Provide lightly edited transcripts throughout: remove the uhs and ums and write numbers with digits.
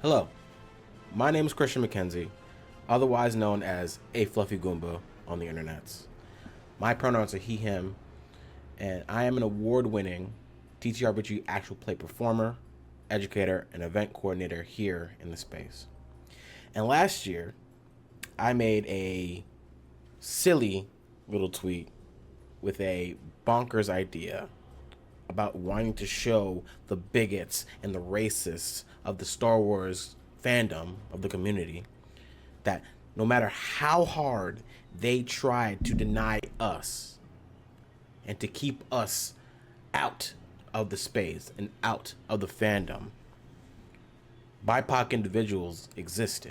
Hello, my name is Christian McKenzie, otherwise known as a Fluffy Goomba on the internets. My pronouns are he, him, and I am an award-winning TTRPG actual play performer, educator, and event coordinator here in the space. And last year, I made a silly little tweet with a bonkers idea about wanting to show the bigots and the racists of the Star Wars fandom of the community that no matter how hard they tried to deny us and to keep us out of the space and out of the fandom, BIPOC individuals exist.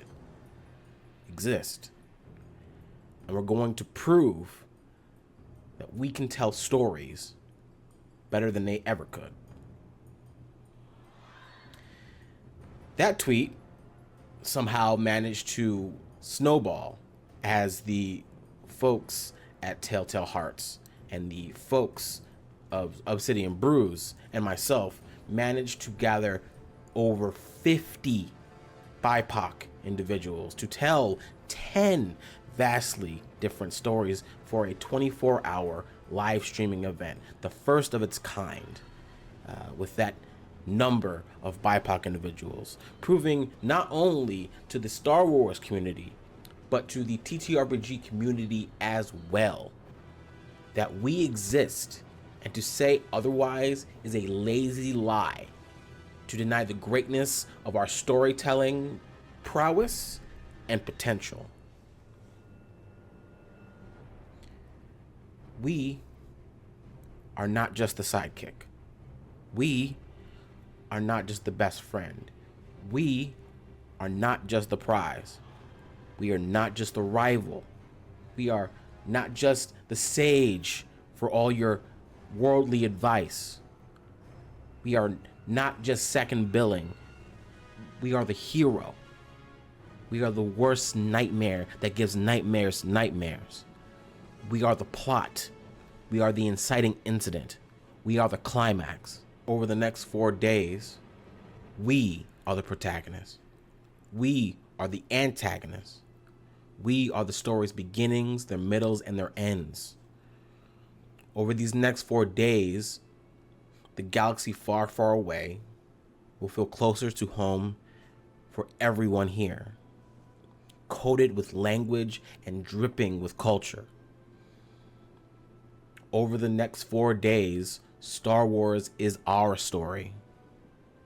And we're going to prove that we can tell stories better than they ever could. That tweet somehow managed to snowball as the folks at Taletell Hearts and the folks of Obsidian Brews and myself managed to gather over 50 BIPOC individuals to tell 10 vastly different stories for a 24-hour live streaming event, the first of its kind, with that number of BIPOC individuals, proving not only to the Star Wars community, but to the TTRPG community as well, that we exist, and to say otherwise is a lazy lie, to deny the greatness of our storytelling prowess and potential. We are not just the sidekick. We are not just the best friend. We are not just the prize. We are not just the rival. We are not just the sage for all your worldly advice. We are not just second billing. We are the hero. We are the worst nightmare that gives nightmares. We are the plot. We are the inciting incident. We are the climax. Over the next 4 days, we are the protagonists. We are the antagonists. We are the story's beginnings, their middles, and their ends. Over these next 4 days, the galaxy far, far away will feel closer to home for everyone here, coated with language and dripping with culture. Over the next 4 days, Star Wars is our story.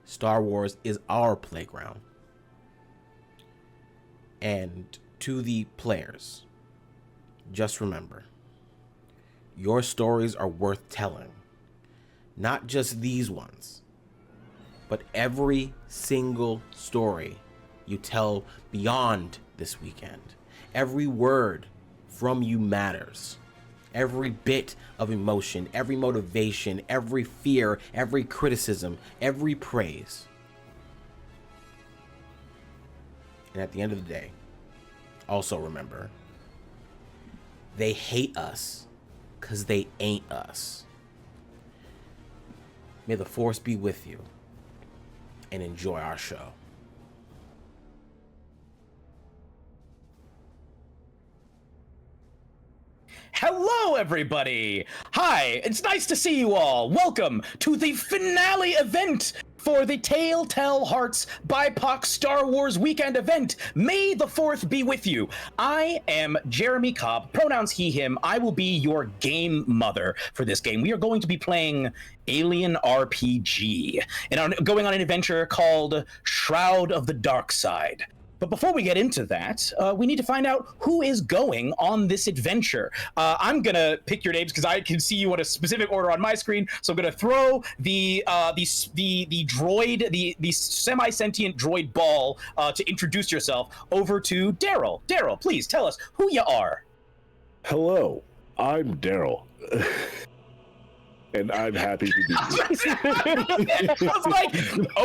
Star Wars is our playground. And to the players, just remember, your stories are worth telling. Not just these ones, but every single story you tell beyond this weekend. Every word from you matters. Every bit of emotion, every motivation, every fear, every criticism, every praise. And at the end of the day, also remember, they hate us because they ain't us. May the Force be with you, and enjoy our show. Hello, everybody! Hi, it's nice to see you all. Welcome to the finale event for the Taletell Hearts BIPOC Star Wars weekend event. May the 4th be with you. I am Jeremy Cobb, pronouns he, him. I will be your game mother for this game. We are going to be playing Alien RPG and going on an adventure called Shroud of the Dark Side. But before we get into that, we need to find out who is going on this adventure. I'm gonna pick your names because I can see you in a specific order on my screen. So I'm gonna throw the droid, the semi-sentient droid ball to introduce yourself over to Daryl. Daryl, please tell us who you are. Hello, I'm Daryl. And I'm happy to be here. I was like,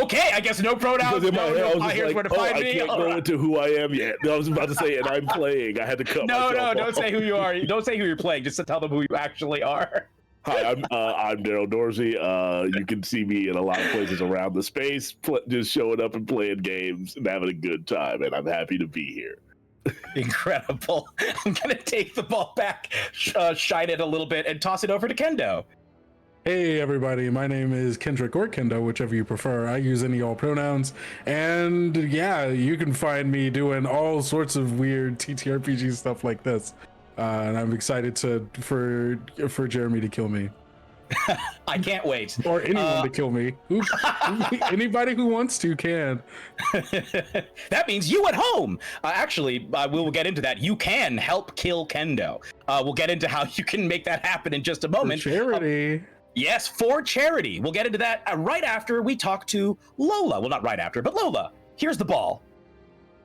okay, I guess no pronouns. In my head, I was just Here's like, where to find I me. can't go into who I am yet. I was about to say, and I'm playing. I had to cut myself No, off. don't say who you are. Don't say who you're playing. Just to tell them who you actually are. Hi, I'm Daryl Dorsey. You can see me in a lot of places around the space, just showing up and playing games and having a good time, and I'm happy to be here. Incredible. I'm gonna take the ball back, shine it a little bit, and toss it over to Kendo. Hey everybody, my name is Kendrick or Kendo, whichever you prefer. I use any all pronouns. And yeah, you can find me doing all sorts of weird TTRPG stuff like this. And I'm excited for Jeremy to kill me. I can't wait. Or anyone to kill me. Anybody who wants to can. That means you at home. Actually, we will get into that. You can help kill Kendo. We'll get into how you can make that happen in just a moment. For charity. Yes, for charity. We'll get into that right after we talk to Lola. Well, not right after, but Lola, here's the ball.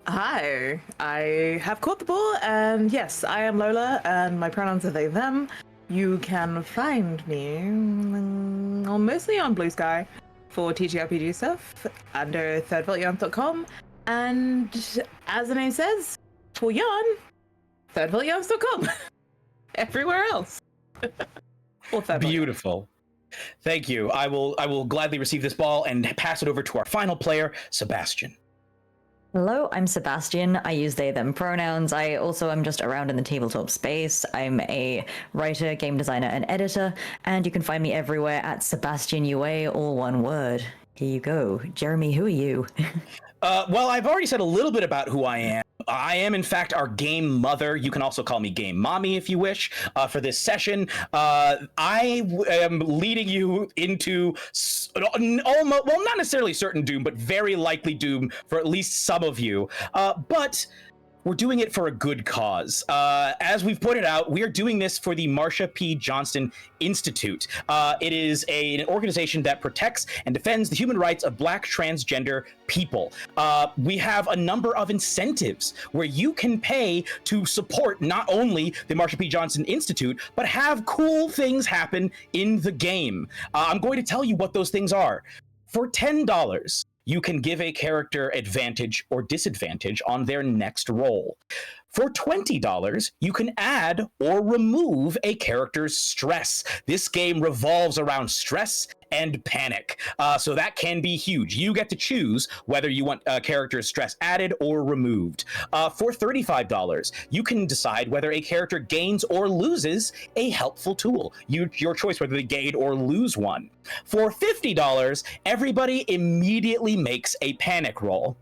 Hi, I have caught the ball, and yes, I am Lola, and my pronouns are they, them. You can find me mostly on Blue Sky for TTRPG stuff under thirdvoltyarns.com, and as the name says, for yarn, thirdvoltyarns.com. Everywhere else. Beautiful. Thank you. I will gladly receive this ball and pass it over to our final player, Sebastian. Hello, I'm Sebastian. I use they, them pronouns. I also am just around in the tabletop space. I'm a writer, game designer, and editor, and you can find me everywhere at Sebastian UA, all one word. Here you go. Jeremy, who are you? Well, I've already said a little bit about who I am. I am, in fact, our game mother. You can also call me game mommy if you wish for this session. I am leading you into almost, well, not necessarily certain doom, but very likely doom for at least some of you. But we're doing it for a good cause. As we've pointed out, we are doing this for the Marsha P. Johnston Institute. It is an organization that protects and defends the human rights of Black transgender people. We have a number of incentives where you can pay to support not only the Marsha P. Johnston Institute, but have cool things happen in the game. I'm going to tell you what those things are. For $10, you can give a character advantage or disadvantage on their next roll. For $20, you can add or remove a character's stress. This game revolves around stress and panic, so that can be huge. You get to choose whether you want a character's stress added or removed. For $35, you can decide whether a character gains or loses a helpful tool. Your choice whether they gain or lose one. For $50, everybody immediately makes a panic roll.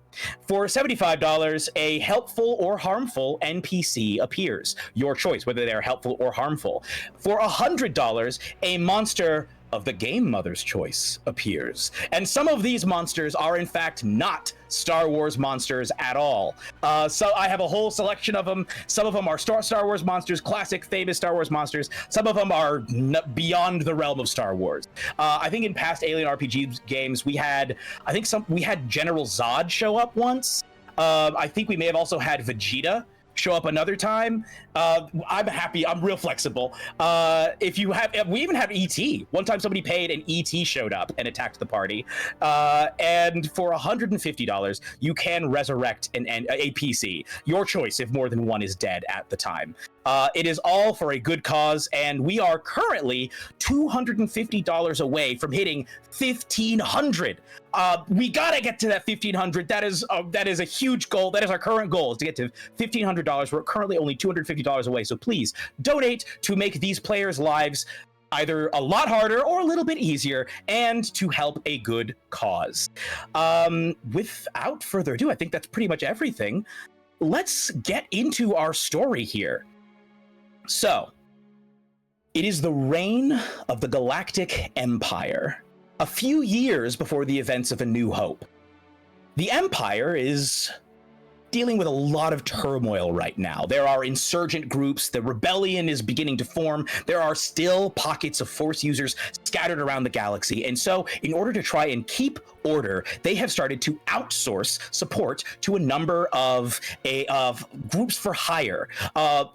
For $75, a helpful or harmful NPC appears. Your choice whether they're helpful or harmful. For $100, a monster of the game mother's choice appears. And some of these monsters are in fact not Star Wars monsters at all. So I have a whole selection of them. Some of them are Star Wars monsters, classic, famous Star Wars monsters. Some of them are beyond the realm of Star Wars. I think in past Alien RPG games, we had General Zod show up once. I think we may have also had Vegeta show up another time. I'm happy. I'm real flexible. We even have ET. One time somebody paid and ET showed up and attacked the party. And for $150, you can resurrect a PC. Your choice if more than one is dead at the time. It is all for a good cause, and we are currently $250 away from hitting 1,500. We gotta get to that 1,500. That is a huge goal. That is our current goal, is to get to $1,500. We're currently only $250 away. So please donate to make these players' lives either a lot harder or a little bit easier, and to help a good cause. Without further ado, I think that's pretty much everything. Let's get into our story here. So, it is the reign of the Galactic Empire, a few years before the events of A New Hope. The Empire is dealing with a lot of turmoil right now. There are insurgent groups, the rebellion is beginning to form, there are still pockets of Force users scattered around the galaxy, and so in order to try and keep order, they have started to outsource support to a number of groups for hire,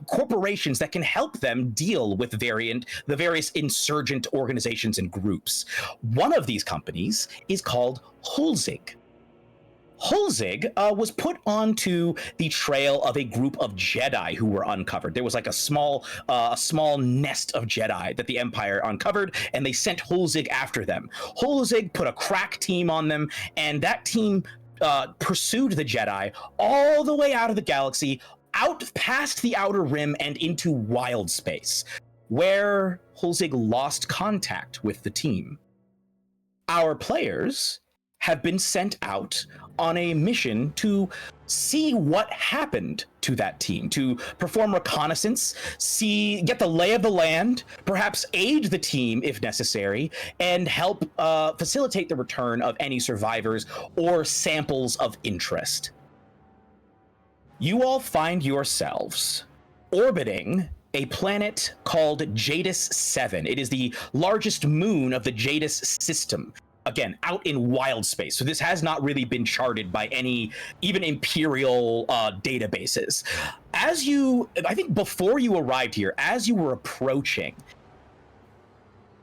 corporations that can help them deal with the various insurgent organizations and groups. One of these companies is called Hulzig. Holzig was put onto the trail of a group of Jedi who were uncovered. There was like a small nest of Jedi that the Empire uncovered, and they sent Holzig after them. Holzig put a crack team on them, and that team pursued the Jedi all the way out of the galaxy, out past the Outer Rim and into wild space, where Holzig lost contact with the team. Our players have been sent out on a mission to see what happened to that team, to perform reconnaissance, get the lay of the land, perhaps aid the team if necessary, and help facilitate the return of any survivors or samples of interest. You all find yourselves orbiting a planet called Jadis 7. It is the largest moon of the Jadis system. Again, out in wild space. So this has not really been charted by any, even Imperial databases. I think before you arrived here, as you were approaching,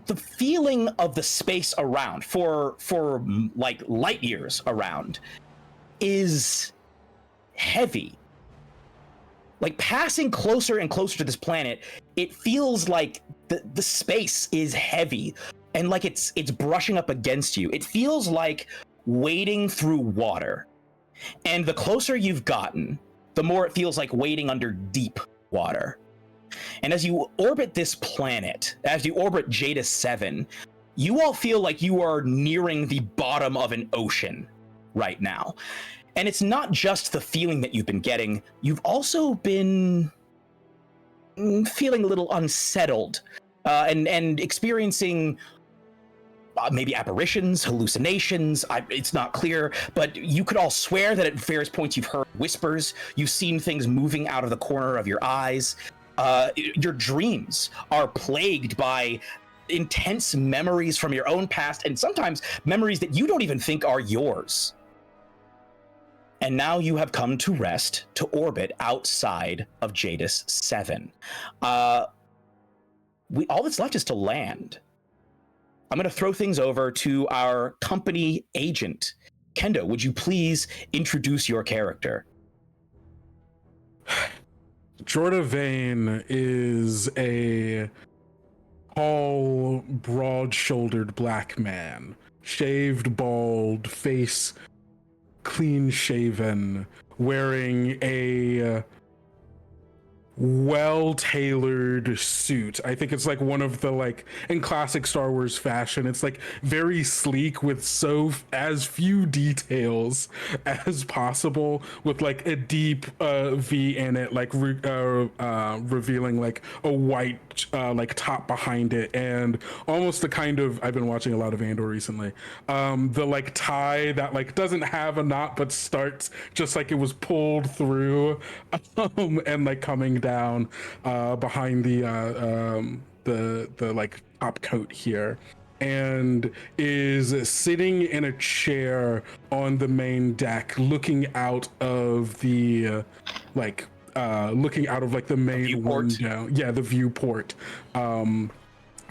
the feeling of the space around, for like light years around, is heavy. Like passing closer and closer to this planet, it feels like the space is heavy. And like it's brushing up against you. It feels like wading through water. And the closer you've gotten, the more it feels like wading under deep water. And as you orbit this planet, as you orbit Jadis 7, you all feel like you are nearing the bottom of an ocean right now. And it's not just the feeling that you've been getting, you've also been feeling a little unsettled and experiencing maybe apparitions, hallucinations. It's not clear, but you could all swear that at various points you've heard whispers. You've seen things moving out of the corner of your eyes. Your dreams are plagued by intense memories from your own past, and sometimes memories that you don't even think are yours. And now you have come to rest, to orbit outside of Jadis 7. All that's left is to land. I'm going to throw things over to our company agent. Kendo, would you please introduce your character? Jordan Vane is a tall, broad-shouldered black man. Shaved, bald, face clean-shaven, wearing a well-tailored suit. I think it's like one of the, like, in classic Star Wars fashion, it's like very sleek with as few details as possible, with like a deep V in it, like revealing like a white like top behind it, and almost the kind of, I've been watching a lot of Andor recently, the like tie that like doesn't have a knot but starts just like it was pulled through, and like coming down behind the like top coat here, and is sitting in a chair on the main deck, looking out of the looking out of like the main window. Yeah, the viewport.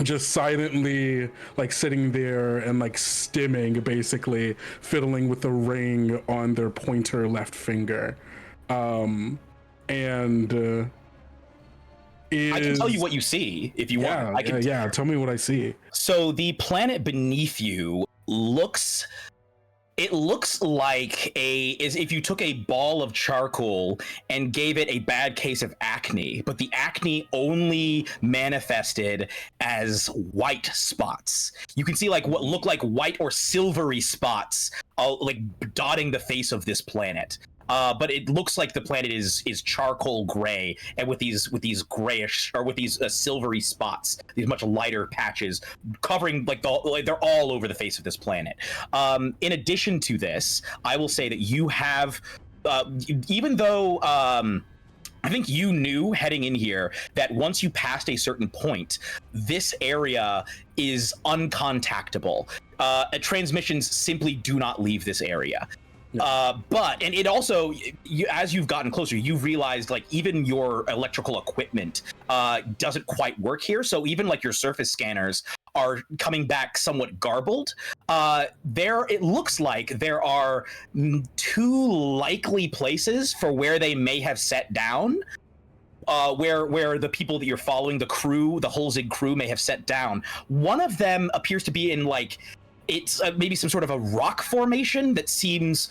Just silently like sitting there and like stimming, basically fiddling with the ring on their pointer left finger. I can tell you what you see if you want. Yeah, tell me what I see. So the planet beneath you looks like if you took a ball of charcoal and gave it a bad case of acne, but the acne only manifested as white spots. You can see like what look like white or silvery spots like dotting the face of this planet. But it looks like the planet is charcoal gray, and with these grayish, or with these silvery spots, these much lighter patches covering like they're all over the face of this planet. In addition to this, I will say that you have, even though I think you knew heading in here that once you passed a certain point, this area is uncontactable. Transmissions simply do not leave this area. But it also, as you've gotten closer, you've realized like even your electrical equipment doesn't quite work here. So even like your surface scanners are coming back somewhat garbled. It looks like there are two likely places for where they may have set down. Where the people that you're following, the crew, the Holzig crew, may have set down. One of them appears to be in like it's maybe some sort of a rock formation that seems,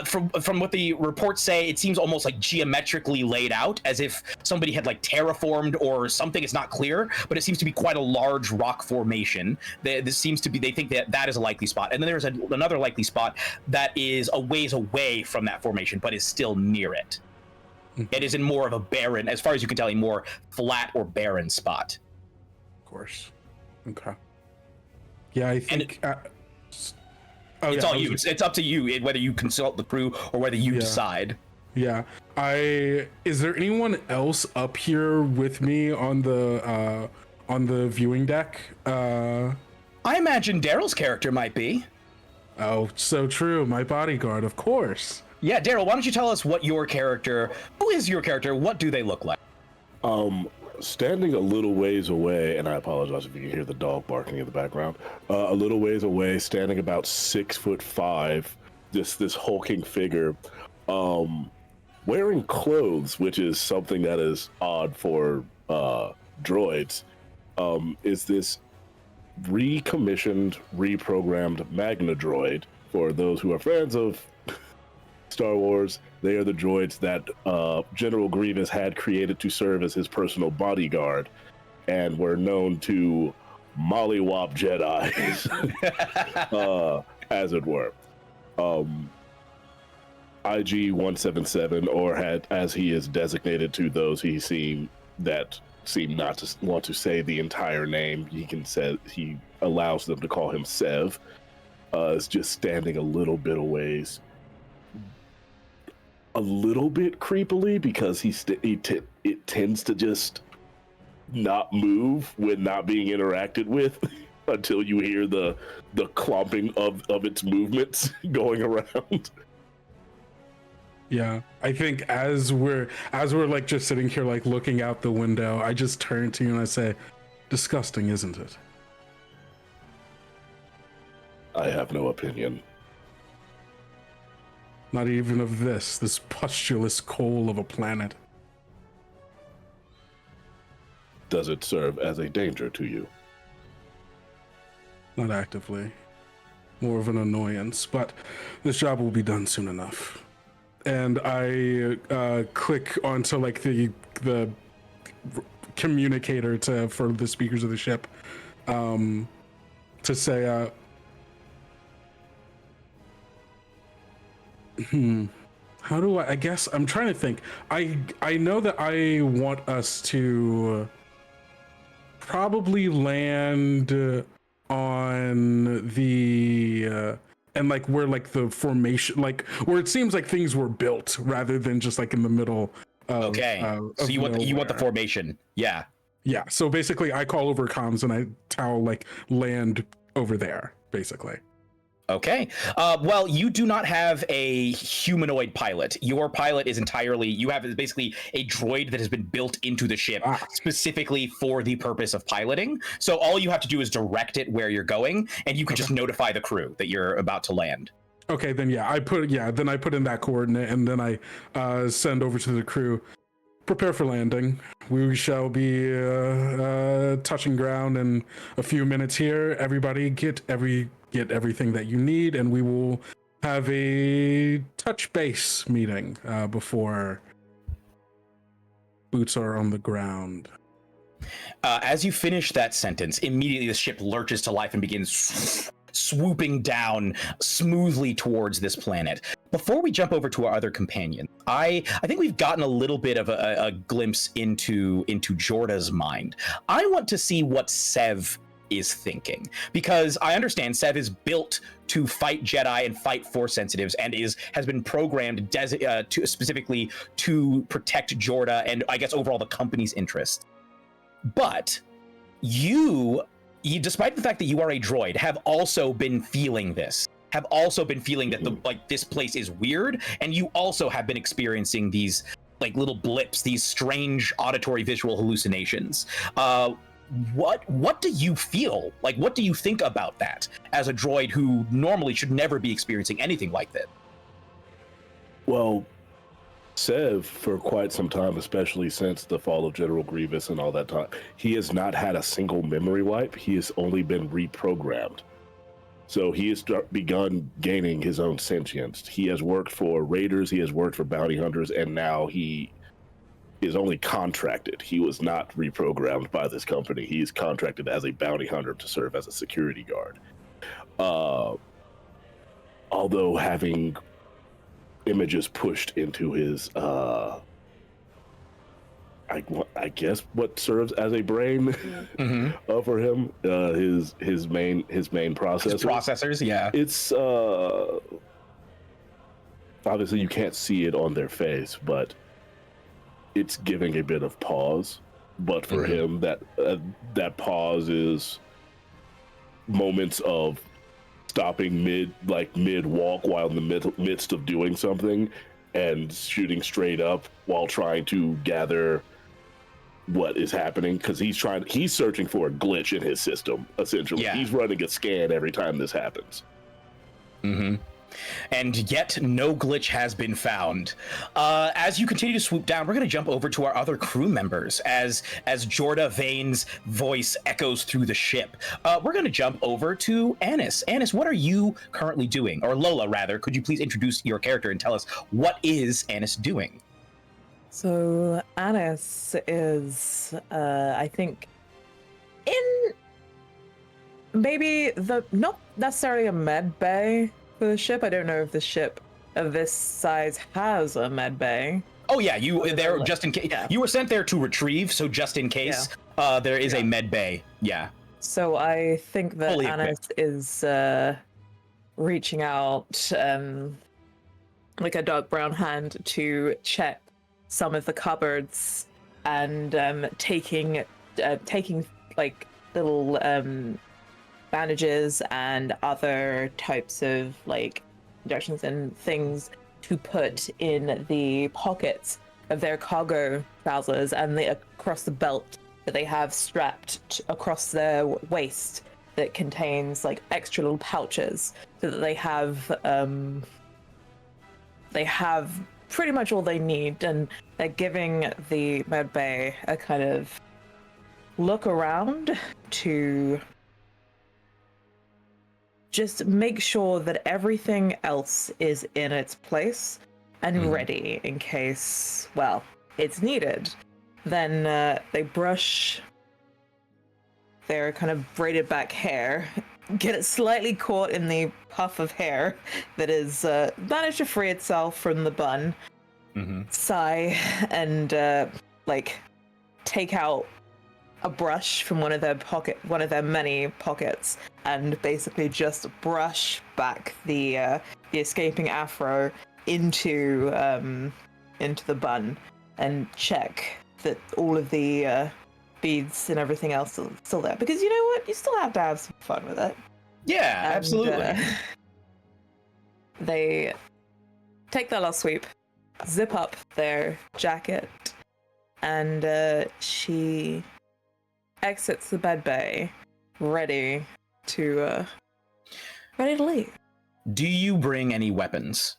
from what the reports say, it seems almost like geometrically laid out, as if somebody had like terraformed or something. It's not clear, but it seems to be quite a large rock formation. This seems to be, they think that is a likely spot. And then there's another likely spot that is a ways away from that formation, but is still near it. It is in more of a barren, as far as you can tell, a more flat or barren spot. Of course. Okay. Yeah, I think. It's all you. It's up to you whether you consult the crew or whether you decide. Yeah. Is there anyone else up here with me on the viewing deck? I imagine Daryl's character might be. Oh, so true. My bodyguard, of course. Yeah, Daryl, why don't you tell us who is your character? What do they look like? Standing a little ways away, and I apologize if you can hear the dog barking in the background. A little ways away, standing about 6'5", this hulking figure, wearing clothes, which is something that is odd for droids, is this recommissioned, reprogrammed Magna droid. For those who are fans of Star Wars, they are the droids that General Grievous had created to serve as his personal bodyguard, and were known to mollywop Jedi, as it were. IG-177, or as he is designated to those he seem not to want to say the entire name. He allows them to call him Sev. Is just standing a little bit of ways. A little bit creepily, because it tends to just not move when not being interacted with until you hear the clomping of its movements going around. Yeah, I think as we're like just sitting here like looking out the window, I just turn to you and I say, "Disgusting, isn't it?" I have no opinion. Not even of this pustulous coal of a planet. Does it serve as a danger to you? Not actively. More of an annoyance, but this job will be done soon enough. And I click onto like the communicator for the speakers of the ship to say, how do I guess I'm trying to think. I know that I want us to probably land on the and like where like the formation, like where it seems like things were built rather than just like in the middle of, so you want the formation. Yeah So basically I call over comms and I tell like land over there basically. Okay. Well, you do not have a humanoid pilot. Your pilot is you have basically a droid that has been built into the ship specifically for the purpose of piloting. So all you have to do is direct it where you're going, and you can just notify the crew that you're about to land. Okay, then I put in that coordinate, and then I send over to the crew. Prepare for landing. We shall be touching ground in a few minutes here. Everybody get everything that you need, and we will have a touch base meeting before boots are on the ground. As you finish that sentence, immediately the ship lurches to life and begins swooping down smoothly towards this planet. Before we jump over to our other companion, I think we've gotten a little bit of a glimpse into Jorda's mind. I want to see what Sev is thinking, because I understand Sev is built to fight Jedi and fight Force sensitives, and has been programmed specifically to protect Jorda and I guess overall the company's interests. But you, despite the fact that you are a droid, have also been feeling this. Have also been feeling that this place is weird, and you also have been experiencing these like little blips, these strange auditory visual hallucinations. what do you feel? Like, what do you think about that as a droid who normally should never be experiencing anything like that? Well, Sev, for quite some time, especially since the fall of General Grievous and all that time, he has not had a single memory wipe. He has only been reprogrammed. So he has begun gaining his own sentience. He has worked for raiders, he has worked for bounty hunters, and now he is only contracted. He was not reprogrammed by this company. He is contracted as a bounty hunter to serve as a security guard. Although having images pushed into his I guess what serves as a brain for him, his main processor. His processors, yeah. It's obviously you can't see it on their face, but it's giving a bit of pause. But for him, that pause is moments of stopping mid walk while in the midst of doing something and shooting straight up while trying to gather what is happening, because he's searching for a glitch in his system, essentially. Yeah. He's running a scan every time this happens. And yet no glitch has been found. As you continue to swoop down, we're going to jump over to our other crew members as Jorda Vane's voice echoes through the ship. We're going to jump over to Annis. Annis, what are you currently doing? Or Lola, rather. Could you please introduce your character and tell us what is Annis doing? So Annis is, I think, in maybe not necessarily a med bay for the ship. I don't know if the ship of this size has a med bay. Oh yeah, you there just in case. Yeah. You were sent there to retrieve, so just in case there is a med bay. Yeah. So I think that Fully Annis is reaching out like a dark brown hand to check some of the cupboards and taking like little bandages and other types of like injections and things to put in the pockets of their cargo trousers and across the belt that they have strapped across their waist that contains like extra little pouches, so that they have pretty much all they need. And they're giving the med bay a kind of look around to just make sure that everything else is in its place and ready in case, well, it's needed. Then they brush their kind of braided back hair, get it slightly caught in the puff of hair that is managed to free itself from the bun, sigh, and like take out a brush from one of their many pockets, and basically just brush back the escaping afro into the bun, and check that all of the beads and everything else are still there, because you know what, you still have to have some fun with it. Yeah, And, absolutely. They take their last sweep, zip up their jacket, and she exits the bed bay, ready to leave. Do you bring any weapons?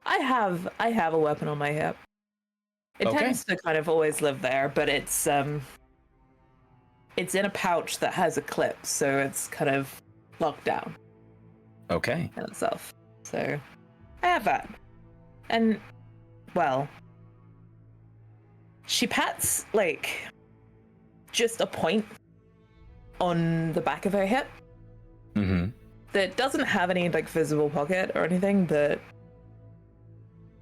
I have a weapon on my hip. It Okay. tends to kind of always live there, but it's in a pouch that has a clip, so it's kind of locked down Okay. in itself. So I have that. And well, she pats like just a point on the back of her hip that doesn't have any like visible pocket or anything, but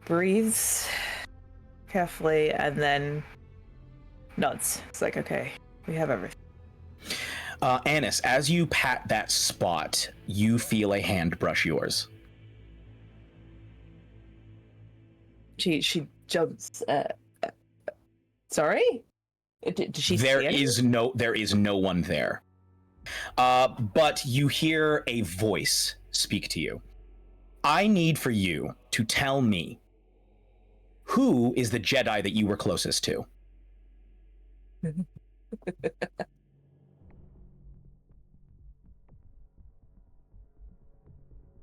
breathes carefully and then nods. It's like, okay, we have everything. Annis, as you pat that spot, you feel a hand brush yours. She jumps. Sorry? Did she There see anything? is no one there. But you hear a voice speak to you. I need for you to tell me, who is the Jedi that you were closest to?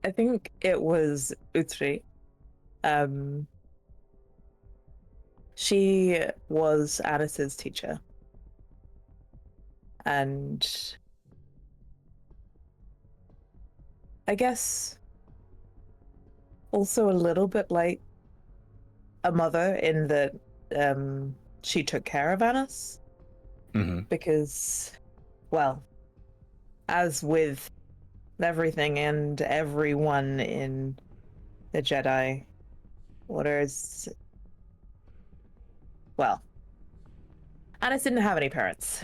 I think it was Utsuri. She was Alice's teacher. And I guess also a little bit like a mother in that she took care of Alice. Because, well, as with everything and everyone in the Jedi Orders, well, Alice didn't have any parents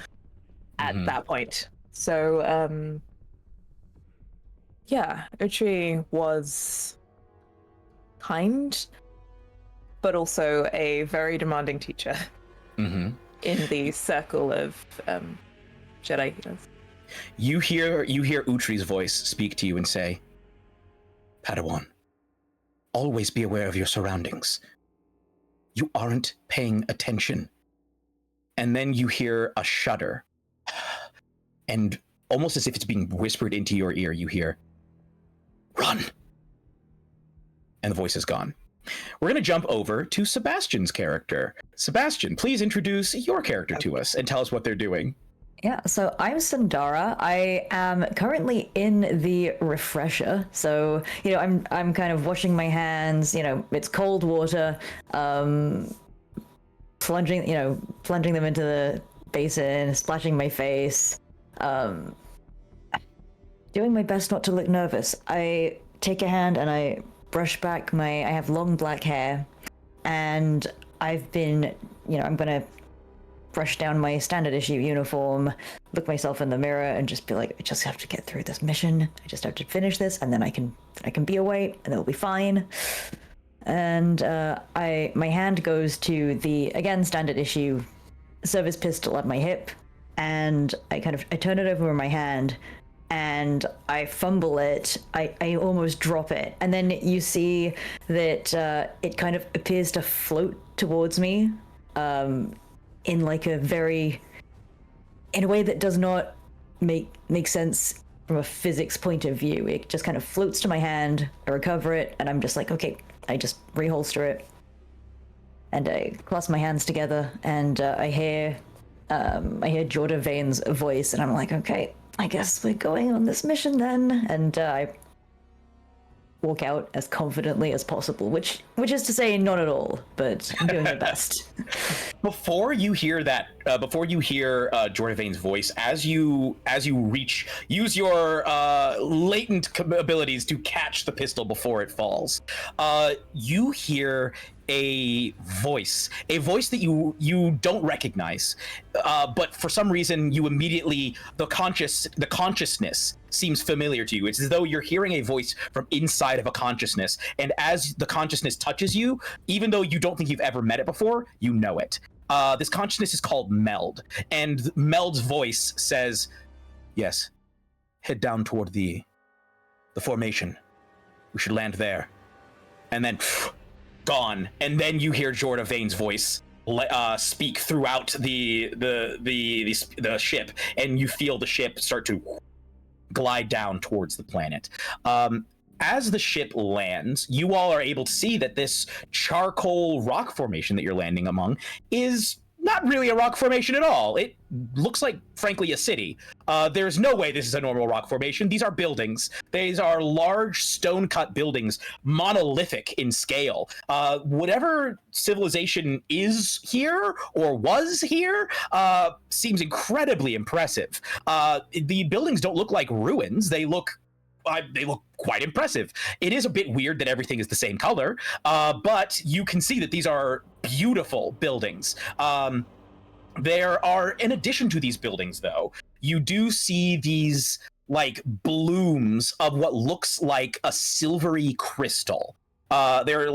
at that point. So, yeah, Uchi was kind, but also a very demanding teacher in the circle of Jedi healers. You hear Utri's voice speak to you and say, Padawan, always be aware of your surroundings. You aren't paying attention. And then you hear a shudder. And almost as if it's being whispered into your ear, you hear, run. And the voice is gone. We're going to jump over to Sebastian's character. Sebastian, please introduce your character to us and tell us what they're doing. Yeah, so I'm Sandara. I am currently in the refresher. So, I'm kind of washing my hands, it's cold water, plunging them into the basin, splashing my face, doing my best not to look nervous. I take a hand and I brush back I have long black hair, and I've been, I'm gonna brush down my standard issue uniform, look myself in the mirror, and just be like, I just have to get through this mission. I just have to finish this, and then I can be away, and it'll be fine. And my hand goes to the, again, standard issue service pistol at my hip, and I turn it over in my hand, and I fumble it. I almost drop it, and then you see that it kind of appears to float towards me, in like in a way that does not make sense from a physics point of view. It just kind of floats to my hand. I recover it, and I'm just like, okay. I just reholster it, and I clasp my hands together, and I hear Jordan Vane's voice, and I'm like, okay, I guess we're going on this mission then. And I walk out as confidently as possible, which is to say, not at all, but I'm doing my best. Before you hear that, Jordan Vane's voice, as you use your latent abilities to catch the pistol before it falls, you hear a voice that you don't recognize, but for some reason you immediately, the consciousness seems familiar to you. It's as though you're hearing a voice from inside of a consciousness, and as the consciousness touches you, even though you don't think you've ever met it before, you know it. This consciousness is called Meld, and Meld's voice says, yes, head down toward the formation. We should land there. And then gone. And then you hear Jordan Vane's voice speak throughout the ship, and you feel the ship start to glide down towards the planet. As the ship lands, you all are able to see that this charcoal rock formation that you're landing among is not really a rock formation at all. It looks like, frankly, a city. There's no way this is a normal rock formation. These are buildings. These are large stone-cut buildings, monolithic in scale. Whatever civilization is here or was here seems incredibly impressive. The buildings don't look like ruins. They look quite impressive. It is a bit weird that everything is the same color, but you can see that these are beautiful buildings. There are, in addition to these buildings, though, you do see these like blooms of what looks like a silvery crystal. They're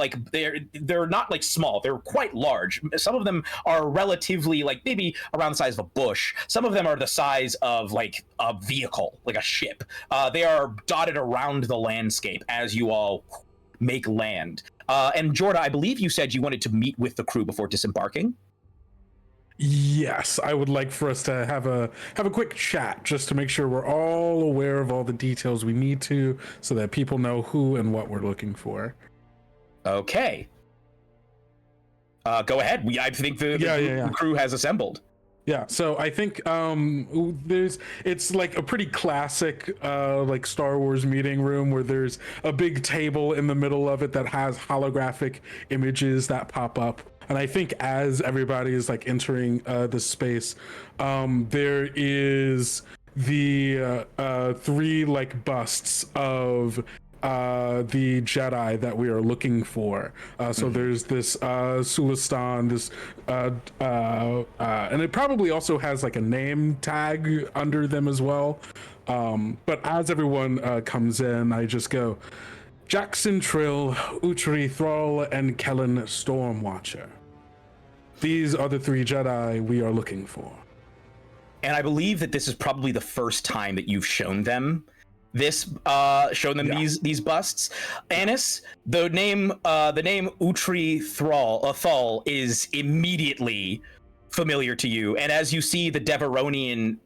not like small, they're quite large. Some of them are relatively like maybe around the size of a bush. Some of them are the size of like a vehicle, like a ship. They are dotted around the landscape as you all make land. And Jordan, I believe you said you wanted to meet with the crew before disembarking. Yes, I would like for us to have a quick chat just to make sure we're all aware of all the details we need to, so that people know who and what we're looking for. Okay. Go ahead. I think the crew has assembled. Yeah, so I think it's like a pretty classic like Star Wars meeting room where there's a big table in the middle of it that has holographic images that pop up. And I think as everybody is like entering the space, there is the three like busts of the Jedi that we are looking for. So there's this Sulistan, this and it probably also has like a name tag under them as well. But as everyone comes in, I just go, Jackson Trill, Utri Thrall, and Kellen Stormwatcher. These are the three Jedi we are looking for. And I believe that this is probably the first time that you've shown them these busts. Annis, the name Utri Thrall is immediately familiar to you, and as you see the Deveronian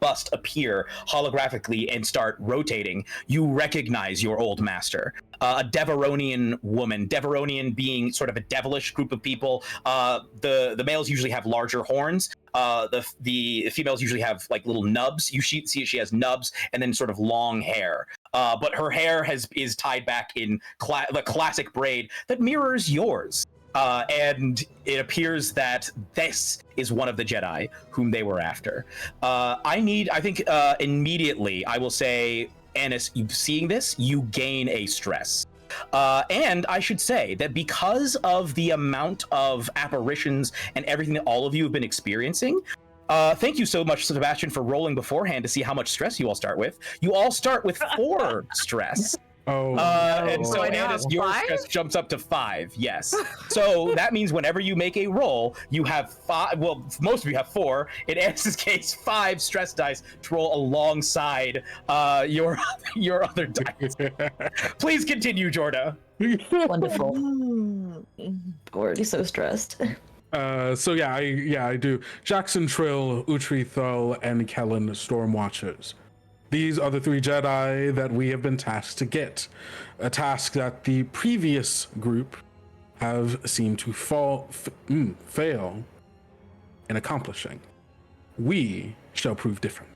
bust appear holographically and start rotating, you recognize your old master, a Deveronian woman. Deveronian being sort of a devilish group of people. The males usually have larger horns. The females usually have like little nubs. You see she has nubs and then sort of long hair. But her hair is tied back in the classic braid that mirrors yours. And it appears that this is one of the Jedi whom they were after. Immediately, I will say, Annis, you seeing this, you gain a stress. And I should say that because of the amount of apparitions and everything that all of you have been experiencing, thank you so much, Sebastian, for rolling beforehand to see how much stress you all start with. You all start with 4 stress. Oh, and so Annis, your stress jumps up to 5. Yes. So that means whenever you make a roll, you have 5. Well, most of you have 4. In Annis's case, 5 stress dice to roll alongside your other dice. Please continue, Jorda. Wonderful. Already so stressed. So I do. Jackson Trill, Utri Thrall, and Kellen Stormwatchers. These are the 3 Jedi that we have been tasked to get. A task that the previous group have seemed to fail in accomplishing. We shall prove different.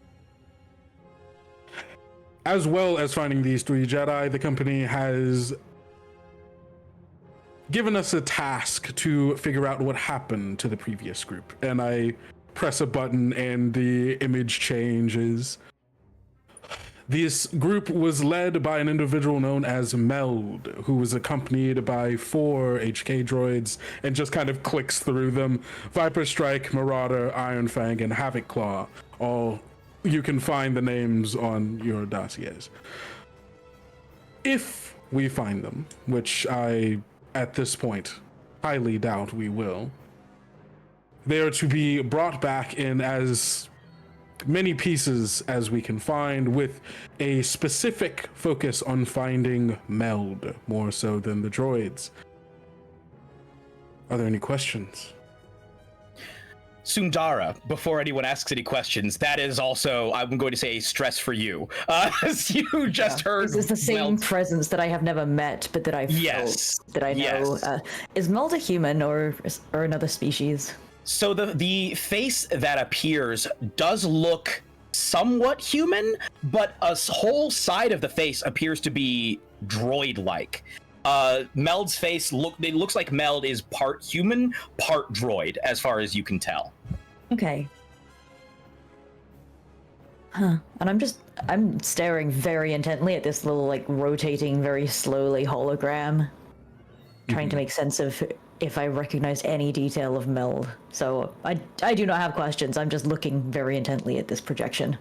As well as finding these 3 Jedi, the company has given us a task to figure out what happened to the previous group. And I press a button and the image changes. This group was led by an individual known as Meld, who was accompanied by 4 HK droids and just kind of clicks through them. Viper Strike, Marauder, Iron Fang, and Havoc Claw. All you can find the names on your dossiers. If we find them, which I, at this point, highly doubt we will, they are to be brought back in as many pieces as we can find, with a specific focus on finding Meld, more so than the droids. Are there any questions? Sundara, before anyone asks any questions, that is also, I'm going to say, a stress for you. As you just heard. This is the same presence that I have never met, but that I've felt, that I know. Yes. Is Meld a human or another species? So the face that appears does look somewhat human, but a whole side of the face appears to be droid-like. Meld's face looks like Meld is part human, part droid, as far as you can tell. Okay. Huh. And I'm staring very intently at this little, like, rotating very slowly hologram, trying to make sense of if I recognized any detail of Meld. So I do not have questions. I'm just looking very intently at this projection.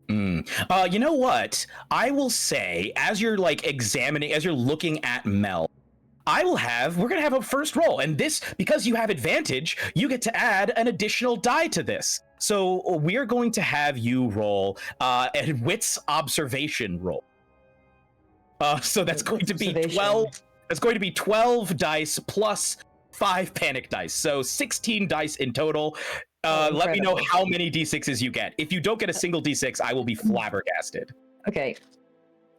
You know what? I will say, as you're looking at Meld, we're gonna have a first roll, and this, because you have advantage, you get to add an additional die to this. So we're going to have you roll a wits observation roll. So that's going to be 12. That's going to be 12 dice plus 5 panic dice, so 16 dice in total. Let me know incredible. how many d6s you get. If you don't get a single d6, I will be flabbergasted. Okay.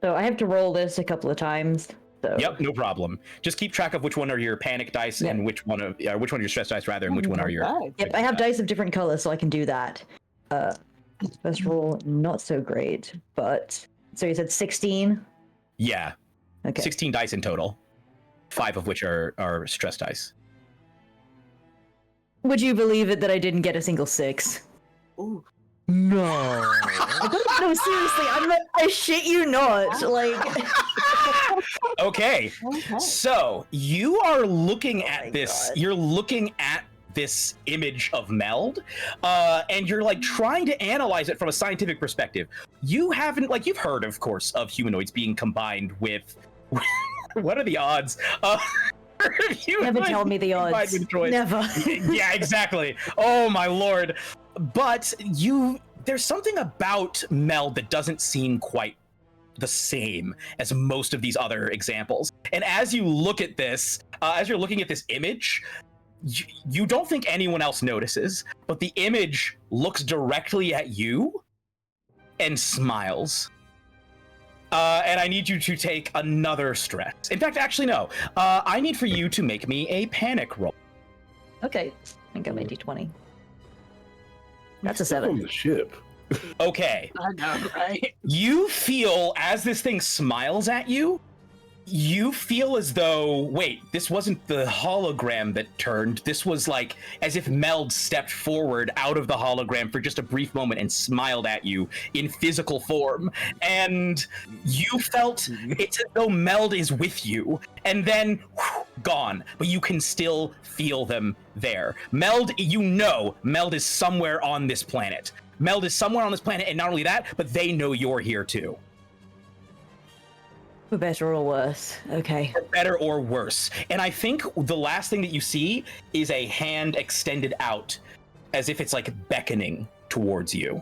So I have to roll this a couple of times. So. Yep, no problem. Just keep track of which one are your panic dice and which one are your stress dice rather, and which one are your. Yep, I have dice of different colors, so I can do that. First roll, not so great, but so you said 16. Yeah. Okay. 16 dice in total. 5 of which are stress dice. Would you believe it that I didn't get a single 6? Ooh. No. No, seriously, I'm not. I shit you not. Like. Okay. So you are looking at this. God. You're looking at this image of Meld, and you're like trying to analyze it from a scientific perspective. You haven't, like, you've heard, of course, of humanoids being combined with. What are the odds? Never tell me the odds. Never. Yeah, exactly. Oh my lord. But there's something about Meld that doesn't seem quite the same as most of these other examples. And as you look at this, as you're looking at this image, you don't think anyone else notices, but the image looks directly at you and smiles. And I need you to take another stress. In fact, actually, no. I need for you to make me a panic roll. Okay. I got my d20. That's a On 7. the ship. Okay. I know, right? You feel, as this thing smiles at you, you feel as though, wait, this wasn't the hologram that turned. This was like as if Meld stepped forward out of the hologram for just a brief moment and smiled at you in physical form. And you felt it's as though Meld is with you, and then gone, but you can still feel them there. Meld, you know Meld is somewhere on this planet. Meld is somewhere on this planet, and not only that, but they know you're here too. For better or worse. Okay. For better or worse. And I think the last thing that you see is a hand extended out as if it's like beckoning towards you.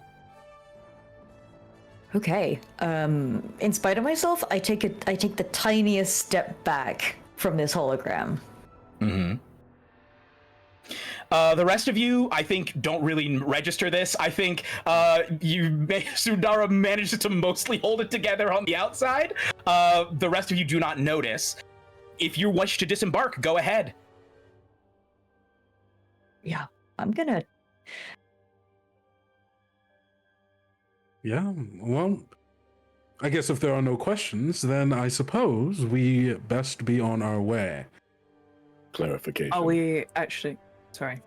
Okay. In spite of myself, I take the tiniest step back from this hologram. Mm-hmm. The rest of you, I think, don't really register this. I think Sundara manages to mostly hold it together on the outside. The rest of you do not notice. If you wish to disembark, go ahead. Yeah, I'm gonna. Yeah, well, I guess if there are no questions, then I suppose we best be on our way. Clarification. Are we actually? Sorry.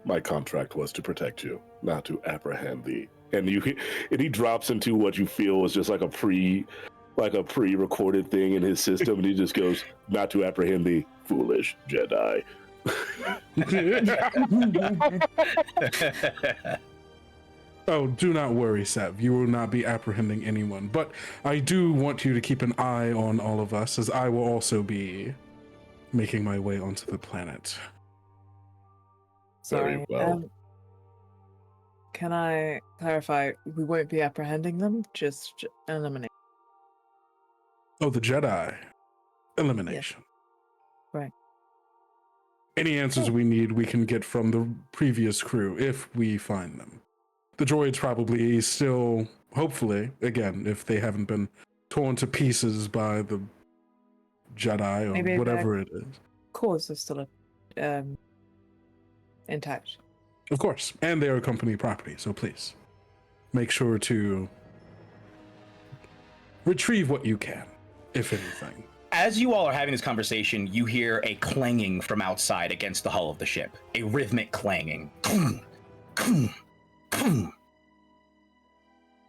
My contract was to protect you, not to apprehend thee. And he drops into what you feel was just like a pre-recorded thing in his system, and he just goes, "Not to apprehend thee, foolish Jedi." Oh, do not worry, Sev. You will not be apprehending anyone. But I do want you to keep an eye on all of us, as I will also be making my way onto the planet. Very Sorry. well. Can I clarify? We won't be apprehending them, just eliminate. Oh, the Jedi. Elimination. Right. Any answers we need, we can get from the previous crew, if we find them. The droids probably still, hopefully, again, if they haven't been torn to pieces by the Jedi or Maybe whatever it is. Cause is still intact. Of course. And they are company property, so please make sure to retrieve what you can, if anything. As you all are having this conversation, you hear a clanging from outside against the hull of the ship. A rhythmic clanging.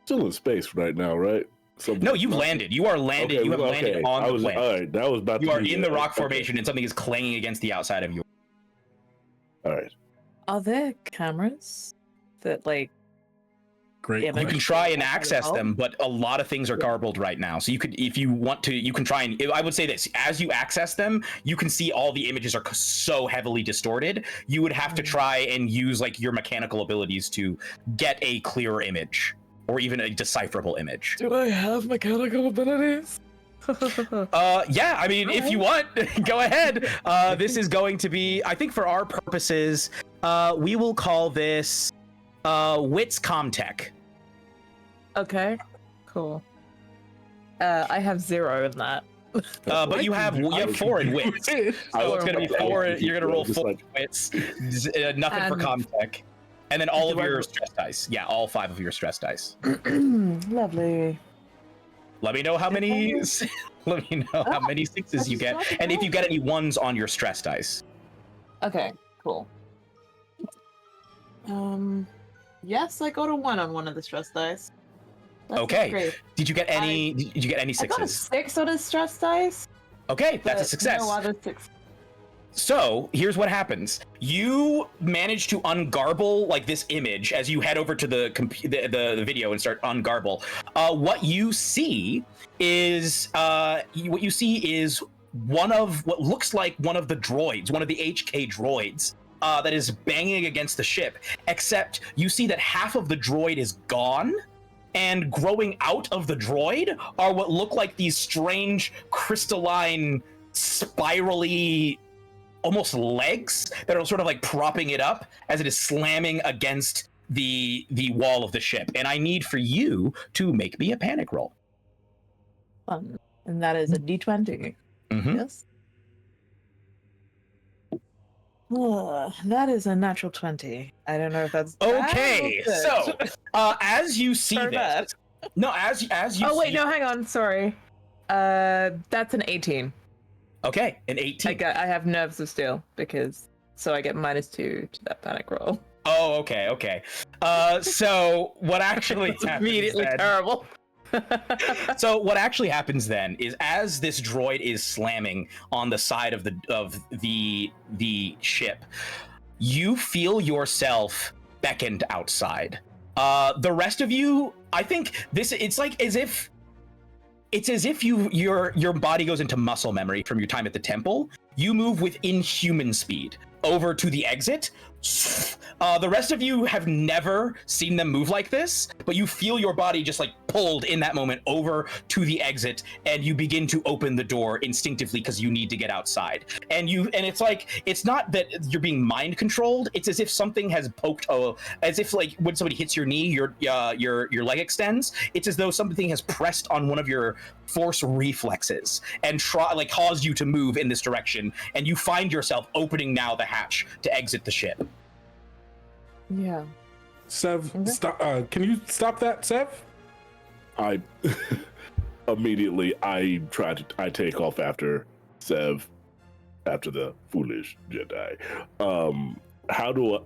Still in space right now, right? No, you've landed. You are landed. You have landed on the planet. All right, that was about You to are be in it. the rock Okay. formation, and something is clanging against the outside of you. All right. Are there cameras that Great. Yeah, You question. can try and Like, access them, but a lot of things are garbled right now. So you could, if you want to, you can try and, I would say this, as you access them, you can see all the images are so heavily distorted. You would have to try and use like your mechanical abilities to get a clearer image or even a decipherable image. Do I have mechanical abilities? Yeah, I mean, if you want, go ahead. This is going to be, I think for our purposes, we will call this Wits Comtech. Okay, cool. I have 0 in that. But you have 4 in Wits. So it's gonna be 4. You're gonna roll 4 Wits. Nothing for Comtech. And then all of your stress dice. Yeah, all 5 of your stress dice. Lovely. Let me know how many. Let me know how many 6s you get, and if you get any 1s on your stress dice. Okay, cool. Yes, I got a 1 on one of the stress dice. That's Okay. Great. Did you get any? Did you get any 6s? I got a 6 on a stress dice. Okay, that's a success. No other 6. So here's what happens: you manage to ungarble like this image as you head over to the video and start ungarble. What you see is one of what looks like one of the droids, one of the HK droids. That is banging against the ship, except you see that half of the droid is gone, and growing out of the droid are what look like these strange crystalline, spirally, almost legs that are sort of like propping it up as it is slamming against the wall of the ship. And I need for you to make me a panic roll. And that is a D20. Mm-hmm. Yes. That is a natural 20. I don't know if that's Okay. bad or So good. as you see Or bad. this, no, as you. Oh wait, see, no, hang on. Sorry. That's an 18. Okay, an 18. I have nerves of steel so I get -2 to that panic roll. Oh, okay. So what actually It's happens immediately then, terrible. So what actually happens then is as this droid is slamming on the side of the ship, you feel yourself beckoned outside. The rest of you, I think it's as if your body goes into muscle memory from your time at the temple. You move with inhuman speed over to the exit. The rest of you have never seen them move like this, but you feel your body just like pulled in that moment over to the exit, and you begin to open the door instinctively because you need to get outside. And it's like, it's not that you're being mind controlled. It's as if something has poked, as if like when somebody hits your knee, your leg extends. It's as though something has pressed on one of your force reflexes and caused you to move in this direction, and you find yourself opening now the hatch to exit the ship. Yeah. Sev, stop. Can you stop that, Sev? I immediately I take off after Sev, after the foolish Jedi. How do I?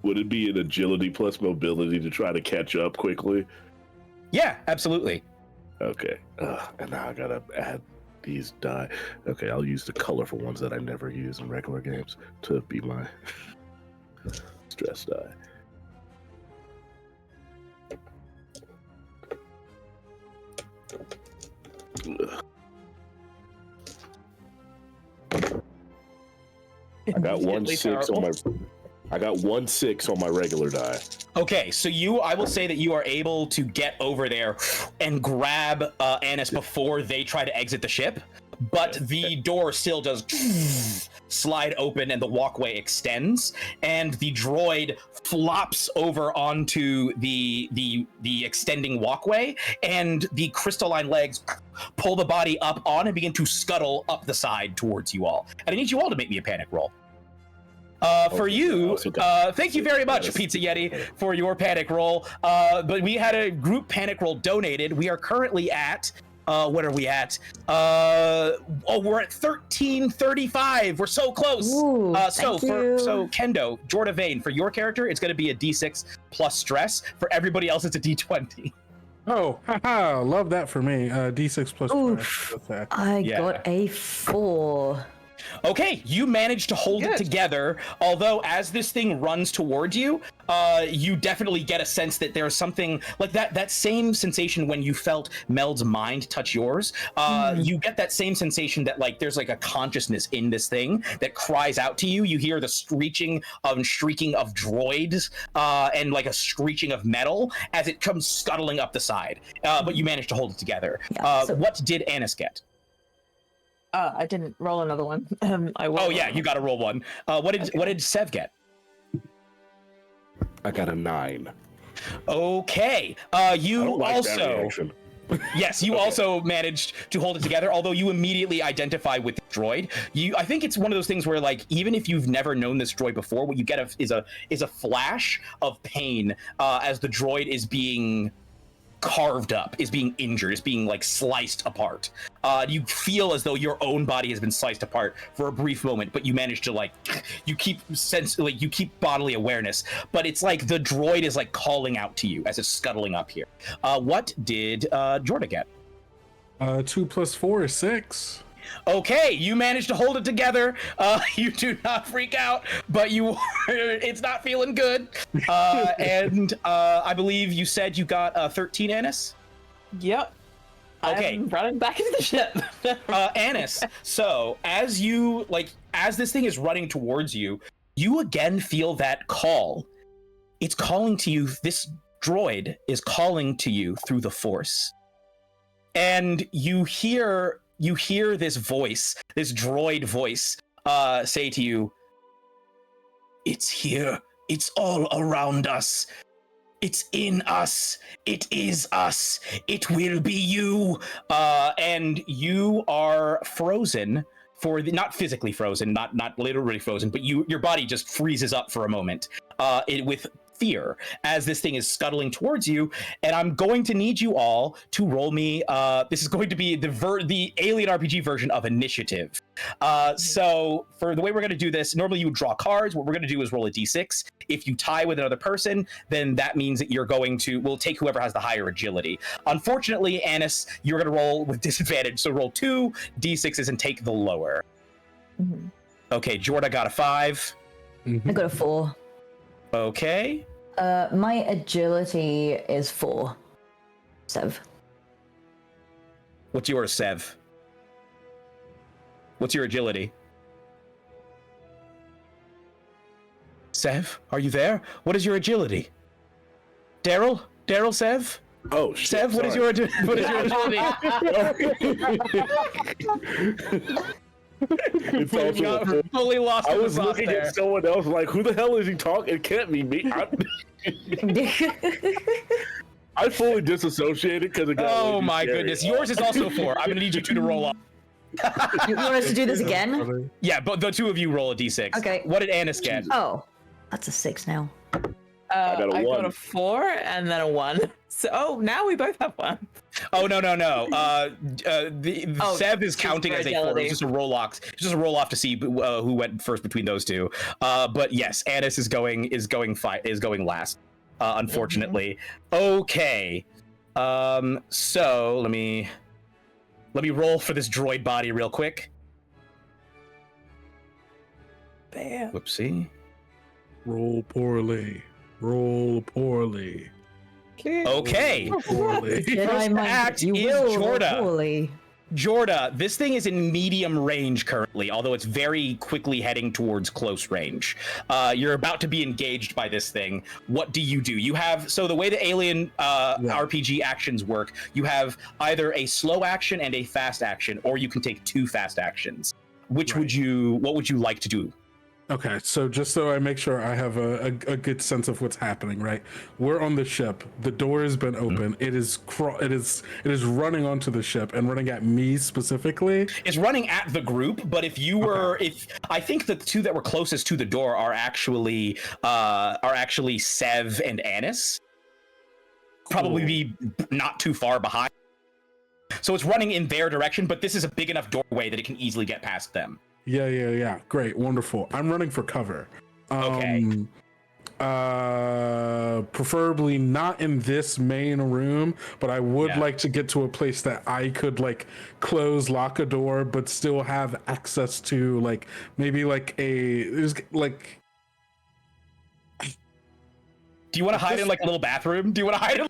Would it be an agility plus mobility to try to catch up quickly? Yeah, absolutely. Okay, and now I gotta add these die. Okay, I'll use the colorful ones that I never use in regular games to be my stress die. I got 1 6 on my. I got 1 6 on my regular die. Okay, so I will say that you are able to get over there and grab Annis before they try to exit the ship, but the door still does slide open and the walkway extends, and the droid flops over onto the extending walkway, and the crystalline legs pull the body up on and begin to scuttle up the side towards you all. And I need you all to make me a panic roll. For you, thank you very much, Pizza Yeti, for your panic roll. But we had a group panic roll donated. We are currently at, what are we at? We're at 1335. We're so close. Ooh, So thank you. Kendo, Jordan Vane, for your character, it's going to be a D6 plus stress. For everybody else, it's a D20. Oh, haha, love that for me. D6 plus Oof. 5. I got a 4. Okay, you managed to hold it together, although as this thing runs towards you, you definitely get a sense that there's something like that same sensation when you felt Meld's mind touch yours. You get that same sensation that like there's like a consciousness in this thing that cries out to you. You hear the screeching and shrieking of droids and like a screeching of metal as it comes scuttling up the side. But you managed to hold it together. Yeah, what did Annis get? I didn't roll another one. Oh yeah, you got to roll one. What did Sev get? I got a 9. Okay. I You don't like that also. reaction. Yes, you also managed to hold it together, although you immediately identify with the droid. I think it's one of those things where, like, even if you've never known this droid before, what you get is a flash of pain as the droid is being carved up, is being injured, is being like sliced apart. You feel as though your own body has been sliced apart for a brief moment, but you manage to you keep bodily awareness. But it's like the droid is like calling out to you as it's scuttling up here. What did Jordan get? 2 + 4 is 6. Okay, you managed to hold it together. You do not freak out, but it's not feeling good. And I believe you said you got 13, Annis? Yep. Okay. I'm running back into the ship. Annis, so as this thing is running towards you, you again feel that call. It's calling to you. This droid is calling to you through the Force. And you hear this voice, this droid voice, say to you, "It's here. It's all around us. It's in us. It is us. It will be you." And you are frozen not physically frozen, not literally frozen, but your body just freezes up for a moment, with fear as this thing is scuttling towards you. And I'm going to need you all to roll me. This is going to be the Alien RPG version of initiative. So for the way we're going to do this, normally you would draw cards. What we're going to do is roll a d6. If you tie with another person, then that means that we'll take whoever has the higher agility. Unfortunately, Annis, you're going to roll with disadvantage. So roll 2 d6s and take the lower. Mm-hmm. Okay, Jordan got a 5. I got a 4. Okay. My agility is 4. Sev. What's yours, Sev? What's your agility? Sev, are you there? What is your agility? Daryl, Sev? Oh, shit. Sev, what is your agility? It's also fully lost. I in the was sauce looking there. at someone else like, who the hell is he talking? It can't be me. I fully disassociated because it got Oh way too my scary. goodness, yours is also 4. I'm gonna need you two to roll up. You want us to do this again? Yeah, but the two of you roll a d6. Okay. What did Annis get? Oh, that's a 6 now. I got a I 1. got a 4 and then a 1. So now we both have 1. Oh no. Oh, Sev is just counting for as a 4. agility. It's just a roll off. It's just a roll off to see who went first between those two. But yes, Annis is going last. Unfortunately. Okay. So let me roll for this droid body real quick. Bam. Whoopsie. Roll poorly. Roll poorly. Okay. Poorly. Jedi mind act you is will roll Jorda. poorly. Jorda, this thing is in medium range currently, although it's very quickly heading towards close range. You're about to be engaged by this thing. What do? You have, so the way the Alien RPG actions work, you have either a slow action and a fast action, or you can take 2 fast actions. What would you like to do? Okay, so just so I make sure I have a good sense of what's happening, right? We're on the ship. The door has been open. It is running onto the ship and running at me specifically. It's running at the group, but if I think the 2 that were closest to the door are actually Sev and Annis. Probably be not too far behind. So it's running in their direction, but this is a big enough doorway that it can easily get past them. Yeah. Great, wonderful. I'm running for cover. Okay. Preferably not in this main room, but I would like to get to a place that I could lock a door, but still have access to maybe Do you want to hide in a little bathroom? Do you want to hide in?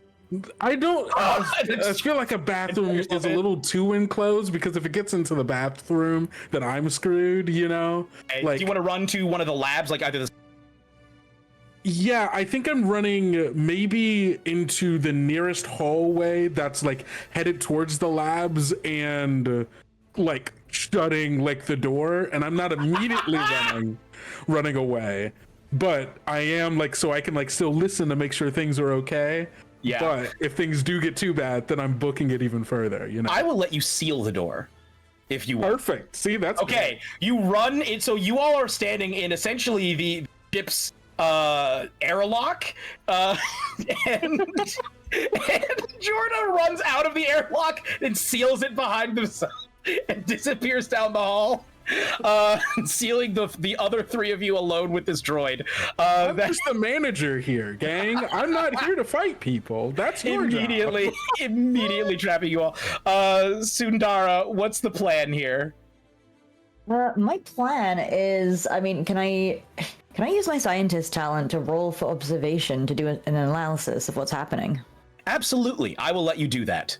I don't. I feel like a bathroom is a little too enclosed, because if it gets into the bathroom, then I'm screwed. You know. Do you want to run to one of the labs, either the? Yeah, I think I'm running maybe into the nearest hallway that's headed towards the labs, and shutting the door, and I'm not immediately running away. but I am like, so I can like still listen to make sure things are okay. Yeah. But if things do get too bad, then I'm booking it even further, you know? I will let you seal the door if you want. Perfect. See, that's Okay, you run it. So you all are standing in essentially the ship's airlock, and Jordan runs out of the airlock and seals it behind himself and disappears down the hall, sealing the other three of you alone with this droid. I'm just the manager here, gang. I'm not here to fight people. That's your job. Immediately trapping you all. Sundara, what's the plan here? My plan is, I mean, can I use my scientist talent to roll for observation to do an analysis of what's happening? Absolutely, I will let you do that.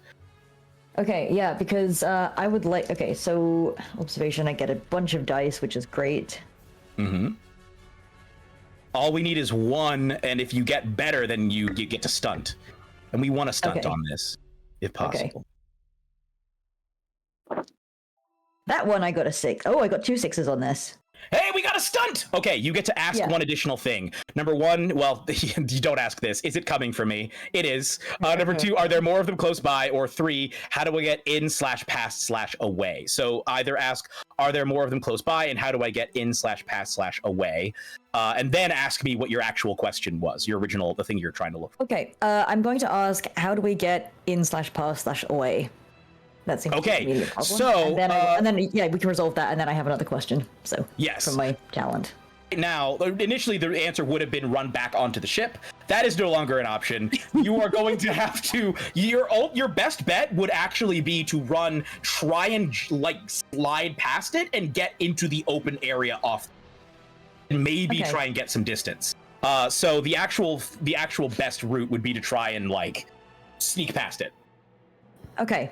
Okay, yeah, because I would like. Okay, so observation, I get a bunch of dice, which is great. Mm-hmm. All we need is one, and if you get better, then you get to stunt, and we want to stunt on this, if possible. Okay. That one I got a 6. Oh, I got 2 6s on this. Hey, we got a stunt! Okay, you get to ask one additional thing. Number one, well, you don't ask this. Is it coming for me? It is. Number two, are there more of them close by? Or 3, how do I get in/past/away? So either ask, are there more of them close by? And how do I get in/past/away? And then ask me what your actual question was, the thing you're trying to look for. Okay, I'm going to ask, how do we get in/past/away? That seems to be an immediate problem. So, and then yeah, we can resolve that, and then I have another question. So yes, from my talent. Now, initially the answer would have been run back onto the ship. That is no longer an option. You are going to have to. Your best bet would actually be to try and like slide past it and get into the open area off, and maybe try and get some distance. So the actual best route would be to try and like sneak past it. Okay.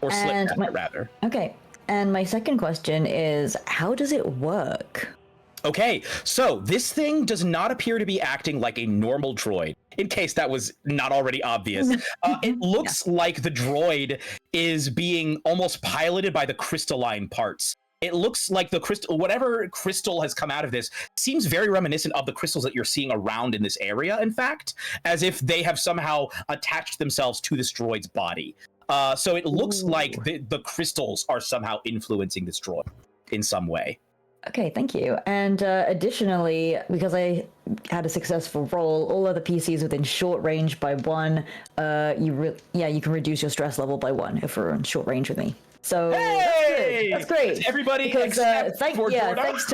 Or slip past it, rather. Okay. And my second question is, how does it work? Okay, so this thing does not appear to be acting like a normal droid, in case that was not already obvious. It looks like the droid is being almost piloted by the crystalline parts. It looks like whatever crystal has come out of this seems very reminiscent of the crystals that you're seeing around in this area, in fact, as if they have somehow attached themselves to this droid's body. So it looks like the crystals are somehow influencing this droid in some way. Okay, thank you. And additionally, because I had a successful roll, all other PCs within short range by 1, you can reduce your stress level by 1 if we're in short range with me. So that's great. It's everybody because Jordan. thanks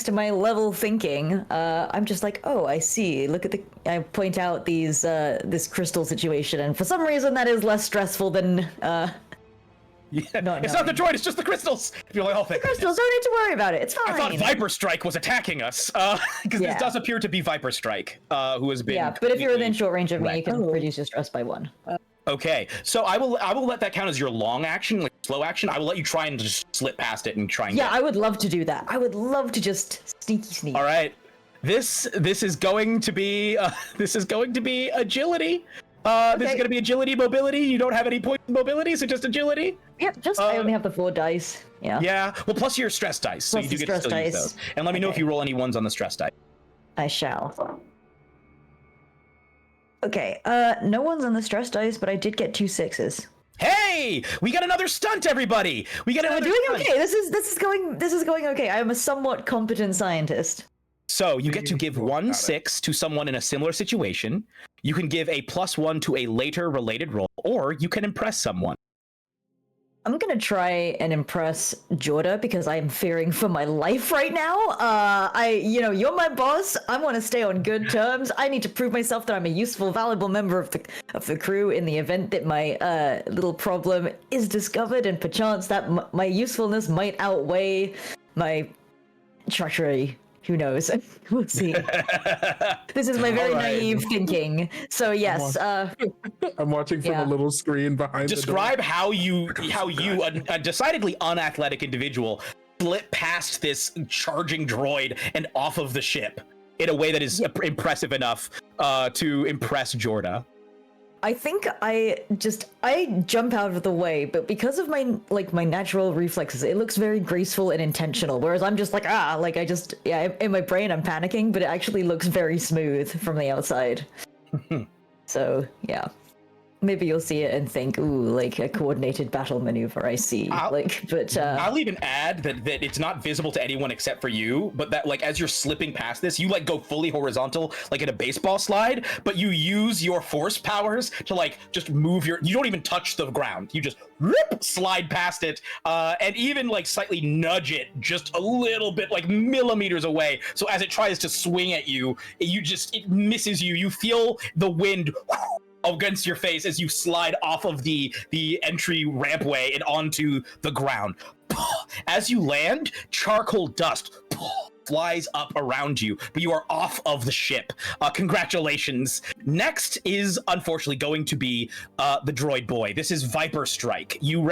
to my level thinking, I'm just like, oh, I see. Look at I point out this crystal situation, and for some reason that is less stressful than it's not the droid, it's just the crystals. You're like, the crystals, don't need to worry about it. It's fine. I thought Viper Strike was attacking us, because this does appear to be Viper Strike, who has been. Yeah, but if you're within short range of me, you can reduce your stress by 1. Okay, so I will let that count as your long action, like slow action. I will let you try and just slip past it and try and. Yeah, I would love to do that. I would love to just sneak. All right, this is going to be agility. This is going to be agility, mobility. You don't have any points in mobility, so just agility. Yep, I only have the 4 dice. Yeah. Yeah. Well, plus your stress dice, so plus you do get to still use those. And let me know if you roll any 1s on the stress dice. I shall. Okay. No one's on the stress dice, but I did get 2 6s. Hey, we got another stunt, everybody. We got another. We're doing stunt. okay. This is going okay. I am a somewhat competent scientist. So you get to give 1 6 to someone in a similar situation. You can give a +1 to a later related roll, or you can impress someone. I'm gonna try and impress Jorda because I'm fearing for my life right now. You're my boss. I want to stay on good terms. I need to prove myself that I'm a useful, valuable member of the crew in the event that my little problem is discovered, and perchance that my usefulness might outweigh my treachery. Who knows? We'll see. This is my very naive thinking. So yes, I'm watching from a little screen behind. Describe how you, a decidedly unathletic individual, slip past this charging droid and off of the ship in a way that is impressive enough to impress Jorda. I think I jump out of the way, but because of my natural reflexes, it looks very graceful and intentional. Whereas I'm just like in my brain I'm panicking, but it actually looks very smooth from the outside. So yeah. Maybe you'll see it and think, ooh, like a coordinated battle maneuver, I see. I'll even add that it's not visible to anyone except for you, but that like as you're slipping past this, you like go fully horizontal, like in a baseball slide, but you use your force powers to like just move you don't even touch the ground. You just slide past it, and even like slightly nudge it just a little bit, like millimeters away. So as it tries to swing at you, it misses you. You feel the wind against your face as you slide off of the entry rampway and onto the ground. As you land, charcoal dust flies up around you, but you are off of the ship. Congratulations. Next is unfortunately going to be the droid boy. This is Viper Strike. You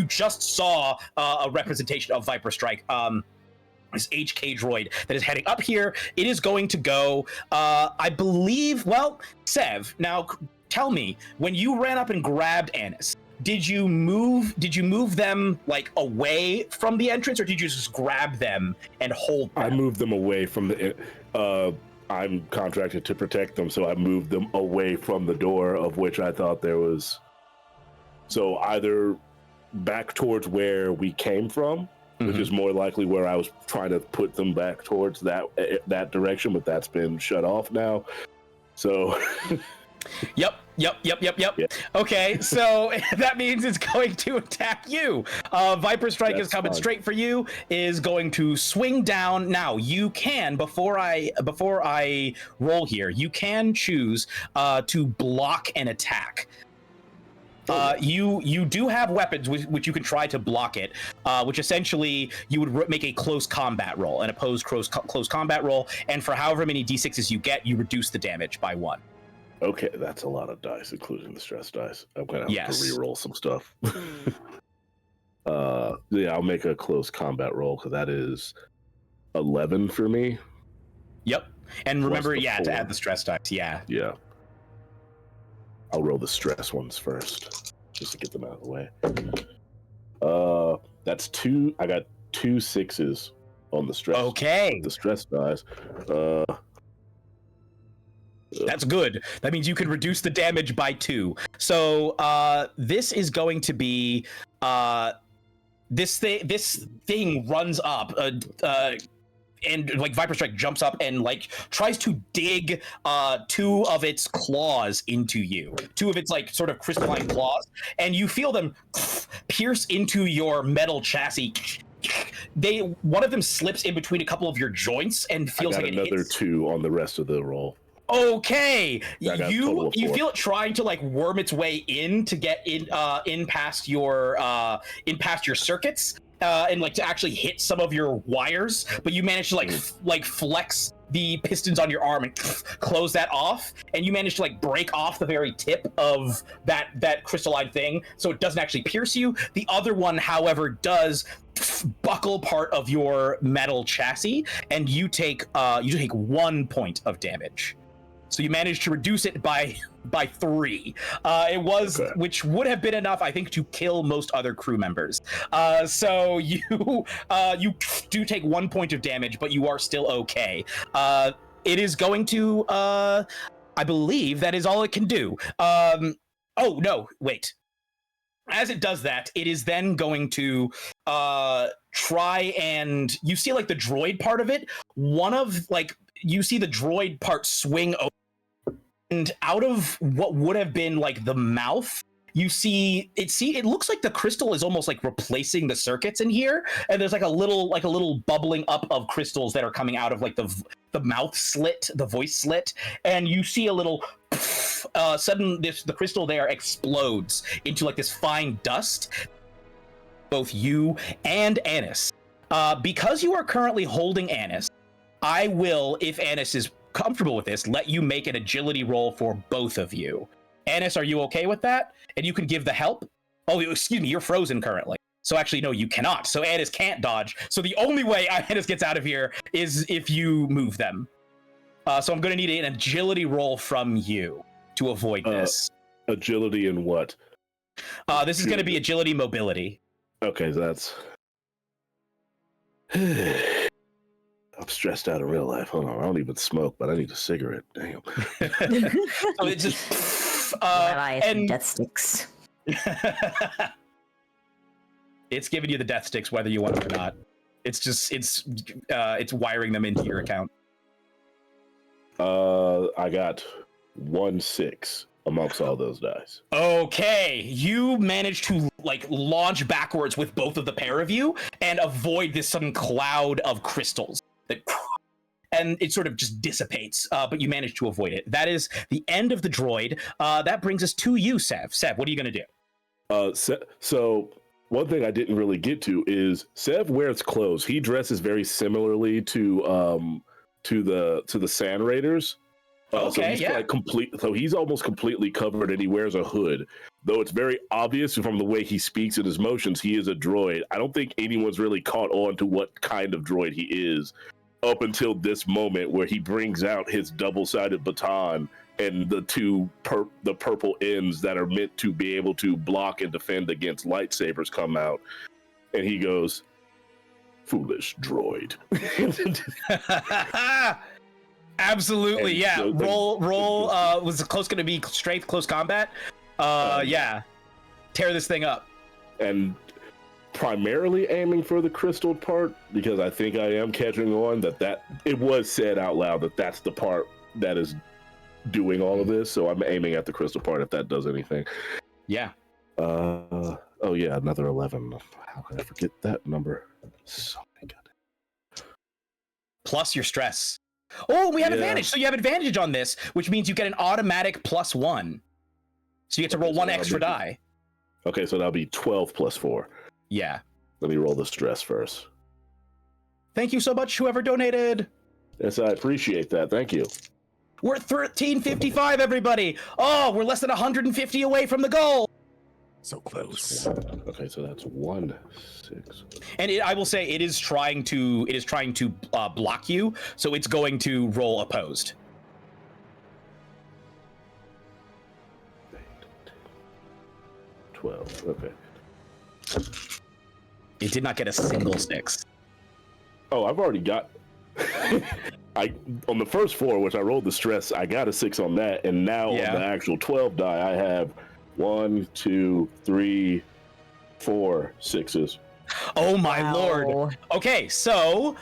just saw a representation of Viper Strike. This HK droid that is heading up here. It is going to go, I believe, well, Sev, now tell me, when you ran up and grabbed Annis, did you move them like away from the entrance, or did you just grab them and hold them? I moved them away from the I'm contracted to protect them, so I moved them away from the door, of which I thought there was, so either back towards where we came from, which is more likely where I was trying to put them back towards that direction, but that's been shut off now. So Yep. Okay, so that means it's going to attack you. Viper Strike is coming straight for you, is going to swing down. Now, you can, before I roll here, you can choose to block an attack. You do have weapons which you can try to block it, which essentially you would make a close combat roll, an opposed close combat roll, and for however many d6s you get, you reduce the damage by 1. Okay, that's a lot of dice, including the stress dice. I'm gonna have to re-roll some stuff. Yeah, I'll make a close combat roll because that is 11 for me. Yep, and remember, to 4. add the stress dice. Yeah. I'll roll the stress ones first, just to get them out of the way. That's 2. I got 2 6s on the stress. Okay. The stress dice. That's good. That means you can reduce the damage by 2. So this is going to be this thing runs up. And like Viper Strike jumps up and like tries to dig 2 of its claws into you, 2 of its like sort of crystalline claws, and you feel them pierce into your metal chassis. One of them slips in between a couple of your joints and feels like it another hits. 2 on the rest of the roll. Okay, you 4. feel it trying to like worm its way in to get in past your circuits. And like to actually hit some of your wires, but you manage to like flex the pistons on your arm and close that off, and you manage to like break off the very tip of that crystalline thing, so it doesn't actually pierce you. The other one, however, does buckle part of your metal chassis, and you take 1 point of damage. So you managed to reduce it by 3. It was, okay, which would have been enough, I think, to kill most other crew members. So you do take 1 point of damage, but you are still okay. It is going to, I believe that is all it can do. Oh no, wait. As it does that, it is then going to try and, you see like the droid part of it. You see the droid part swing over, and out of what would have been like the mouth, it looks like the crystal is almost like replacing the circuits in here, and there's like a little bubbling up of crystals that are coming out of like the mouth slit, the voice slit, and you see a little the crystal there explodes into like this fine dust. Both you and Annis, because you are currently holding Annis, I will, if Annis is comfortable with this, let you make an agility roll for both of you. Annis, are you okay with that? And you can give the help. Oh, excuse me, you're frozen currently. So actually, no, you cannot. So Annis can't dodge. So the only way Annis gets out of here is if you move them. So I'm going to need an agility roll from you to avoid this. agility and what? This is going to be agility, mobility. Okay, so that's. I'm stressed out in real life. Hold on, I don't even smoke, but I need a cigarette. Damn. So it's just and death sticks. It's giving you the death sticks whether you want them or not. It's just it's wiring them into your account. I got 1-6 amongst all those dice. Okay, you managed to like launch backwards with both of the pair of you and avoid this sudden cloud of crystals that, and it sort of just dissipates. But you managed to avoid it. That is the end of the droid. That brings us to you, Sev. Sev, what are you gonna do? So one thing I didn't really get to is Sev wears clothes. He dresses very similarly to the Sand Raiders. So he's so he's almost completely covered, and he wears a hood. Though it's very obvious from the way he speaks and his motions, he is a droid. I don't think anyone's really caught on to what kind of droid he is up until this moment, where he brings out his double-sided baton and the the purple ends that are meant to be able to block and defend against lightsabers come out, and he goes, "Foolish droid." Absolutely, And yeah. so Roll. Was it going to be strength, close combat? Yeah. Tear this thing up. And primarily aiming for the crystal part, because I think I am catching on that it was said out loud that that's the part that is doing all of this. So I'm aiming at the crystal part if that does anything. Yeah. Oh yeah, another 11. How can I forget that number? So good. Plus your stress. Oh, we have advantage. So you have advantage on this, which means you get an automatic +1. So you get to roll one extra die. Okay, so that'll be 12 plus 4. Yeah. Let me roll the stress first. Thank you so much, whoever donated. Yes, I appreciate that. Thank you. We're 1355, everybody. Oh, we're less than 150 away from the goal. So close. Okay, so that's 1, 6. And I will say it is trying to block you, so it's going to roll opposed. 12. Okay. It did not get a single 6. Oh, I've already got. On the first 4, which I rolled the stress, I got a 6 on that, and now on the actual 12 die, I have 1, 2, 3, 4 6s. Oh my lord. Okay, so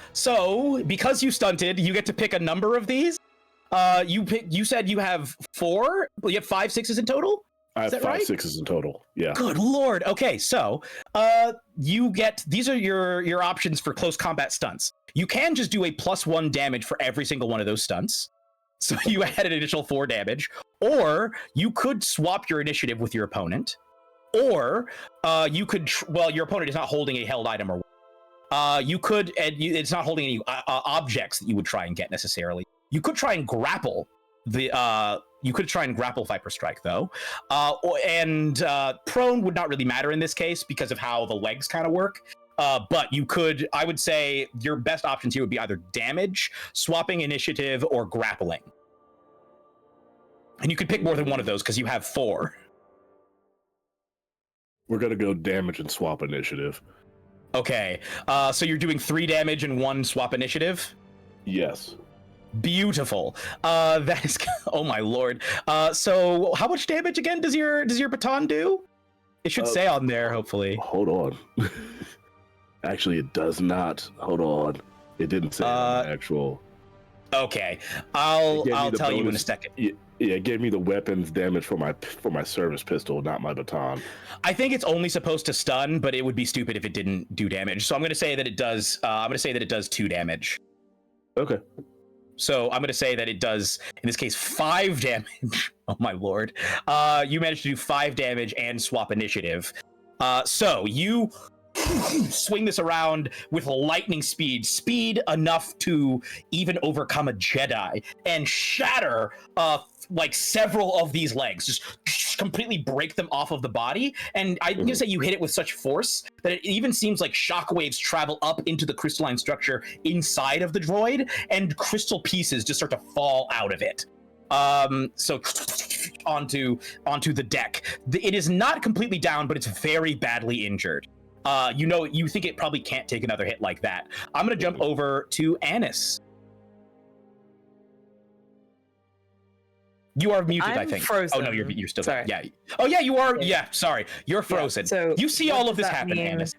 because you stunted, you get to pick a number of these. You said you have 4, well, you have 5 6s in total? I have 5 6s in total. Yeah. Good lord. Okay, so you get, these are your options for close combat stunts. You can just do a +1 damage for every single one of those stunts. So you add an additional 4 damage, or you could swap your initiative with your opponent, or you could, well, your opponent is not holding a held item, or you could, it's not holding any objects that you would try and get necessarily. You could try and grapple you could try and grapple Viper Strike though, and prone would not really matter in this case because of how the legs kind of work. But you could, I would say your best options here would be either damage, swapping initiative, or grappling. And you could pick more than one of those because you have 4. We're going to go damage and swap initiative. Okay, so you're doing 3 damage and 1 swap initiative? Yes. Beautiful. That is, oh my lord. So how much damage again does your baton do? It should say on there, hopefully. Hold on. Actually, it does not. Hold on. It didn't say on the actual. Okay, I'll tell you in a second. Yeah, it gave me the weapons damage for my service pistol, not my baton. I think it's only supposed to stun, but it would be stupid if it didn't do damage. So I'm going to say that it does. I'm going to say that it does 2 damage. Okay. So I'm going to say that it does, in this case, 5 damage. Oh my lord. You managed to do 5 damage and swap initiative. So you swing this around with lightning speed enough to even overcome a Jedi and shatter like several of these legs, just completely break them off of the body. And I'm gonna say you hit it with such force that it even seems like shockwaves travel up into the crystalline structure inside of the droid, and crystal pieces just start to fall out of it. So onto the deck. It is not completely down, but it's very badly injured. You think it probably can't take another hit like that. I'm going to jump over to Annis. You are muted, I I'm think. frozen. Oh no, you're still Sorry. there. Yeah. Oh yeah, you are. Yeah, sorry. You're frozen. so you see what all of does this that happen, mean Annis.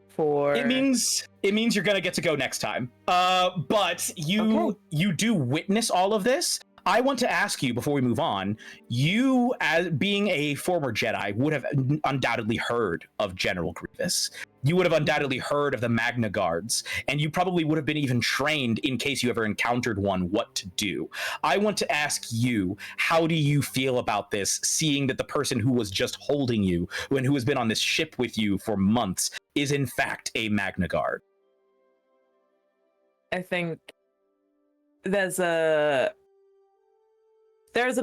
For It means you're gonna get to go next time. But you do witness all of this. I want to ask you before we move on. You, as being a former Jedi, would have undoubtedly heard of General Grievous. You would have undoubtedly heard of the Magna Guards, and you probably would have been even trained in case you ever encountered one what to do. I want to ask you, how do you feel about this, seeing that the person who was just holding you and who has been on this ship with you for months is in fact a Magna Guard? I think there's an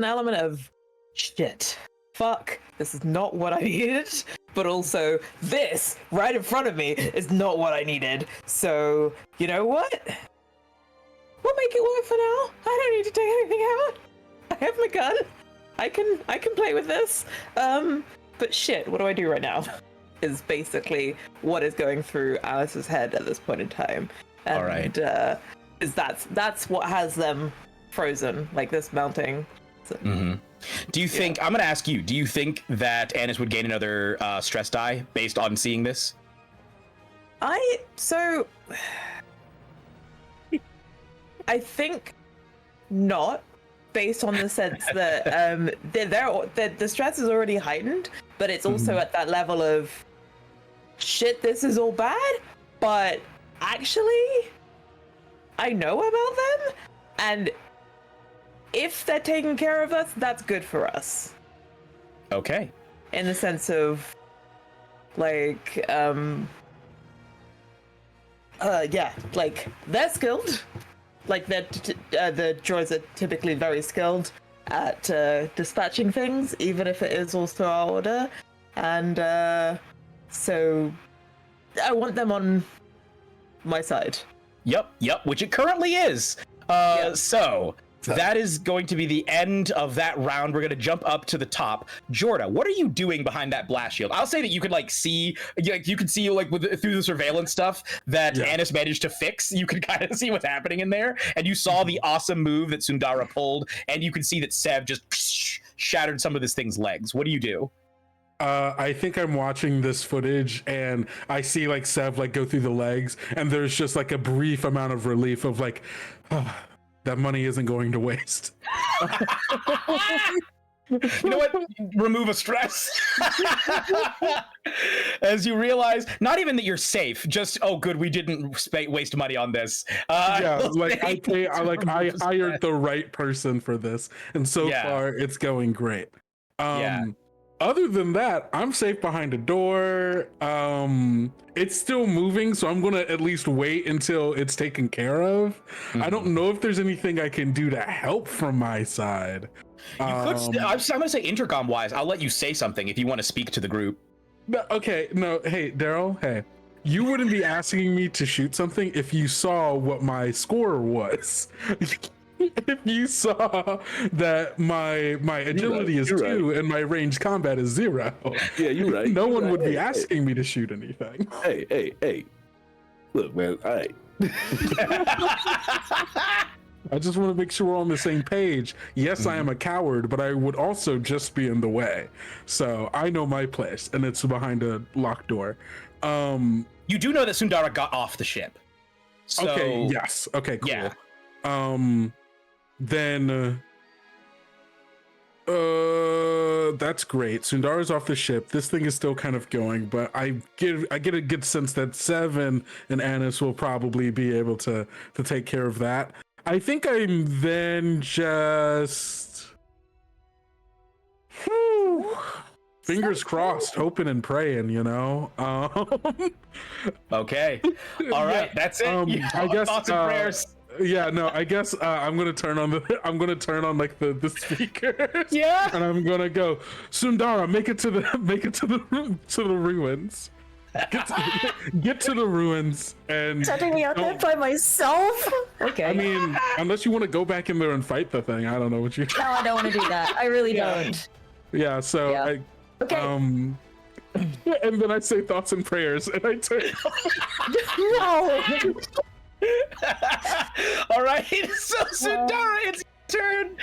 element of shit. Fuck, this is not what I needed. But also, this right in front of me is not what I needed. So, you know what? We'll make it work for now. I don't need to take anything out. I have my gun. I can play with this. But shit, what do I do right now? Is basically what is going through Alice's head at this point in time. And, All right. Is that's what has them frozen, like this melting. So, Do you think, I'm going to ask you, do you think that Annis would gain another stress die based on seeing this? I think not, based on the sense that the stress is already heightened, but it's also at that level of shit, this is all bad, but actually I know about them, and if they're taking care of us, that's good for us. Okay. In the sense of, like, like, they're skilled. Like, the droids are typically very skilled at dispatching things, even if it is also our order. And so I want them on my side. Yep, which it currently is. So that is going to be the end of that round. We're going to jump up to the top. Jorda, what are you doing behind that blast shield? I'll say that you could see through the surveillance stuff that Annis managed to fix. You could kind of see what's happening in there, and you saw the awesome move that Sundara pulled, and you can see that Sev just shattered some of this thing's legs. What do you do? I think I'm watching this footage and I see like Sev like go through the legs, and there's just like a brief amount of relief of like, oh, that money isn't going to waste. You know what? Remove a stress. As you realize, not even that you're safe, just, oh good, we didn't waste money on this. Like I hired the right person for this, and so far it's going great. Other than that, I'm safe behind a door. It's still moving, so I'm gonna at least wait until it's taken care of. I don't know if there's anything I can do to help from my side. I'm gonna say intercom wise, I'll let you say something if you want to speak to the group. Hey, Daryl, hey. You wouldn't be asking me to shoot something if you saw what my score was. If you saw that my agility is 2 and my range combat is 0. Yeah, you're right. No one would be asking me to shoot anything. Hey. Look, man, I just want to make sure we're on the same page. Yes, I am a coward, but I would also just be in the way. So I know my place, and it's behind a locked door. You do know that Sundara got off the ship. So... Okay, yes. Okay, cool. Yeah. Then that's great. Sundara's off the ship. This thing is still kind of going, but I get a good sense that Sev and Annis will probably be able to take care of that. I think I'm then just fingers crossed, hoping and praying, you know. Okay. All right, that's it. I guess thoughts and prayers. Yeah, no, I guess I'm gonna turn on like the speakers. Yeah. And I'm gonna go, Sundara, make it to the ruins. Get to the ruins and Setting me out there by myself? Okay. I mean, unless you want to go back in there and fight the thing, I don't know what you. No, I don't want to do that. I really don't. Yeah. So Yeah. Okay. and then I say thoughts and prayers, and I turn. No. All right, so Sundara, it's your turn.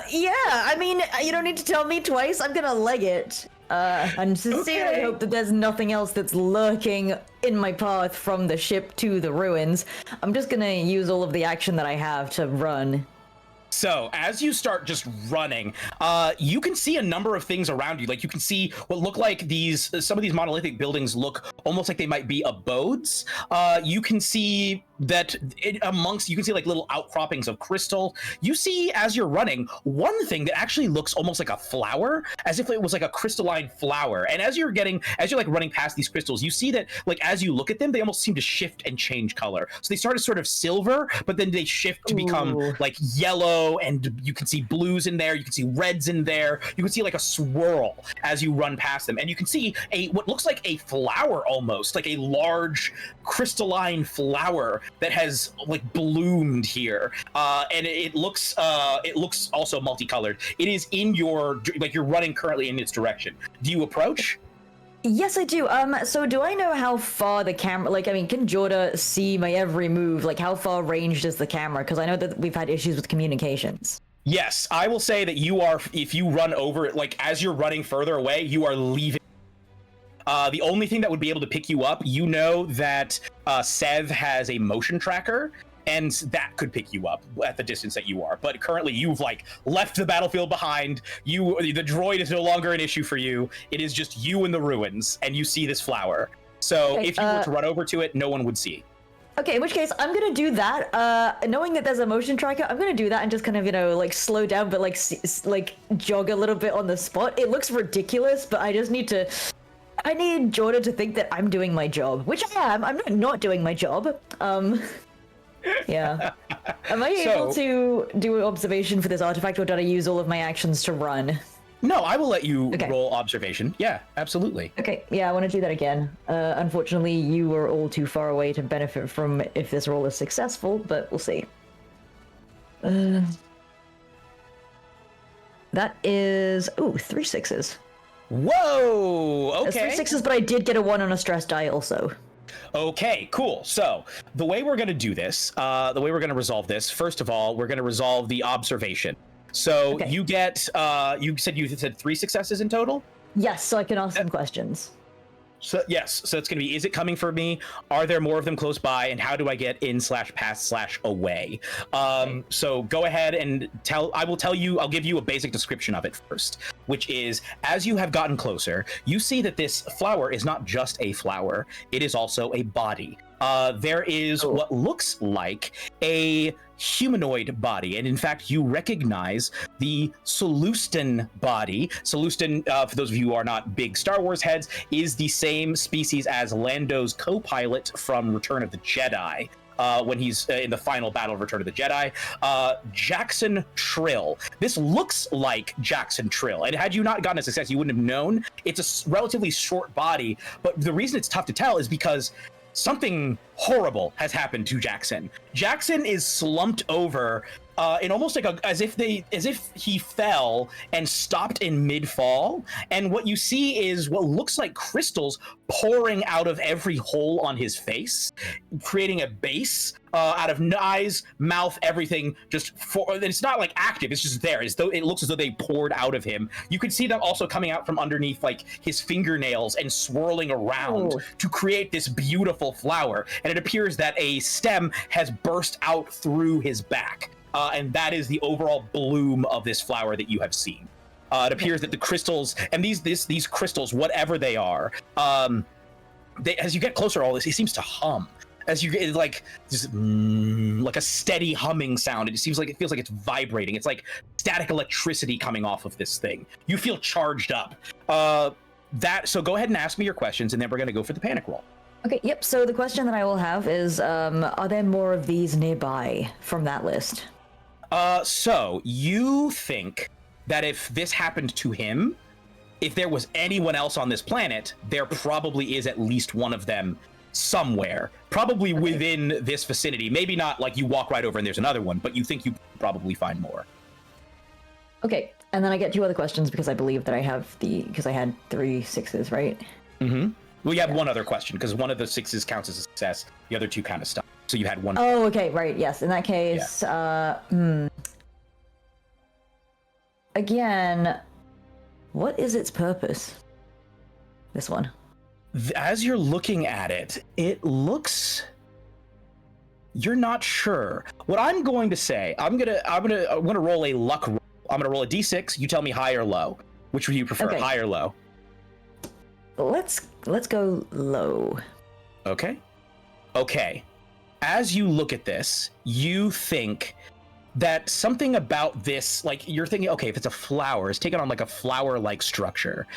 Yeah, I mean, you don't need to tell me twice. I'm gonna leg it. And sincerely hope that there's nothing else that's lurking in my path from the ship to the ruins. I'm just gonna use all of the action that I have to run. So as you start just running, you can see a number of things around you. Like you can see what look like some of these monolithic buildings look almost like they might be abodes. You can see that you can see like little outcroppings of crystal. You see as you're running, one thing that actually looks almost like a flower, as if it was like a crystalline flower. And as you're like running past these crystals, you see that like as you look at them, they almost seem to shift and change color. So they start as sort of silver, but then they shift to become like yellow, and you can see blues in there, you can see reds in there, you can see like a swirl as you run past them, and you can see what looks like a flower, almost like a large crystalline flower that has like bloomed here, and it looks also multicolored. It is in you're running currently in its direction. Do you approach? Yes, I do. So do I know how far the camera, like, I mean, can Jorda see my every move? Like, how far ranged is the camera? Because I know that we've had issues with communications. Yes, I will say that if you run over it, like, as you're running further away, you are leaving. The only thing that would be able to pick you up, you know that Sev has a motion tracker, and that could pick you up at the distance that you are. But currently, you've like left the battlefield behind. The droid is no longer an issue for you. It is just you in the ruins, and you see this flower. So Okay, if you were to run over to it, no one would see. Okay, in which case, I'm gonna do that. Knowing that there's a motion tracker, I'm gonna do that and just kind of, like, slow down, but, like jog a little bit on the spot. It looks ridiculous, but I just need to... I need Jordan to think that I'm doing my job, which I am. I'm not doing my job. Yeah. Am I able to do an observation for this artifact, or did I use all of my actions to run? No, I will let you roll observation. Yeah, absolutely. Okay, yeah, I want to do that again. Unfortunately, you are all too far away to benefit from if this roll is successful, but we'll see. That is... Ooh, 3 6s. Whoa! Okay. That's 3 6s, but I did get a 1 on a stress die also. Okay, cool. So the way we're going to do this, the way we're going to resolve this, first of all, we're going to resolve the observation. So you get, you said 3 successes in total? Yes, so I can ask some questions. So yes, so it's going to be, is it coming for me? Are there more of them close by? And how do I get in/past/away? So go ahead and I'll give you a basic description of it first, which is, as you have gotten closer, you see that this flower is not just a flower, it is also a body. There is what looks like a humanoid body, and in fact you recognize the Salustan body. Salustan, for those of you who are not big Star Wars heads, is the same species as Lando's co-pilot from Return of the Jedi. When he's in the final battle of Return of the Jedi, Jackson Trill. This looks like Jackson Trill, and had you not gotten a success, you wouldn't have known. It's a relatively short body, but the reason it's tough to tell is because something horrible has happened to Jackson. Jackson is slumped over in almost like as if he fell and stopped in mid-fall, and what you see is what looks like crystals pouring out of every hole on his face, creating a base out of eyes, mouth, everything. It's not like active, it's just there, as though it looks as though they poured out of him. You could see them also coming out from underneath like his fingernails and swirling around to create this beautiful flower, and it appears that a stem has burst out through his back. And that is the overall bloom of this flower that you have seen. It appears that the crystals, and these crystals, whatever they are, as you get closer to all this, it seems to hum. As you get like this, like a steady humming sound. It feels like it's vibrating. It's like static electricity coming off of this thing. You feel charged up. So go ahead and ask me your questions, and then we're going to go for the panic roll. Okay, yep. So the question that I will have is, are there more of these nearby from that list? So you think that if this happened to him, if there was anyone else on this planet, there probably is at least one of them somewhere, probably within this vicinity. Maybe not like you walk right over and there's another one, but you think you probably find more. Okay, and then I get 2 other questions because I believe that I have because I had 3 6s, right? Mm-hmm. Well, you have one other question because one of the 6s counts as a success. The other 2 kind of stop. So you had one. Oh, okay, right. Yes. In that case, again, what is its purpose? This one. As you're looking at it, it looks. You're not sure. What I'm going to say, I'm gonna roll a luck roll. I'm gonna roll a d6. You tell me high or low. Which would you prefer, Okay. high or low? Let's go low. Okay. Okay. As you look at this, you think that something about this, like you're thinking, okay, if it's a flower, it's taken on like a flower-like structure.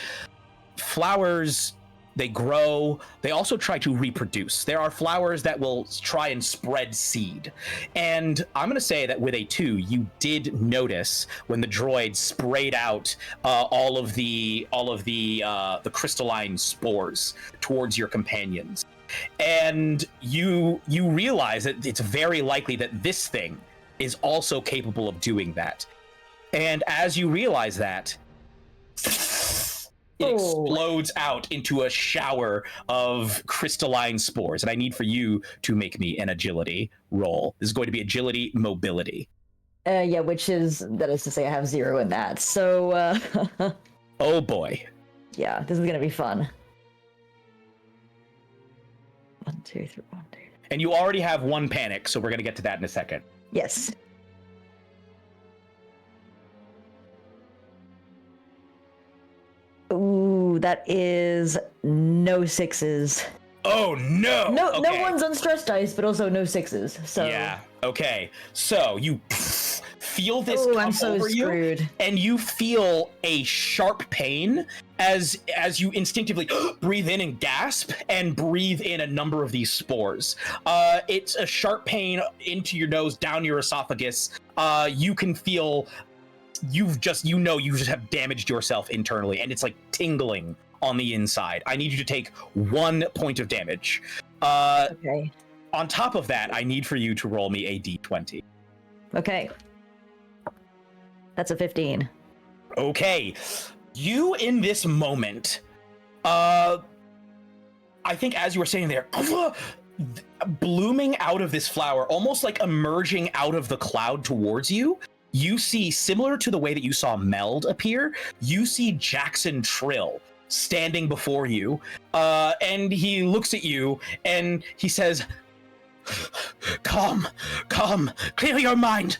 Flowers, they grow. They also try to reproduce. There are flowers that will try and spread seed. And I'm going to say that with a 2, you did notice when the droid sprayed out all of the crystalline spores towards your companions. And you realize that it's very likely that this thing is also capable of doing that. And as you realize that, it explodes out into a shower of crystalline spores. And I need for you to make me an agility roll. This is going to be agility mobility. Yeah, that is to say I have 0 in that. So, Oh boy. yeah, this is going to be fun. 1, 2, 3, 1, 2. And you already have 1 panic, so we're going to get to that in a second. Yes. Ooh, that is no 6s. Oh no! No, Okay. no one's on stress dice, but also no 6s. So Yeah. Okay. So you feel this Ooh, come I'm so over screwed. you, and you feel a sharp pain as you instinctively breathe in and gasp and breathe in a number of these spores. It's a sharp pain into your nose, down your esophagus. You can feel you just have damaged yourself internally, and it's like tingling on the inside. I need you to take 1 point of damage. Okay. On top of that, I need for you to roll me a d20. Okay. That's a 15. Okay. You, in this moment, I think as you were sitting there, blooming out of this flower, almost like emerging out of the cloud towards you, you see, similar to the way that you saw Meld appear, you see Jackson Trill standing before you, and he looks at you and he says, calm, clear your mind,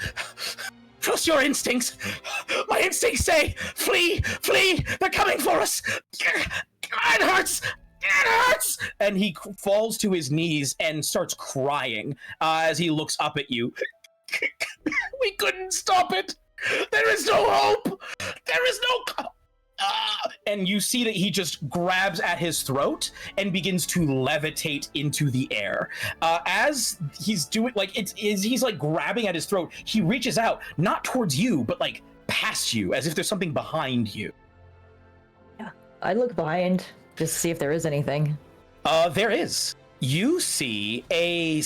trust your instincts. My instincts say, flee, they're coming for us. It hurts. And he falls to his knees and starts crying as he looks up at you. We couldn't stop it. There is no hope. There is no... and you see that he just grabs at his throat and begins to levitate into the air. As he's doing, he's like grabbing at his throat, he reaches out, not towards you, but like past you, as if there's something behind you. Yeah. I look behind just to see if there is anything. There is. You see a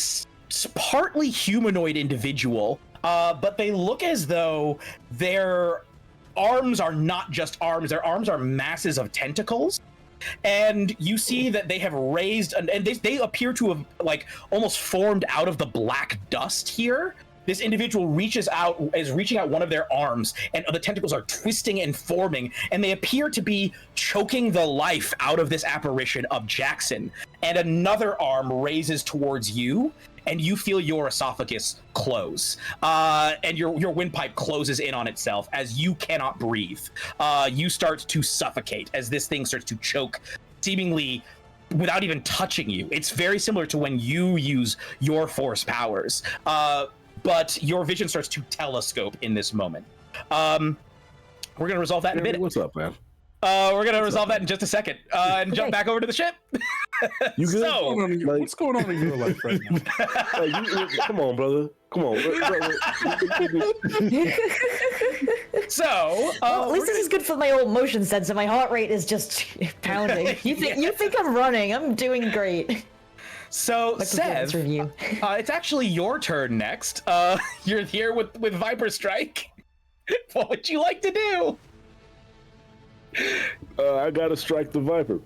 partly humanoid individual, but they look as though their arms are not just arms. Their arms are masses of tentacles. And you see that they have raised, and they appear to have like almost formed out of the black dust here. This individual is reaching out one of their arms, and the tentacles are twisting and forming, and they appear to be choking the life out of this apparition of Jackson. And another arm raises towards you, and you feel your esophagus close, and your windpipe closes in on itself as you cannot breathe. You start to suffocate as this thing starts to choke, seemingly without even touching you. It's very similar to when you use your force powers, but your vision starts to telescope in this moment. We're gonna resolve that in a minute. What's up, man? We're gonna resolve that in just a second, and jump back over to the ship. You good? So, What's going on in your life right now? Come on, brother. Come on, brother. So, Well, at least this is good for my old motion sensor. My heart rate is just pounding. You think I'm running? I'm doing great. So, My performance Sev, review. it's actually your turn next. You're here with Viper Strike. What would you like to do? I gotta strike the Viper.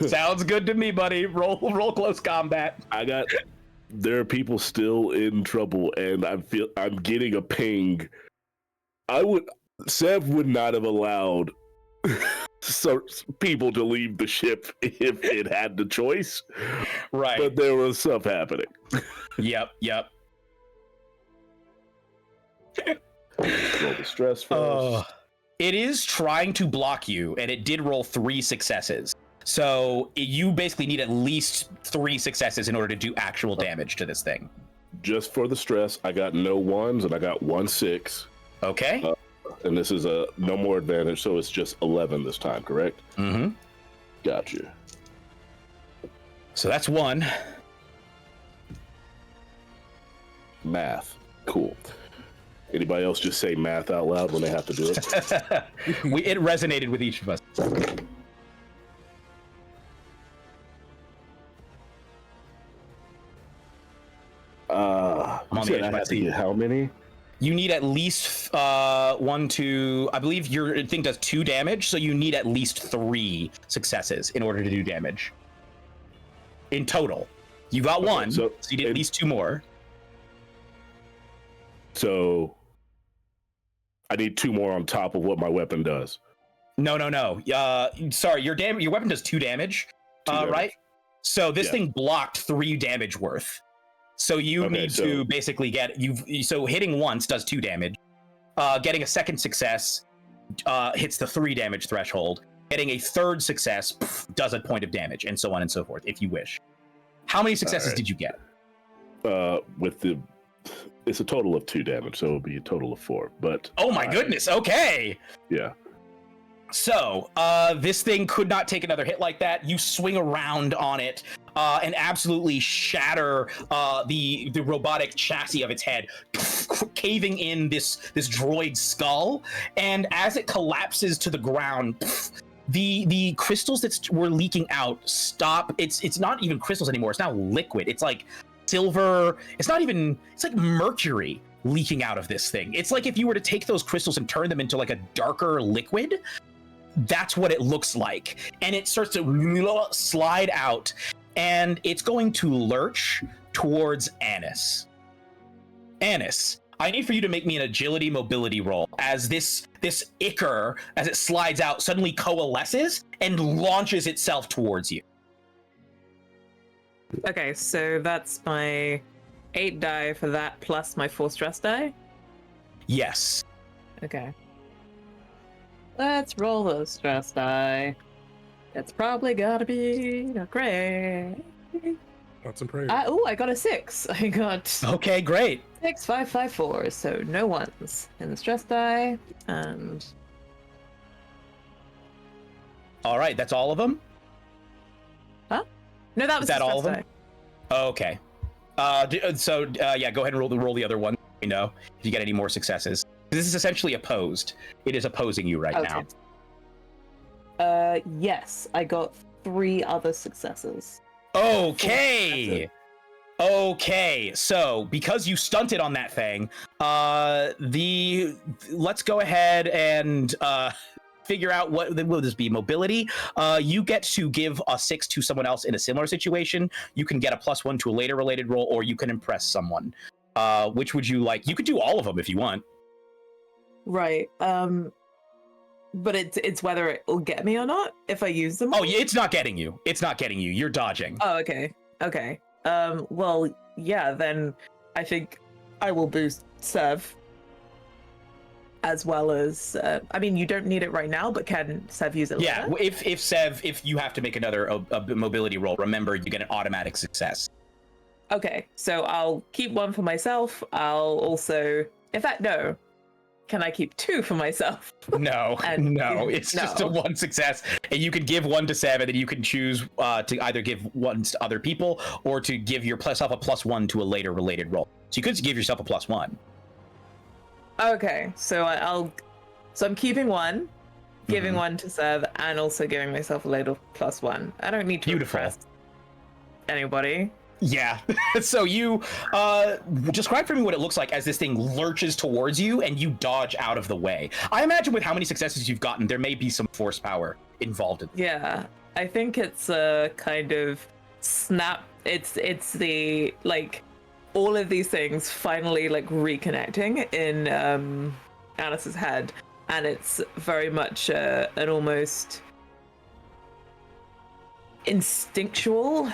Sounds good to me, buddy. Roll close combat. There are people still in trouble, and I'm getting a ping. Sev would not have allowed people to leave the ship if it had the choice. Right. But there was stuff happening. Yep. Roll the stress first. It is trying to block you, and it did roll 3 successes. So you basically need at least 3 successes in order to do actual damage to this thing. Just for the stress, I got no 1s, and I got 1 6. Okay. And this is a no more advantage, so it's just 11 this time, correct? Mm-hmm. Gotcha. So that's 1. Math. Cool. Anybody else just say math out loud when they have to do it? It resonated with each of us. You said I have to get how many? You need at least 1, 2. I believe your thing does 2 damage, so you need at least 3 successes in order to do damage. In total, you got 1, so you need at least 2 more. So I need 2 more on top of what my weapon does. No. Sorry, your weapon does 2 damage, right? So this thing blocked 3 damage worth. So you need to basically so hitting once does 2 damage. Getting a second success hits the 3 damage threshold. Getting a third success does a point of damage, and so on and so forth, if you wish. How many successes did you get? It's a total of 2 damage, so it'll be a total of 4. But oh my goodness, okay. Yeah. So this thing could not take another hit like that. You swing around on it and absolutely shatter the robotic chassis of its head, caving in this droid skull. And as it collapses to the ground, the crystals that were leaking out stop. It's not even crystals anymore. It's now liquid. It's like silver. It's like mercury leaking out of this thing. It's like if you were to take those crystals and turn them into like a darker liquid. That's what it looks like. And it starts to slide out, and it's going to lurch towards Annis. Annis, I need for you to make me an agility mobility roll as this ichor, as it slides out, suddenly coalesces and launches itself towards you. Okay, so that's my 8 die for that plus my 4 stress die? Yes. Okay. Let's roll the stress die. It's probably gotta be great. Thoughts and prayers. I got a 6. I got Okay, great. 6, 5, 5, 4. So no 1s in the stress die. And All right, that's all of them? huh? No, that was Is that the all of stress them? Okay. Yeah, go ahead and roll the other one. You know, if you get any more successes. This is essentially opposed. It is opposing you right die. now. Yes, I got 3 other successes. Okay. So because you stunted on that thing, let's go ahead and figure out what will this be? Mobility. You get to give a 6 to someone else in a similar situation. You can get a +1 to a later related roll, or you can impress someone. Which would you like? You could do all of them if you want. Right. But it's whether it will get me or not if I use them. Oh, yeah, it's not getting you. You're dodging. Oh, okay. Well, yeah, then I think I will boost Sev. As well as, I mean, you don't need it right now, but can Sev use it later? Yeah, if you have to make another a mobility roll, remember you get an automatic success. Okay, so I'll keep 1 for myself. I'll also, in fact, no. Can I keep 2 for myself? No, it's just a 1 success, and you can give 1 to Sev, and then you can choose to either give 1 to other people or to give yourself a +1 to a later related roll. So you could give yourself a +1. Okay, so So I'm keeping one, giving Mhm. one to Sev, and also giving myself a little +1. I don't need to Beautiful. impress anybody. Yeah. So you describe for me what it looks like as this thing lurches towards you and you dodge out of the way. I imagine with how many successes you've gotten, there may be some force power involved in Yeah, I think it's a kind of snap. It's the like all of these things finally like reconnecting in Alice's head, and it's very much an almost instinctual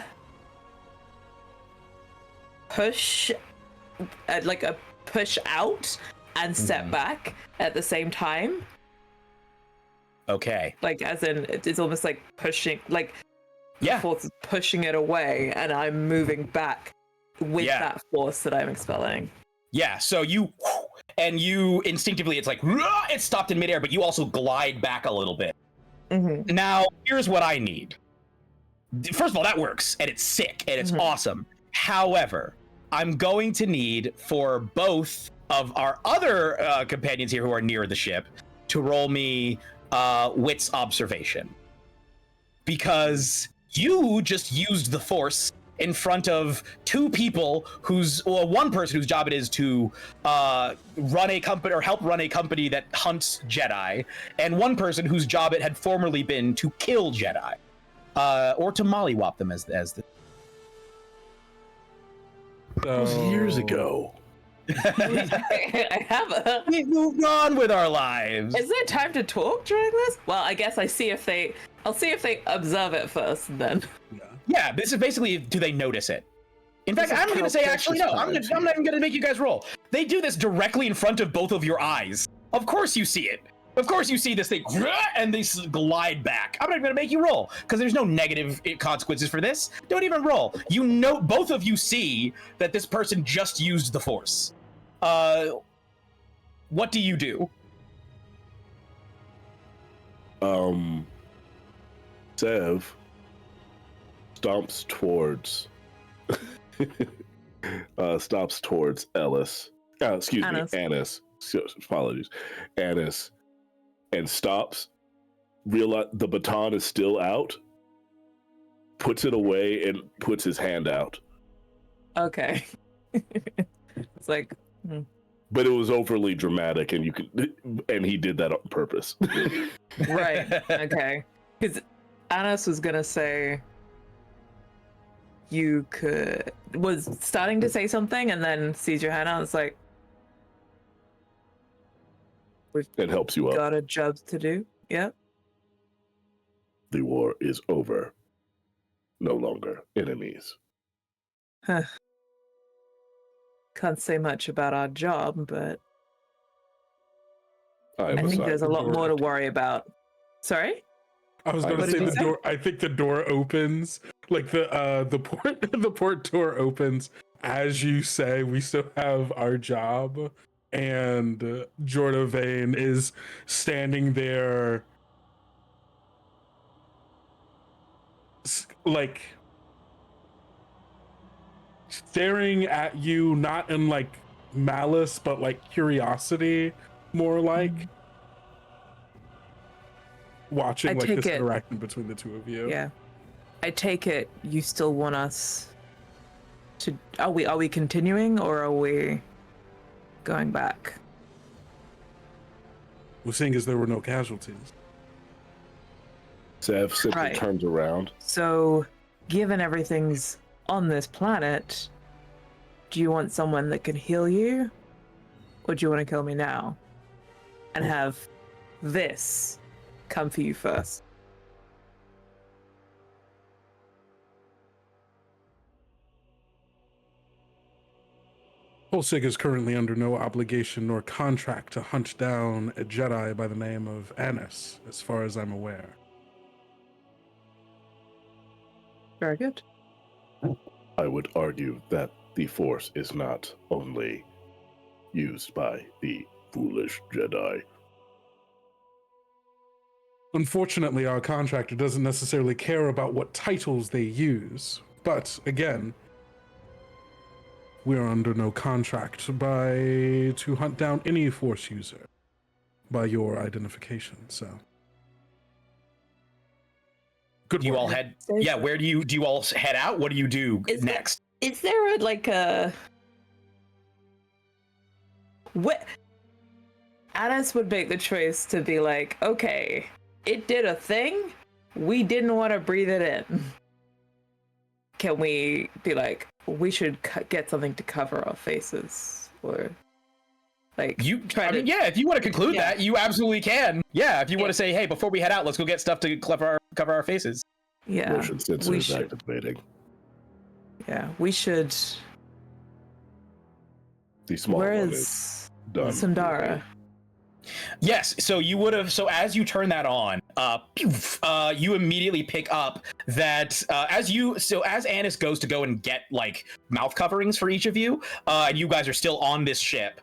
push, like a push out and step back at the same time. Okay. Like as in it's almost like pushing, like Yeah. force is pushing it away, and I'm moving back with Yeah. that force that I'm expelling. Yeah, so you instinctively, it's like, "Rah!" It's stopped in midair, but you also glide back a little bit. Mm-hmm. Now, here's what I need. First of all, that works, and it's sick, and it's awesome. However, I'm going to need for both of our other companions here who are near the ship to roll me wits observation. Because you just used the force in front of two people one person whose job it is to run a company or help run a company that hunts Jedi, and one person whose job it had formerly been to kill Jedi, or to mollywop them as the. That was years ago. I have a. We moved on with our lives. Is there time to talk during this? Well, I guess I'll see if they observe it first, and then. Yeah, this is basically, do they notice it? In fact, This is I'm going to say, how actually, no, I'm not even going to make you guys roll. They do this directly in front of both of your eyes. Of course you see it. Of course you see this thing, and they glide back. I'm not even going to make you roll, because there's no negative consequences for this. Don't even roll. You know, both of you see that this person just used the force. What do you do? Sev stomps towards Ellis. Excuse Annis. me, Annis. Apologies, Annis, and stops. Realize the baton is still out. Puts it away and puts his hand out. Okay. It's like. But it was overly dramatic, and he did that on purpose. Right. Okay. Because Annis was gonna say was starting to say something, and then sees your hand out. It's like It helps you up. got a job to do. Yep. The war is over. No longer enemies. Huh. Can't say much about our job, but I think there's a lot more to worry about. Sorry? I was going What to say did you the say? door. I think the door opens, like the port door opens as you say. We still have our job, and Jordan Vane is standing there, like staring at you, not in like malice, but like curiosity, more like. Watching I like take this it- interaction between the two of you. Yeah. I take it you still want us to are we continuing, or are we going back? Well, seeing as there were no casualties. Sev simply Right. turns around. So, given everything's on this planet, do you want someone that can heal you? Or do you want to kill me now? And have this come for you first? Polsig is currently under no obligation nor contract to hunt down a Jedi by the name of Annis, as far as I'm aware. Very good. I would argue that the Force is not only used by the foolish Jedi. Unfortunately, our contractor doesn't necessarily care about what titles they use. But again, we're under no contract to hunt down any Force user. by your identification. So, good Do you work. all head? Yeah, where do you all head out? What do you do next? Is there a what? Alice would make the choice to be like, okay, it did a thing. We didn't want to breathe it in. Can we be like, we should get something to cover our faces, or like yeah, if you want to conclude that, you absolutely can. Yeah, if you want to say, hey, before we head out, let's go get stuff to cover our faces. Yeah, Motion sensors activating. Yeah, we should. The small Where one is done. Sundara? Yes, so you would have. So as you turn that on, you immediately pick up that as Annis goes to go and get like mouth coverings for each of you, and you guys are still on this ship.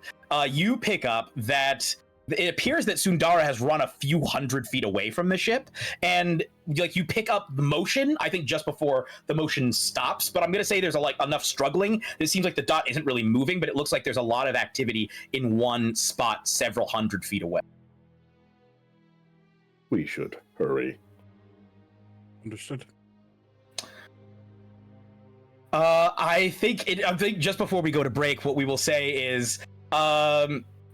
You pick up that it appears that Sundara has run a few hundred feet away from the ship, and like you pick up the motion, I think just before the motion stops, but I'm gonna say there's enough struggling. It seems like the dot isn't really moving, but it looks like there's a lot of activity in one spot several hundred feet away. We should hurry. Understood. I think just before we go to break, what we will say is,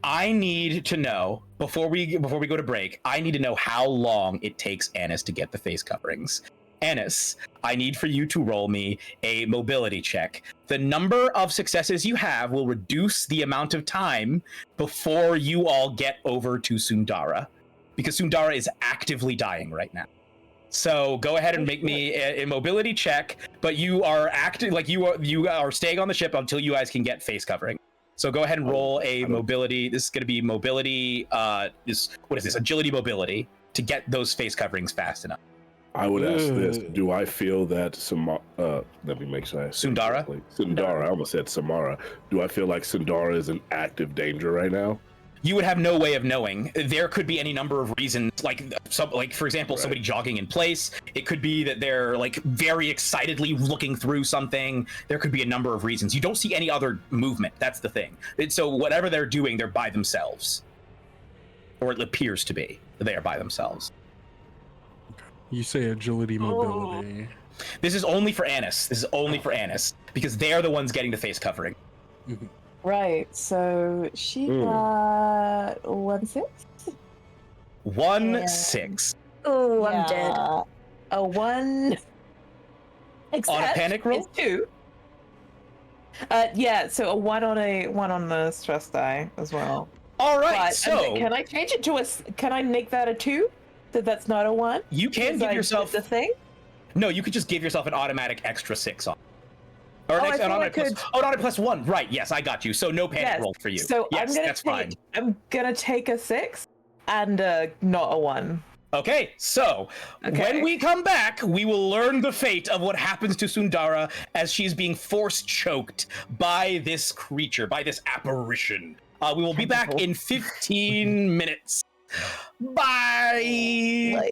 I need to know before we go to break. I need to know how long it takes Annis to get the face coverings. Annis, I need for you to roll me a mobility check. The number of successes you have will reduce the amount of time before you all get over to Sundara, because Sundara is actively dying right now. So go ahead and make me a mobility check, but you are you are staying on the ship until you guys can get face covering. So go ahead and roll a mobility. This is going to be mobility. What is this? Agility mobility to get those face coverings fast enough. I would ask this: do I feel that let me make sure I say Sundara? correctly. Sundara. I almost said Samara. Do I feel like Sundara is in active danger right now? You would have no way of knowing. There could be any number of reasons, like for example, somebody jogging in place. It could be that they're like very excitedly looking through something. There could be a number of reasons. You don't see any other movement. That's the thing. So whatever they're doing, they're by themselves, or it appears to be. They are by themselves. You say agility, mobility. This is only for Annis. This is only for Annis because they're the ones getting the face covering. Mhm. Right, so she got 1-6. 1-6. Oh, I'm dead. A 1. On a panic roll? It's 2. Yeah, so a 1 on the stress die as well. All right, But, so can I change it to can I make that a 2? So that's not a 1? you can give yourself the thing. No, you could just give yourself an automatic extra 6 on. Or I thought I could... automatic plus 1. Right, yes, I got you. So no panic roll for you. So yes, that's fine. I'm gonna take a 6 and not a 1. Okay, so when we come back, we will learn the fate of what happens to Sundara as she's being force choked by this creature, by this apparition. We will be back in 15 minutes. Bye!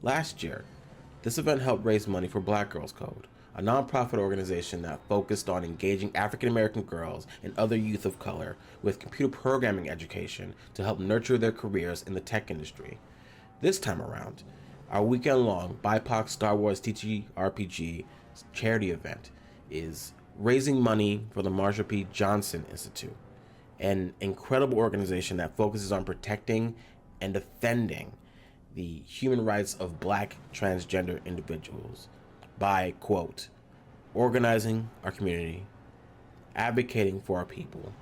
Last year, this event helped raise money for Black Girls Code, a nonprofit organization that focused on engaging African American girls and other youth of color with computer programming education to help nurture their careers in the tech industry. This time around, our weekend-long BIPOC Star Wars TTRPG charity event is raising money for the Marsha P. Johnson Institute, an incredible organization that focuses on protecting and defending the human rights of Black transgender individuals by, quote, organizing our community, advocating for our people,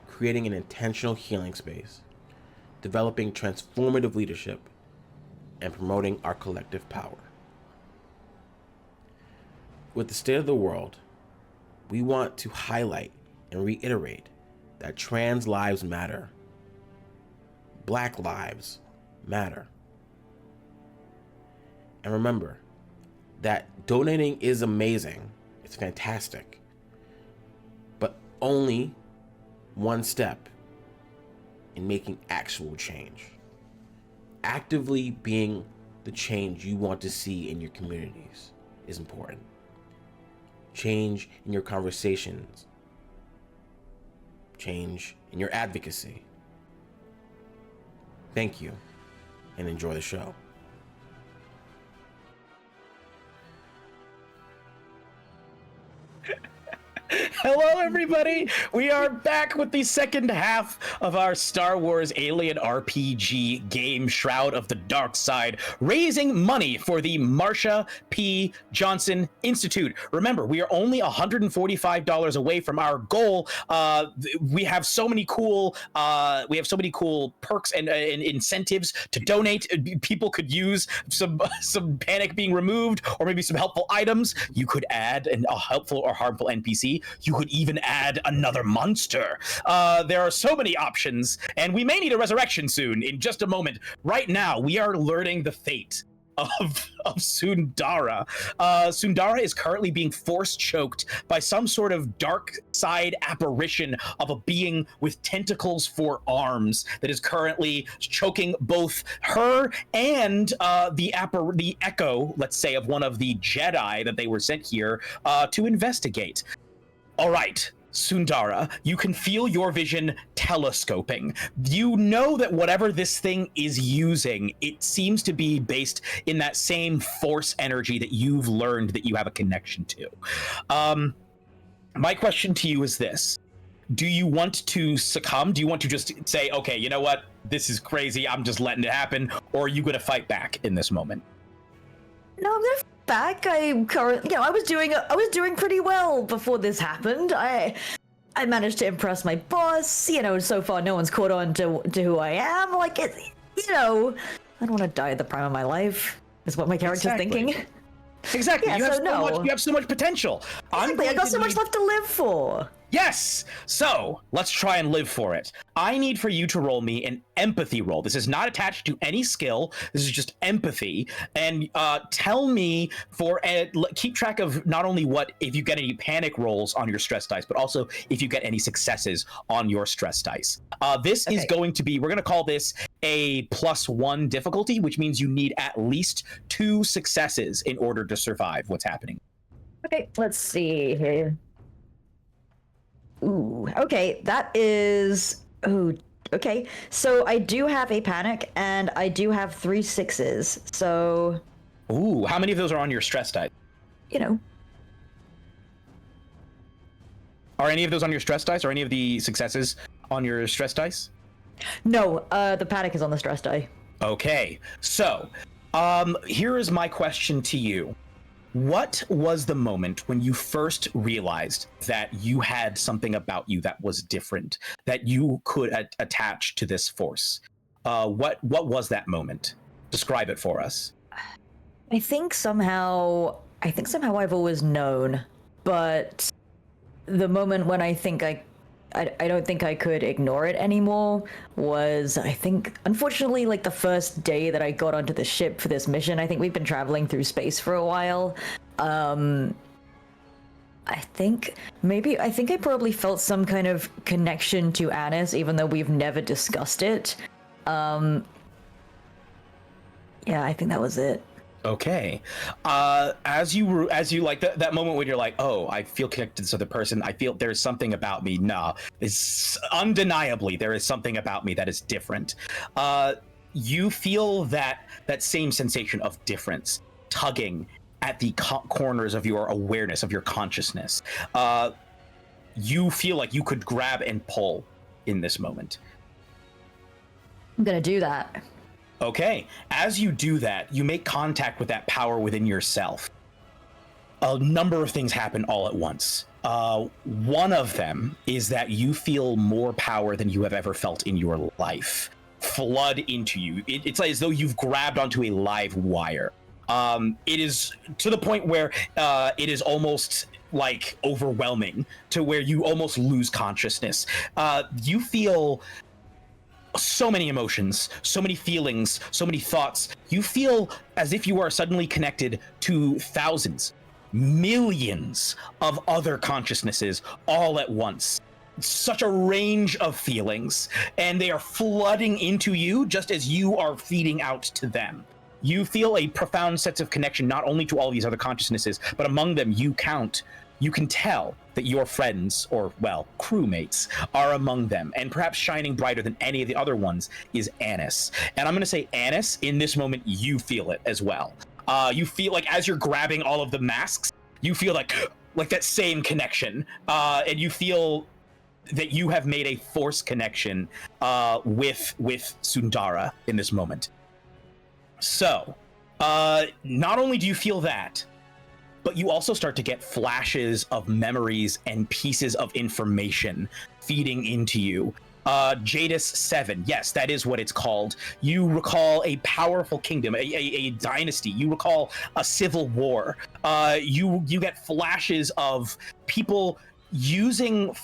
creating an intentional healing space, developing transformative leadership, and promoting our collective power. With the state of the world, we want to highlight and reiterate that trans lives matter. Black lives matter. And remember that donating is amazing. It's fantastic. But only one step in making actual change. Actively being the change you want to see in your communities is important. Change in your conversations. Change in your advocacy. Thank you, and enjoy the show. Hello, everybody! We are back with the second half of our Star Wars Alien RPG game, Shroud of the Dark Side, raising money for the Marsha P. Johnson Institute. Remember, we are only $145 away from our goal. We have so many cool, perks and incentives to donate. People could use some panic being removed, or maybe some helpful items. You could add a helpful or harmful NPC. You could even add another monster. There are so many options, and we may need a resurrection soon in just a moment. Right now, we are learning the fate of Sundara. Sundara is currently being force choked by some sort of dark side apparition of a being with tentacles for arms that is currently choking both her and the echo, let's say, of one of the Jedi that they were sent here to investigate. All right, Sundara, you can feel your vision telescoping. You know that whatever this thing is using, it seems to be based in that same force energy that you've learned that you have a connection to. My question to you is this. Do you want to succumb? Do you want to just say, okay, you know what? This is crazy. I'm just letting it happen. Or are you going to fight back in this moment? No, I'm gonna fight back. I was doing pretty well before this happened. I managed to impress my boss. So far no one's caught on to who I am. Like it, I don't want to die at the prime of my life. Is what my character's thinking. Exactly. Yeah, you have so much potential. Exactly. I got so much left to live for. Yes! So, let's try and live for it. I need for you to roll me an empathy roll. This is not attached to any skill. This is just empathy. And tell me keep track of not only if you get any panic rolls on your stress dice, but also if you get any successes on your stress dice. This is going to be, we're going to call this a +1 difficulty, which means you need at least 2 successes in order to survive what's happening. Okay, let's see here. Ooh, okay, that is... Ooh, okay. So I do have a panic, and I do have 3 6s, so... Ooh, how many of those are on your stress dice? Are any of those on your stress dice, or any of the successes on your stress dice? No, the panic is on the stress die. Okay, so, here is my question to you. What was the moment when you first realized that you had something about you that was different, that you could attach to this force? What was that moment? Describe it for us. I think somehow I've always known, but the moment when I don't think I could ignore it anymore was, I think, unfortunately, like the first day that I got onto the ship for this mission. I think we've been traveling through space for a while. I think I probably felt some kind of connection to Anis, even though we've never discussed it. Yeah, I think that was it. Okay. As you like that moment when you're like, oh, I feel connected to this other person. I feel there's something about me. Nah, it's undeniably there is something about me that is different. You feel that same sensation of difference tugging at the corners of your awareness, of your consciousness. You feel like you could grab and pull in this moment. I'm gonna do that. Okay, as you do that, you make contact with that power within yourself. A number of things happen all at once. One of them is that you feel more power than you have ever felt in your life flood into you. It's like as though you've grabbed onto a live wire. It is to the point where it is almost like overwhelming, to where you almost lose consciousness. You feel so many emotions, so many feelings, so many thoughts. You feel as if you are suddenly connected to thousands, millions of other consciousnesses all at once. Such a range of feelings, and they are flooding into you just as you are feeding out to them. You feel a profound sense of connection not only to all these other consciousnesses, but among them you can tell that your friends, or, well, crewmates, are among them. And perhaps shining brighter than any of the other ones is Annis. And I'm going to say, Annis, in this moment, you feel it as well. You feel like as you're grabbing all of the masks, you feel like that same connection. And you feel that you have made a force connection with Sundara in this moment. So, not only do you feel that, but you also start to get flashes of memories and pieces of information feeding into you. Jadis 7, yes, that is what it's called. You recall a powerful kingdom, a dynasty. You recall a civil war. You get flashes of people using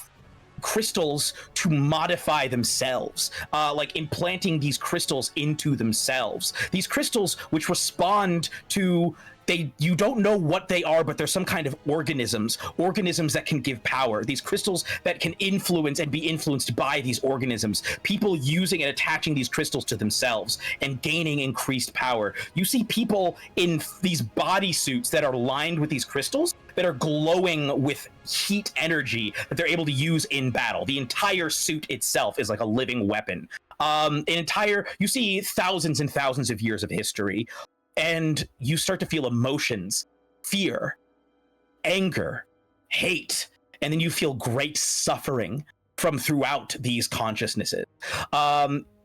crystals to modify themselves, like implanting these crystals into themselves. These crystals which respond to you don't know what they are, but they're some kind of organisms that can give power. These crystals that can influence and be influenced by these organisms. People using and attaching these crystals to themselves and gaining increased power. You see people in these bodysuits that are lined with these crystals that are glowing with heat energy that they're able to use in battle. The entire suit itself is like a living weapon. You see thousands and thousands of years of history. And you start to feel emotions, fear, anger, hate, and then you feel great suffering from throughout these consciousnesses.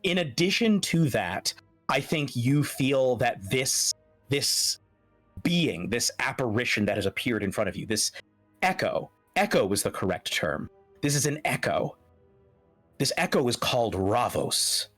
In addition to that, I think you feel that this being, this apparition that has appeared in front of you, this echo is the correct term. This is an echo. This echo is called Ravos.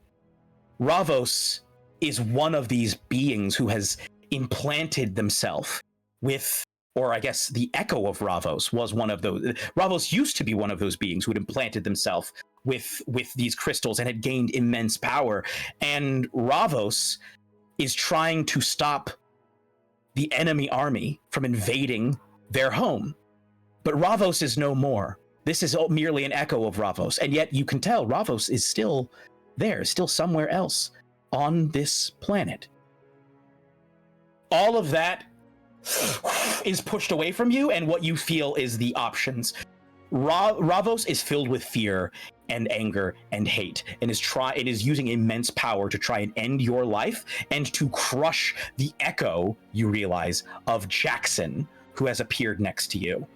Ravos is one of these beings who has implanted themselves with, or I guess the echo of Ravos was one of those. Ravos used to be one of those beings who had implanted themselves with these crystals and had gained immense power. And Ravos is trying to stop the enemy army from invading their home. But Ravos is no more. This is merely an echo of Ravos. And yet you can tell Ravos is still there, still somewhere else on this planet. All of that is pushed away from you, and what you feel is the options. Ravos is filled with fear and anger and hate, and is using immense power to try and end your life and to crush the echo, you realize, of Jackson, who has appeared next to you.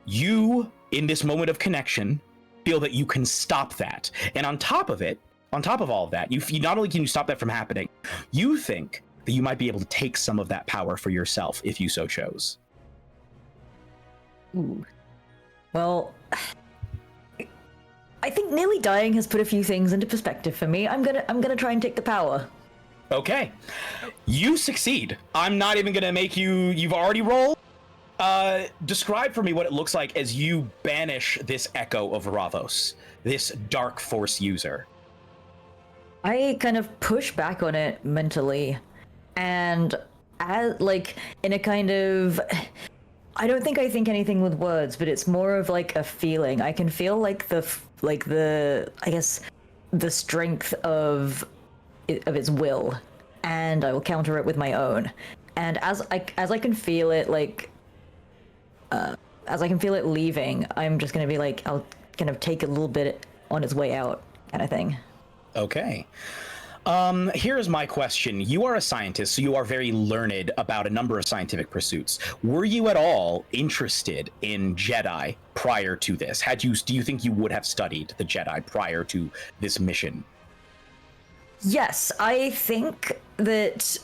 You, in this moment of connection, feel that you can stop that. And on top of all of that, you not only can you stop that from happening, you think that you might be able to take some of that power for yourself if you so chose. Ooh. Well, I think nearly dying has put a few things into perspective for me. I'm gonna try and take the power. Okay, you succeed. I'm not even gonna make you've already rolled. Describe for me what it looks like as you banish this echo of Ravos, this dark force user. I kind of push back on it mentally, and in a kind of, I don't think I think anything with words, but it's more of like a feeling. I can feel like the I guess the strength of its will, and I will counter it with my own. And as I can feel it, like, as I can feel it leaving, I'm just gonna be like, I'll kind of take a little bit on its way out, kind of thing. Okay. Here's my question. You are a scientist, so you are very learned about a number of scientific pursuits. Were you at all interested in Jedi prior to this? Do you think you would have studied the Jedi prior to this mission? Yes, I think that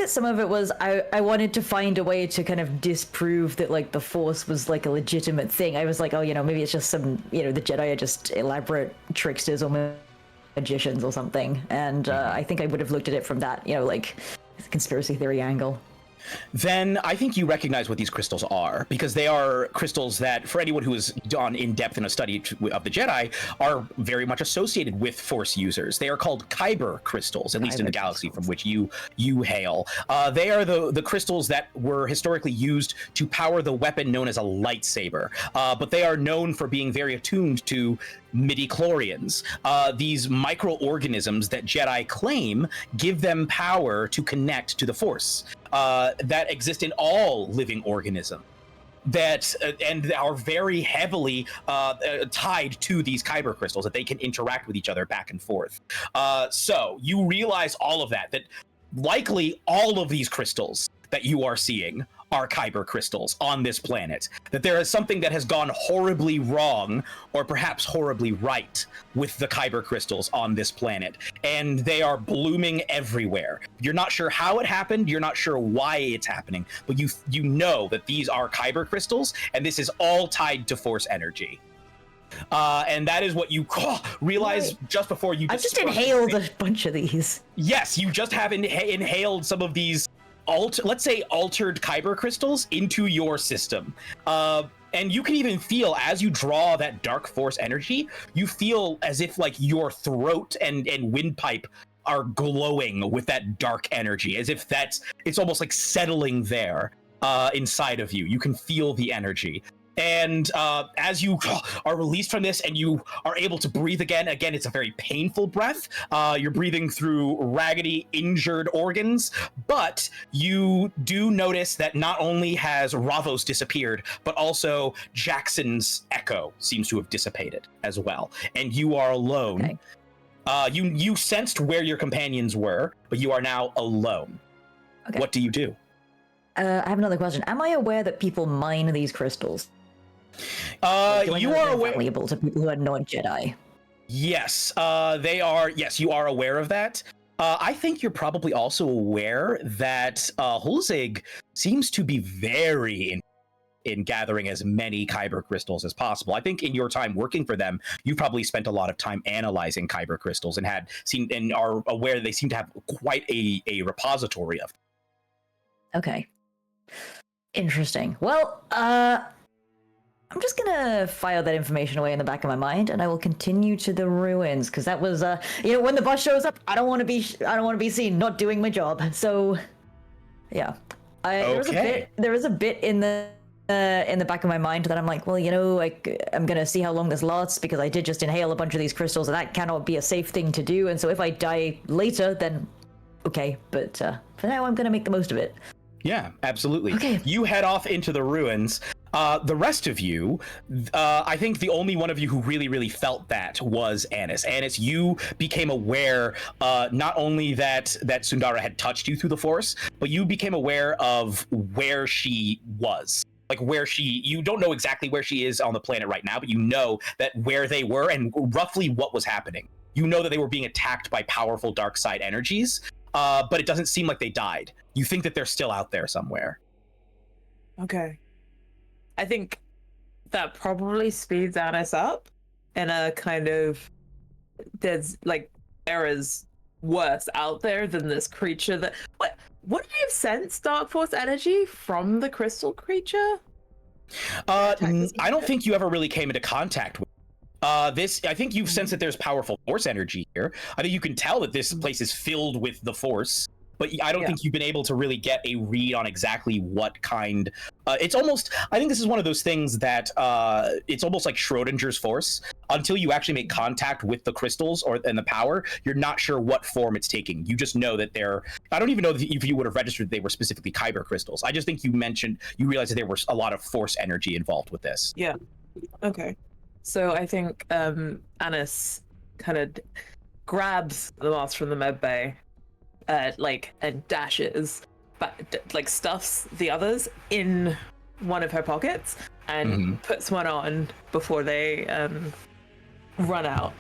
some of it was I wanted to find a way to kind of disprove that, like, the Force was like a legitimate thing. I was like, oh, maybe it's just some, the Jedi are just elaborate tricksters or magicians or something. And I think I would have looked at it from that, like, conspiracy theory angle. Then I think you recognize what these crystals are, because they are crystals that, for anyone who has done in depth in a study of the Jedi, are very much associated with Force users. They are called Kyber crystals, at least in the galaxy from which you hail. They are the crystals that were historically used to power the weapon known as a lightsaber, but they are known for being very attuned to midi-chlorians. These microorganisms that Jedi claim give them power to connect to the Force. That exist in all living organisms and are very heavily tied to these Kyber crystals, that they can interact with each other back and forth. So you realize all of that likely all of these crystals that you are seeing are Kyber crystals on this planet, that there is something that has gone horribly wrong, or perhaps horribly right, with the Kyber crystals on this planet, and they are blooming everywhere. You're not sure how it happened, you're not sure why it's happening, but you know that these are Kyber crystals, and this is all tied to Force energy. And that is what you realize just before you... I've just inhaled a bunch of these. Yes, you just have inhaled some of these let's say altered Kyber crystals into your system. And you can even feel, as you draw that dark Force energy, you feel as if like your throat and windpipe are glowing with that dark energy, as if it's almost like settling there inside of you. You can feel the energy. And as you are released from this and you are able to breathe again, it's a very painful breath. You're breathing through raggedy, injured organs, but you do notice that not only has Ravos disappeared, but also Jackson's echo seems to have dissipated as well. And you are alone. Okay. You sensed where your companions were, but you are now alone. Okay. What do you do? I have another question. Am I aware that people mine these crystals? You are aware. Valuable to people who are not Jedi. Yes, they are. Yes, you are aware of that. I think you're probably also aware that Hulzig seems to be very in gathering as many Kyber crystals as possible. I think in your time working for them, you've probably spent a lot of time analyzing Kyber crystals and are aware they seem to have quite a repository of them. Okay. Interesting. Well, I'm just gonna file that information away in the back of my mind, and I will continue to the ruins, because that was, when the boss shows up, I don't want to be seen not doing my job. So, yeah, okay. There is a bit in the back of my mind that I'm like, well, I'm gonna see how long this lasts, because I did just inhale a bunch of these crystals, and that cannot be a safe thing to do. And so if I die later, then okay. But for now, I'm gonna make the most of it. Yeah, absolutely. Okay. You head off into the ruins. The rest of you, I think the only one of you who really, really felt that was Annis. Annis, you became aware not only that Sundara had touched you through the Force, but you became aware of where she was. Like you don't know exactly where she is on the planet right now, but you know that where they were and roughly what was happening. You know that they were being attacked by powerful dark side energies, but it doesn't seem like they died. You think that they're still out there somewhere. Okay. I think that probably speeds Annis up in a kind of, there is worse out there than this creature that... Would I have sensed Dark Force energy from the crystal creature? I don't think you ever really came into contact with this. I think you've sensed that there's powerful Force energy here. I think you can tell that this place is filled with the Force, but I don't think you've been able to really get a read on exactly what kind. It's almost, I think this is one of those things that it's almost like Schrodinger's force. Until you actually make contact with the crystals and the power, you're not sure what form it's taking. You just know that I don't even know if you would have registered they were specifically Kyber crystals. I just think you realized that there was a lot of force energy involved with this. Yeah. Okay. So I think Anis kind of grabs the mask from the med bay, and dashes, but stuffs the others in one of her pockets and puts one on before they run out.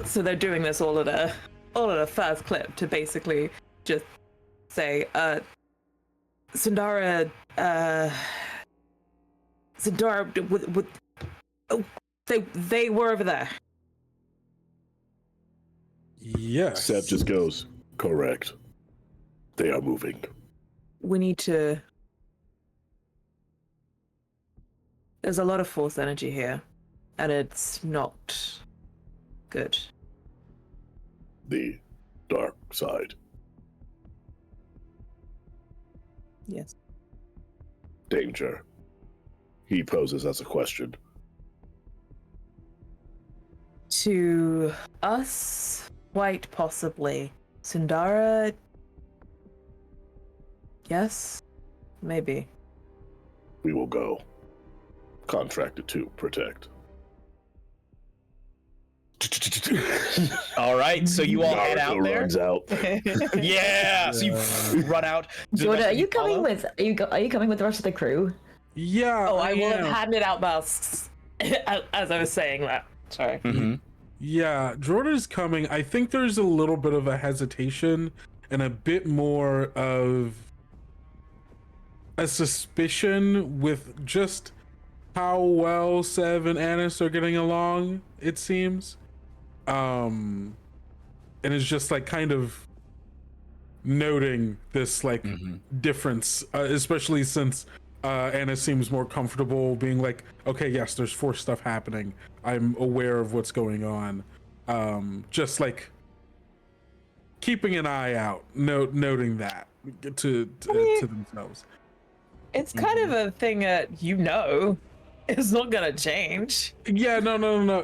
So they're doing this all at a fast clip to basically just say, Sundara, they were over there. Yes. Seb just goes, correct. They are moving. We need to... There's a lot of force energy here, and it's not good. The dark side. Yes. Danger. He poses as a question. To us, quite possibly. Sundara... Yes? Maybe. We will go. Contracted to protect. All right, so you all head out there. Runs out. Yeah, so you run out. Jordan, are you coming with? Are you coming with the rest of the crew? Yeah. Oh, I will have am. handed out masks as I was saying that. Sorry. Mm-hmm. Yeah, Jordan's coming. I think there's a little bit of a hesitation and a bit more of a suspicion with just how well Sev and Anis are getting along, it seems. And it's just like kind of noting this like difference, especially since Anna seems more comfortable being like, okay, yes, there's force stuff happening. I'm aware of what's going on. Just like keeping an eye out, noting that to themselves. It's kind of a thing that it's not gonna change. Yeah, no.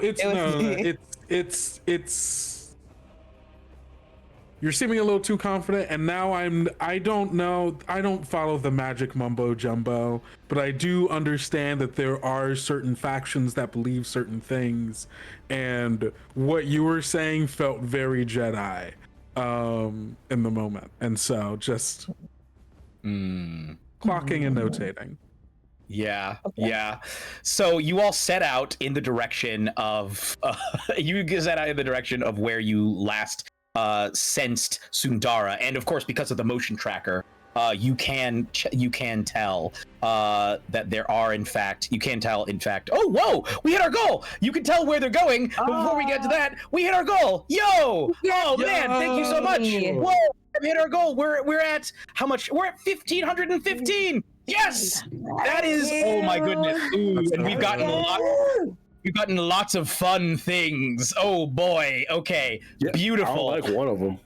It's you're seeming a little too confident, and now I don't know. I don't follow the magic mumbo jumbo, but I do understand that there are certain factions that believe certain things, and what you were saying felt very Jedi in the moment, and so just clocking and notating. Yeah, yeah. So you all set out in the direction of where you last sensed Sundara, and of course, because of the motion tracker, you can tell that there are in fact. Oh, whoa! We hit our goal. You can tell where they're going. But before we get to that, we hit our goal. Yo! Oh man! Thank you so much. Whoa! We hit our goal. We're at how much? We're at 1,515. Yes, that is. Oh my goodness! Ooh, and we've gotten lots of fun things. Oh boy. Okay. Yeah, Beautiful. I like one of them.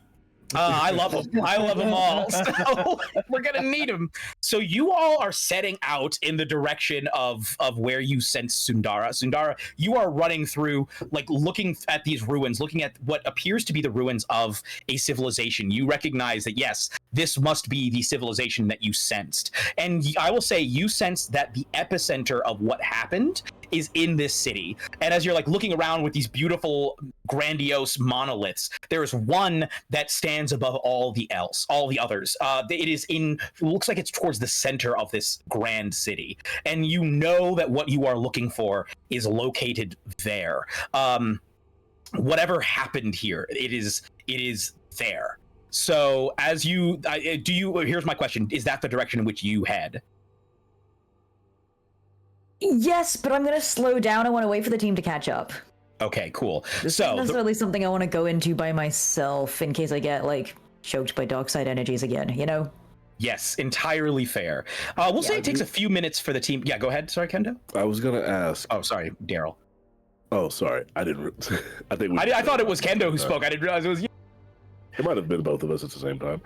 I love them. I love them all. So we're gonna need them. So you all are setting out in the direction of where you sense Sundara. Sundara, you are running through, like looking at these ruins, looking at what appears to be the ruins of a civilization. You recognize that yes, this must be the civilization that you sensed. And I will say you sense that the epicenter of what happened is in this city. And as you're like looking around with these beautiful, grandiose monoliths, there is one that stands above all the others. It looks like it's towards the center of this grand city. And you know that what you are looking for is located there. Whatever happened here, it is there. So as here's my question. Is that the direction in which you head? Yes, but I'm gonna slow down. I want to wait for the team to catch up. Okay, cool. This isn't necessarily something I want to go into by myself in case I get like choked by dark side energies again, you know? Yes, entirely fair. We'll say it takes a few minutes for the team. Yeah, go ahead. Sorry, Kendo. I was gonna ask. Oh, sorry, Daryl. Oh, sorry. I didn't. I think I thought it was Kendo who spoke. I didn't realize it was you. It might have been both of us at the same time.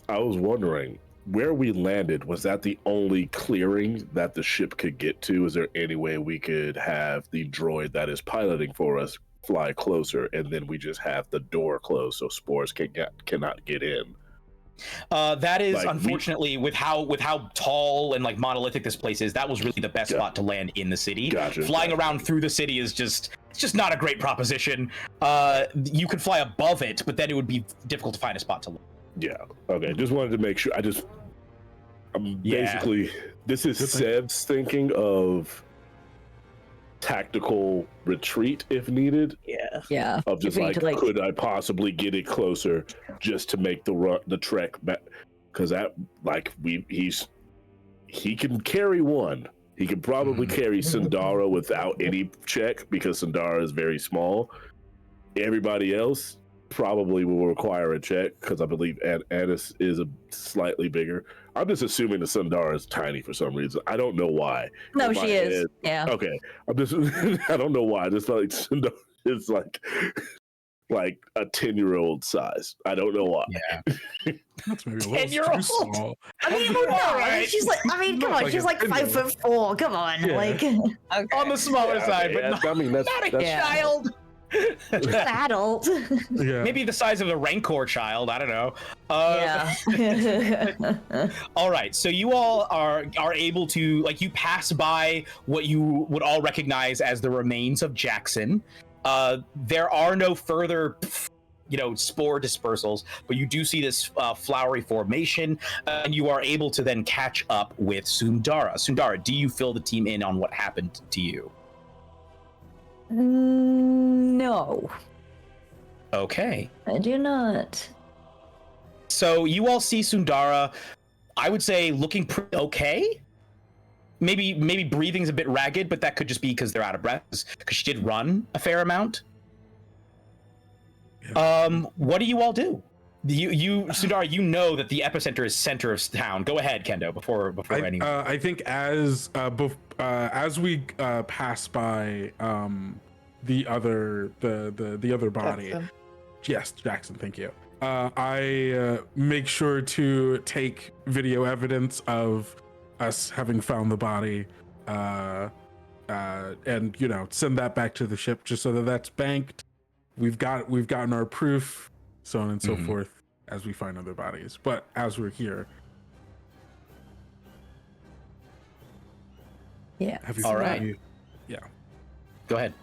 I was wondering where we landed. Was that the only clearing that the ship could get to? Is there any way we could have the droid that is piloting for us fly closer, and then we just have the door closed so spores cannot get in? That is Like, unfortunately with how tall and like monolithic this place is. That was really the best spot to land in the city. Gotcha. Flying around through the city is just not a great proposition. You could fly above it, but then it would be difficult to find a spot to land. Yeah. Okay. Just wanted to make sure. Basically, this is Seb's thinking of tactical retreat if needed. Yeah. Of just like, could I possibly get it closer just to make the trek back? Because that, like, he can carry one. He could probably carry Sundara without any check because Sundara is very small. Everybody else probably will require a check because I believe Anis is a slightly bigger. I'm just assuming the Sundara is tiny for some reason. I don't know why. No, she is. Yeah. Okay. I'm just I don't know why. Just like Sundara is like a 10-year-old size. I don't know why. Yeah. That's maybe a 10-year-old? little too small. I mean, Alright. she's like, I mean, come on, she's like 5'4". Come on, like On the smaller side, but not, I mean, that's not a child. an adult. Yeah. Maybe the size of a Rancor child. I don't know. Yeah. All right, so you all are able to, like, you pass by what you would all recognize as the remains of Jackson. There are no further, spore dispersals, but you do see this flowery formation, and you are able to then catch up with Sundara. Sundara, do you fill the team in on what happened to you? No, Okay. I do not. So you all see Sundara, I would say, looking pretty okay. Maybe breathing's a bit ragged, but that could just be because they're out of breath, because she did run a fair amount. Yeah. What do you all do? You Sundara, you know that the epicenter is center of town. Go ahead, Kendo, before anyone. I think as we pass by the other body, Jackson. yes, Jackson, thank you. I make sure to take video evidence of us having found the body, and send that back to the ship just so that that's banked. We've gotten our proof, so on and so forth, as we find other bodies. But as we're here, Yeah. have you All found right. any? Yeah. Go ahead.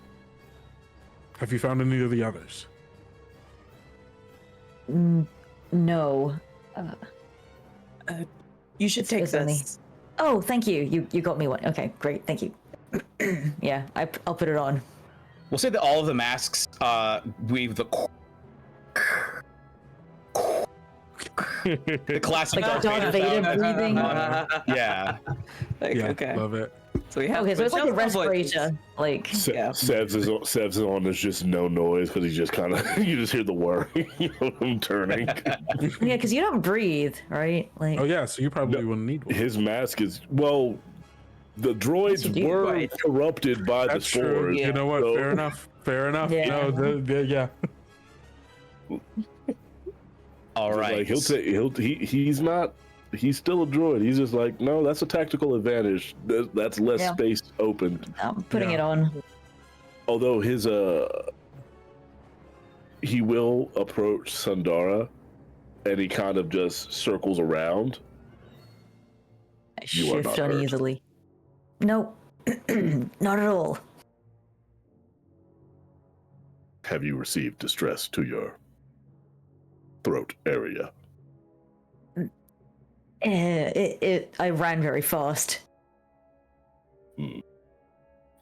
Have you found any of the others? No. You should take There's only- this. Oh, thank you. You got me one. Okay, great. Thank you. Yeah, I'll put it on. We'll say that all of the masks weave the classic Like Darth Darth Vader Vader sound. breathing. Yeah. Yeah, Okay. love it. So we have. Okay, so it's like a Michelle's voice. respirator. Like, Yeah. Seb's is on. There's just no noise because he's just kind of you just hear the whirring of him turning. yeah, because you don't breathe, right? Like, Oh yeah, so you probably wouldn't need one. His mask is the droids Yes, you do, were right. corrupted by That's the true. spores. You know what? so- Fair enough. Fair enough. Yeah. No, yeah. All Just right. Like he's not. He's still a droid. He's just like, no, that's a tactical advantage. That's less Yeah. space open. I'm putting Yeah. it on. Although he will approach Sundara, and he kind of just circles around. I You are shift not hurt. uneasily. Nope. Not at all. Have you received distress to your throat area? I ran very fast. I'm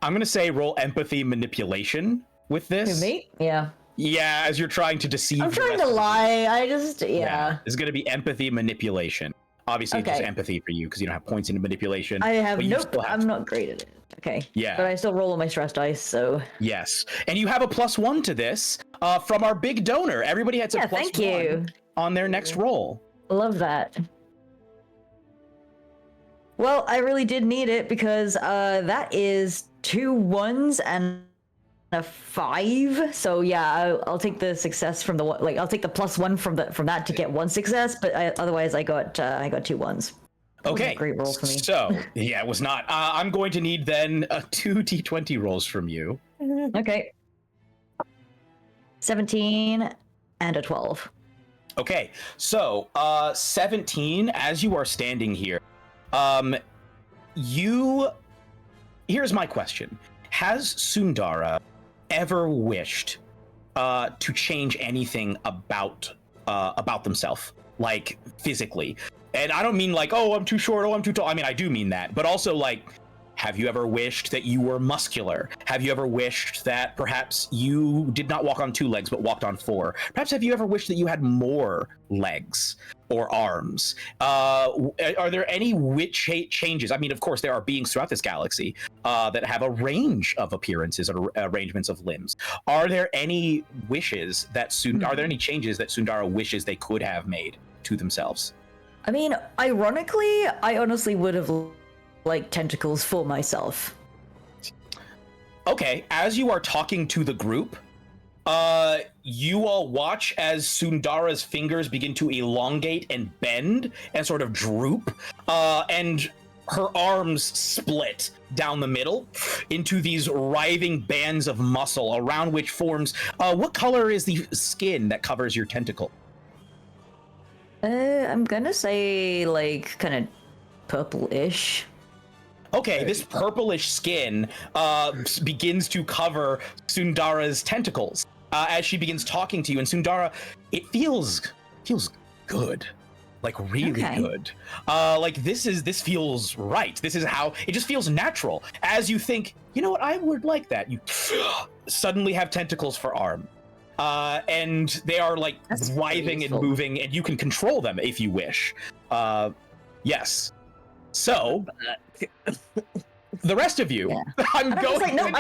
gonna say roll empathy manipulation with this. Who, me? Yeah. Yeah, as you're trying to deceive. I'm the trying rest to of the- lie. I just, yeah. It's gonna be empathy manipulation. Obviously, it's just Okay. empathy for you because you don't have points in manipulation. I have but you nope. still have I'm not great at it. Okay. Yeah. But I still roll on my stress dice, so Yes, and you have a +1 to this from our big donor. Everybody has a yeah. +1 Thank you. on their next roll. Love that. Well, I really did need it because that is 2 1s and a 5. So yeah, I'll take the success from the I'll take the +1 from that to get 1 success. But otherwise, I got 2 1s. That wasn't Okay, a great roll for me. So yeah, it was not. I'm going to need then 2 d20 rolls from you. Okay. 17 and a 12. Okay, so 17. As you are standing here, here's my question: has Sundara ever wished to change anything about themselves, like physically? And I don't mean like, oh, I'm too short, oh, I'm too tall. I mean, I do mean that, but also like, have you ever wished that you were muscular? Have you ever wished that perhaps you did not walk on 2 legs, but walked on 4? Perhaps have you ever wished that you had more legs or arms? Are there any changes? I mean, of course, there are beings throughout this galaxy that have a range of appearances or arrangements of limbs. Are there any wishes that are there any changes that Sundara wishes they could have made to themselves? I mean, ironically, I honestly would have liked tentacles for myself. Okay, as you are talking to the group, you all watch as Sundara's fingers begin to elongate and bend and sort of droop, and her arms split down the middle into these writhing bands of muscle around which forms... what color is the skin that covers your tentacle? I'm gonna say, like, kind of purple-ish. Okay, this purplish skin begins to cover Sundara's tentacles as she begins talking to you. And Sundara, it feels good, like really good. Like this feels right. This is how it just feels natural. As you think, you know what, I would like that. You suddenly have tentacles for arm. And they are like writhing and moving, and you can control them if you wish. Yes. So, the rest of you, I'm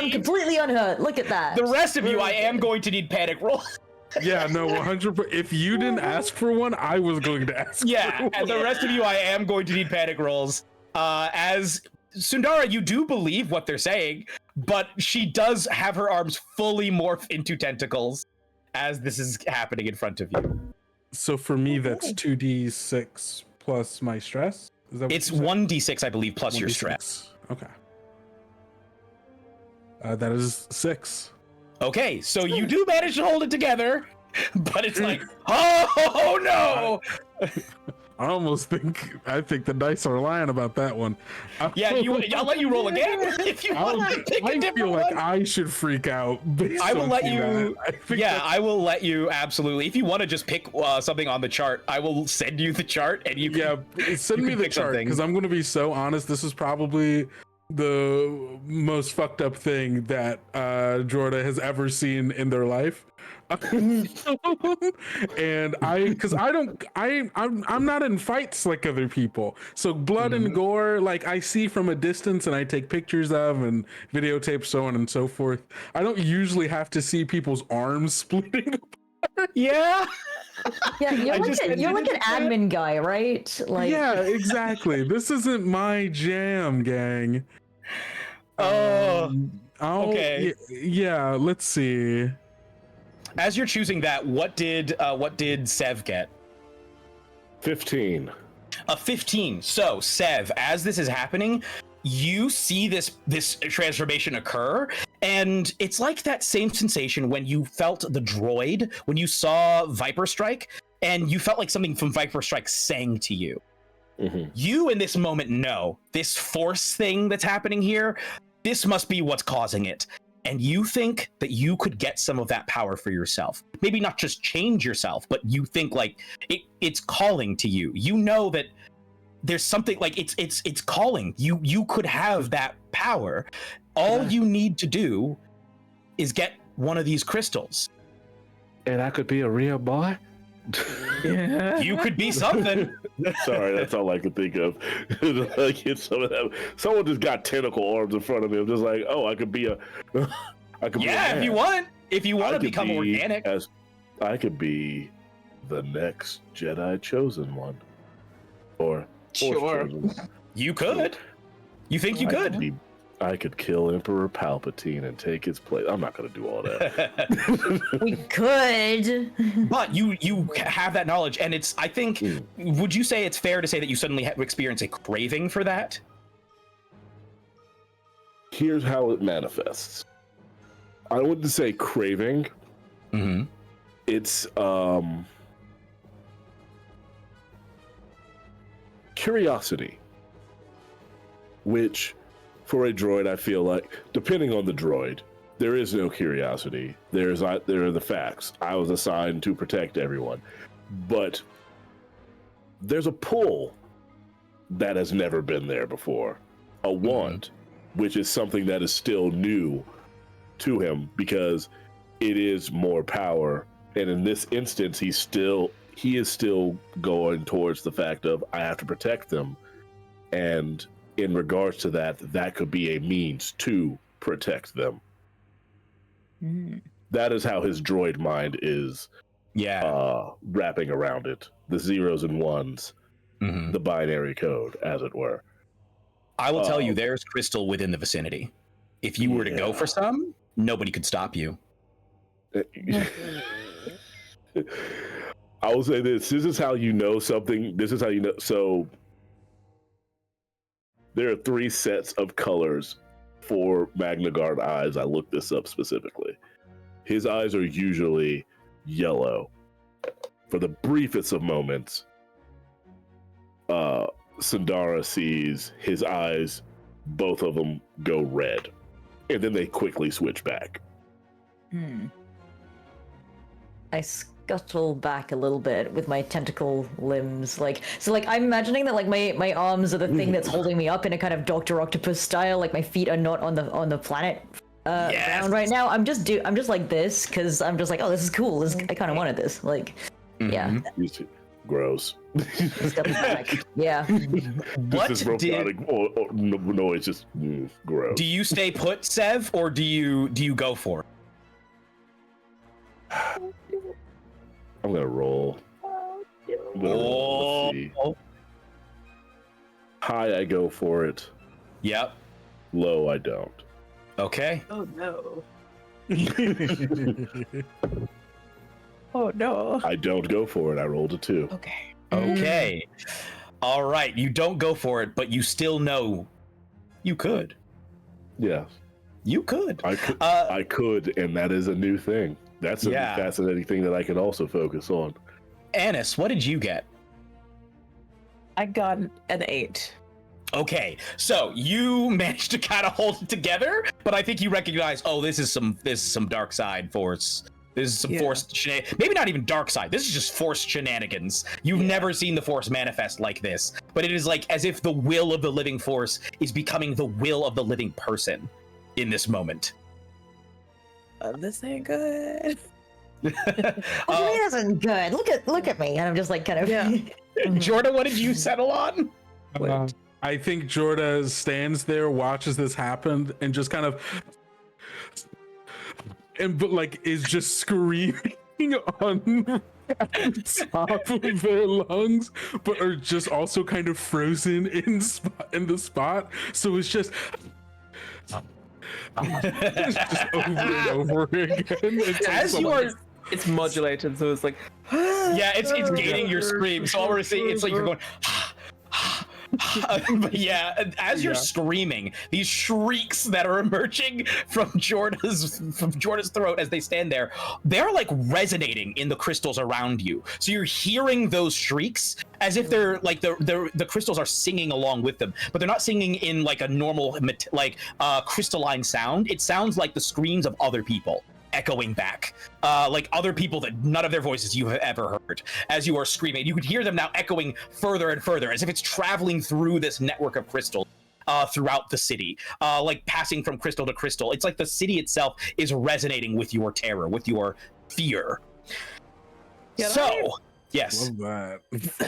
completely unhurt. Look at that. The rest of you, I am going to need panic rolls. Yeah, no, 100%. If you didn't ask for one, I was going to ask. Yeah, and the rest of you, I am going to need panic rolls. As Sundara, you do believe what they're saying, but she does have her arms fully morph into tentacles as this is happening in front of you. So for me, that's 2d6 plus my stress. Is that what it's 1d6, I believe, plus 1d6. Your stress. Okay. That is 6. Okay, so you do manage to hold it together, but it's like, oh no! I think the dice are lying about that one. Yeah, I'll let you roll again if you want to pick a different one. I feel like I should freak out. I will let you. I will let you absolutely. If you want to just pick something on the chart, I will send you the chart, and you can. Yeah, send me the chart because I'm going to be so honest. This is probably the most fucked up thing that Jorda has ever seen in their life. And I'm not in fights like other people, so blood and gore, like, I see from a distance and I take pictures of and videotape, so on and so forth. I don't usually have to see people's arms splitting apart. Yeah, you're like an admin guy, right? Like, yeah, exactly. This isn't my jam, gang. Okay. Yeah, let's see. As you're choosing that, what did Sev get? 15. A 15. So, Sev, as this is happening, you see this transformation occur, and it's like that same sensation when you felt the droid, when you saw Viper Strike, and you felt like something from Viper Strike sang to you. Mm-hmm. You, in this moment, know this force thing that's happening here, this must be what's causing it. And you think that you could get some of that power for yourself. Maybe not just change yourself, but you think like it's calling to you. You know that there's something like it's calling. You could have that power. All you need to do is get one of these crystals. And I could be a real boy? Yeah. You could be something. Sorry, that's all I could think of. Like, it's some of them. Someone just got tentacle arms in front of me. I'm just like, oh, I could be a. If you want to become organic. I could be the next Jedi chosen one, or sure, chosen. You could. You think you could? I could kill Emperor Palpatine and take his place. I'm not going to do all that. We could. But you have that knowledge, and it's, I think, would you say it's fair to say that you suddenly experience a craving for that? Here's how it manifests. I wouldn't say craving. Mm-hmm. It's curiosity, which for a droid, I feel like, depending on the droid, there is no curiosity. There are the facts. I was assigned to protect everyone, but there's a pull that has never been there before, a want, which is something that is still new to him because it is more power. And in this instance, he is still going towards the fact of I have to protect them, and in regards to that, that could be a means to protect them. That is how his droid mind is wrapping around it. The zeros and ones, the binary code, as it were. I will tell you, there's crystal within the vicinity. If you were to go for some, nobody could stop you. I will say this. This is how you know something. This is how you know. So there are 3 sets of colors for Magna Guard eyes. I looked this up specifically. His eyes are usually yellow. For the briefest of moments, Sandara sees his eyes, both of them go red. And then they quickly switch back. I scuttle back a little bit with my tentacle limbs, I'm imagining that my arms are the thing that's holding me up in a kind of Dr. Octopus style, like my feet are not on the planet ground right now. I'm just like this because I'm just like, oh, this is cool. I kind of wanted this. Yeah. Gross. Yeah. What this robotic noise just gross. Do you stay put, Sev, or do you go for it? I'm gonna roll. Roll. High, I go for it. Yep. Low, I don't. Okay. Oh no. Oh no. I don't go for it. I rolled a 2. Okay. Okay. All right. You don't go for it, but you still know you could. Yes. You could. I could, and that is a new thing. That's a fascinating thing that I can also focus on. Annis, what did you get? I got an 8. Okay, so you managed to kind of hold it together, but I think you recognize, oh, this is some dark side force. This is some forced shenanigans. Maybe not even dark side. This is just forced shenanigans. You've never seen the force manifest like this, but it is like as if the will of the living force is becoming the will of the living person in this moment. This ain't good. It isn't good. Look at me, and I'm just like kind of. Yeah. Jordan, what did you settle on? I think Jordan stands there, watches this happen, and just kind of, is just screaming on top of their lungs, but are just also kind of frozen in the spot. So it's just. It's just over and over again. As you are, it's modulated, so it's like. Yeah, it's gaining your scream. So all we're seeing, it's like you're going. But yeah, as you're screaming, these shrieks that are emerging from Jorda's throat as they stand there, they're like resonating in the crystals around you. So you're hearing those shrieks as if they're like the crystals are singing along with them, but they're not singing in like a normal crystalline sound. It sounds like the screams of other people echoing back, like other people that none of their voices you have ever heard. As you are screaming, you could hear them now echoing further and further, as if it's traveling through this network of crystals throughout the city, like passing from crystal to crystal. It's like the city itself is resonating with your terror, with your fear. Yes. Love that.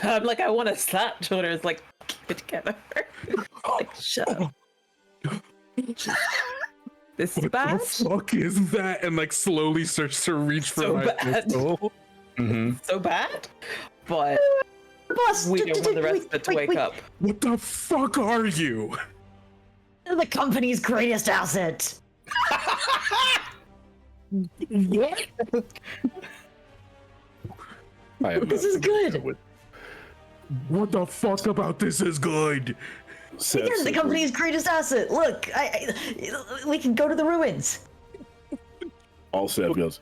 I'm like, I want to slap Jordan. It's like, keep it together. Like, shut up. This is bad. What the fuck is that? And slowly starts to reach for my pistol. So bad, but Boss, we don't want the rest of it to wake up. What the fuck are you? The company's greatest asset. This is good. What the fuck about this is good? Because the company's greatest asset. Look, we can go to the ruins. All Sev goes,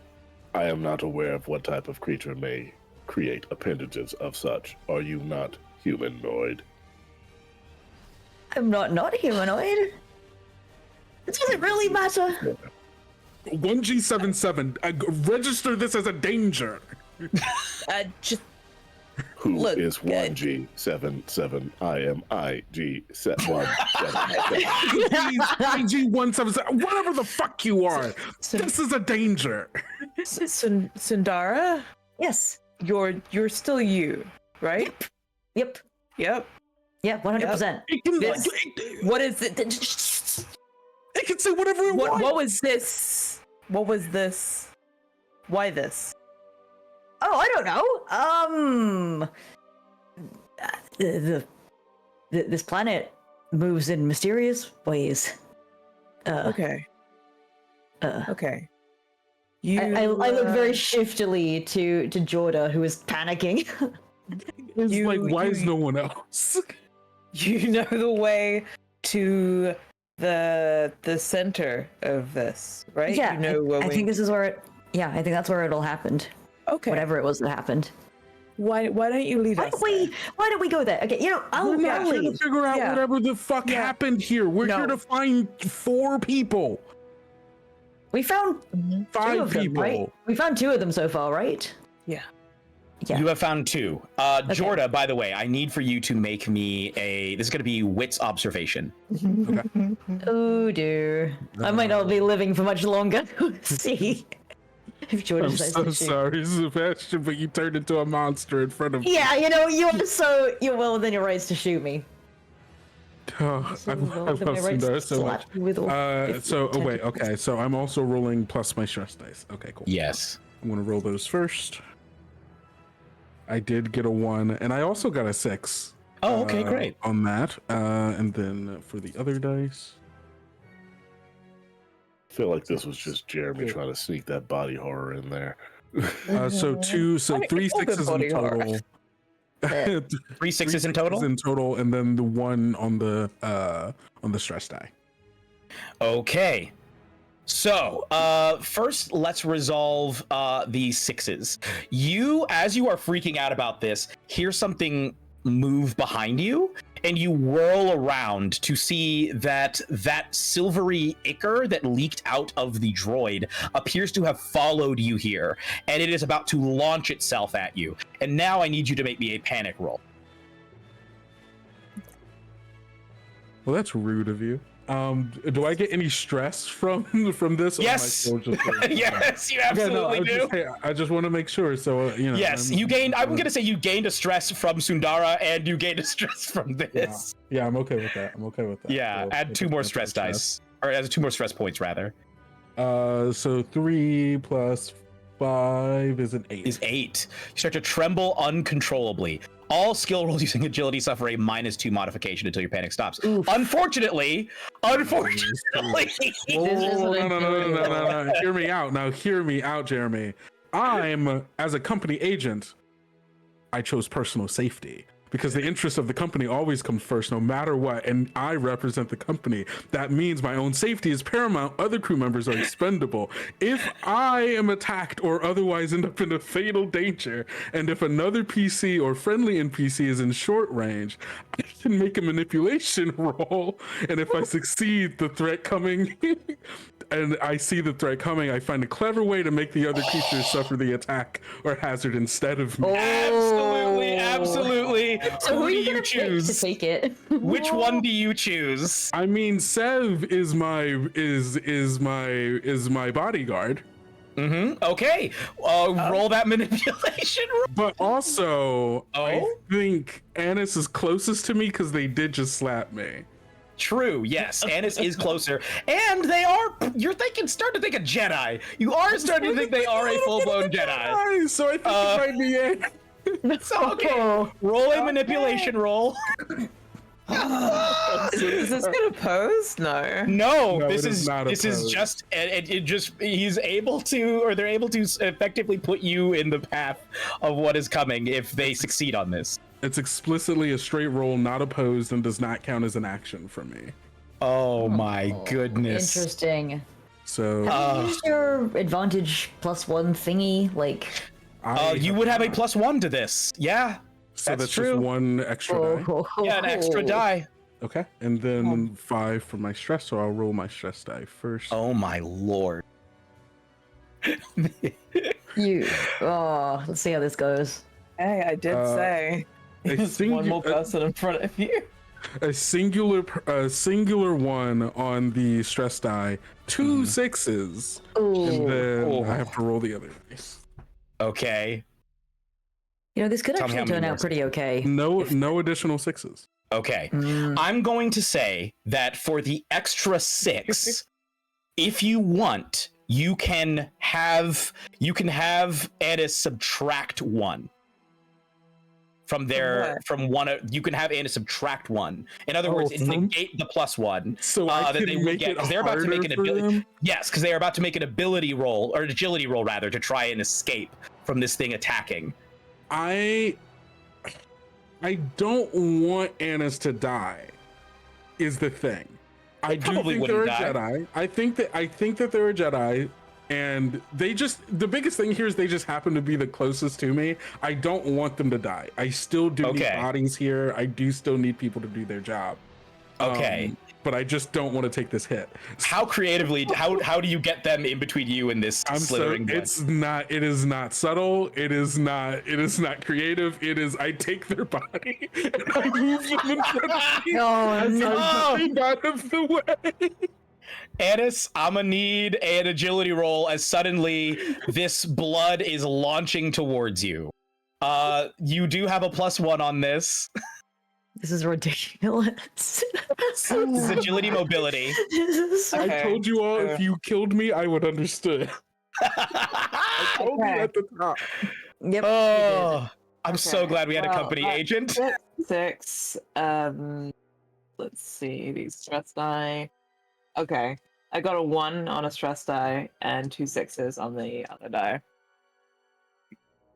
I am not aware of what type of creature may create appendages of such. Are you not humanoid? I'm not humanoid. It doesn't really matter. 1G77, register this as a danger. Just Who Look, is 1G77? I am IG177. IG177, whatever the fuck you are. This is a danger. Sundara, Yes. you're still you, right? Yep. Yep. Yeah, 100%. It can, This- What is it? it can say whatever it wants. What was this? What was this? Why this? Oh, I don't know. This planet moves in mysterious ways. Okay. Okay. I look very shiftily to Jorda, who is panicking. It's You- like, why you- is no one else? You know the way to the center of this, right? Yeah, You know I think this is where it. Yeah, I think that's where it all happened. Okay. Whatever it was that happened. Why don't you lead Why us? don't we go there? Okay, I'll Yeah, lead. Trying to figure out Yeah. whatever the fuck Yeah. happened here. We're No. here to find 4 people. We found 5 two of them, people. right? We found 2 of them so far, right? Yeah. Yeah. You have found 2. Jorda, by the way, I need for you to make me this is going to be wits observation. Oh dear. I might not be living for much longer. See. If Jordan I'm decides so to shoot. sorry, Sebastian, but you turned into a monster in front of me. Yeah, you're well within your rights to shoot me. Oh, I Well love within my rights Sundar to so much. slap you with all- if So, you wait, tend to- okay, so I'm also rolling plus my stress dice. Okay, cool. Yes. I'm gonna roll those first. I did get a 1, and I also got a 6. Oh, okay, great. On that, and then for the other dice, I feel like this was just Jeremy trying to sneak that body horror in there. so 3 sixes in body horror. total. 3 sixes in total? In total, and then the 1 on the stress die. Okay. So, first, let's resolve the 6s. As you are freaking out about this, hear something move behind you, and you whirl around to see that silvery ichor that leaked out of the droid appears to have followed you here, and it is about to launch itself at you. And now I need you to make me a panic roll. Well, that's rude of you. Do I get any stress from this? Yes. Or am I still just Yes, you Yeah, absolutely do. I just want to make sure. So Yes, you gained. I'm gonna say you gained a stress from Sundara, and you gained a stress from this. Yeah, I'm okay with that. Yeah, So, add 2 more stress dice, or add 2 more stress points rather. So 3 plus 5 is an 8. Is 8. You start to tremble uncontrollably. All skill rolls using agility suffer a -2 modification until your panic stops. Unfortunately, Whoa, no. Hear me out. Now, hear me out, Jeremy. As a company agent, I chose personal safety because the interest of the company always comes first, no matter what. And I represent the company. That means my own safety is paramount. Other crew members are expendable. If I am attacked or otherwise end up in a fatal danger, and if another PC or friendly NPC is in short range, I can make a manipulation roll. And if I succeed, the threat coming, and I see the threat coming, I find a clever way to make the other creatures suffer the attack or hazard instead of me. absolutely. So who are you do gonna pick to choose? take it? Which one do you choose? I mean, Sev is my bodyguard, Okay. Roll that manipulation roll. but also I Oh? think Annis is closest to me because they did just slap me. True. Yes, Annis is closer, and you're starting to think a Jedi. You are starting to think they are a full-blown Jedi. So I think it might be it. So okay. Roll a manipulation roll. Is this gonna pose? No. No, No, this it is is not a this is pose. just it just he's able to, or they're able to effectively put you in the path of what is coming if they succeed on this. It's explicitly a straight roll, not opposed, and does not count as an action for me. Oh my goodness. Interesting. So Have you used your advantage +1 thingy? Like, You would have a +1 to this. Yeah. so that's that's true. just one extra die. Yeah, an extra die. Okay, and then 5 for my stress. So I'll roll my stress die first. Oh my lord. Let's see how this goes. Hey, I did say a there's one more person in front of you. A singular one on the stress die, 2 6s, and then I have to roll the other dice. Okay. You know, this could Tell me how actually many turn more out pretty okay. No additional 6s. Okay. I'm going to say that for the extra 6, if you want, you can have Addis subtract 1 from their from one. You can have Addis subtract 1. In other words, it's negate the +1. So I that can they would make get, it 'cause they're about to make an harder for ability. them? Yes, because they are about to make an ability roll, or an agility roll rather, to try and escape from this thing attacking. I don't want Annis to die, is the thing. I do probably think they're a wouldn't die. Jedi. I think that they're a Jedi, and the biggest thing here is they just happen to be the closest to me. I don't want them to die. I still do need Okay. bodies here. I do still need people to do their job. Okay. But I just don't want to take this hit. How creatively? How do you get them in between you and this slithering blood? It is not subtle. It is not creative. It is, I take their body and I move them in front of me. I'm out of the way. Addis, I'm gonna need an agility roll as suddenly this blood is launching towards you. You do have a +1 on this. This is ridiculous. This is agility mobility. I told you all, if you killed me, I would understood. I told you at the top. Yep. Oh, I'm so glad we had a company agent. 6. Let's see these stress die. Okay, I got a 1 on a stress die and 2 6s on the other die.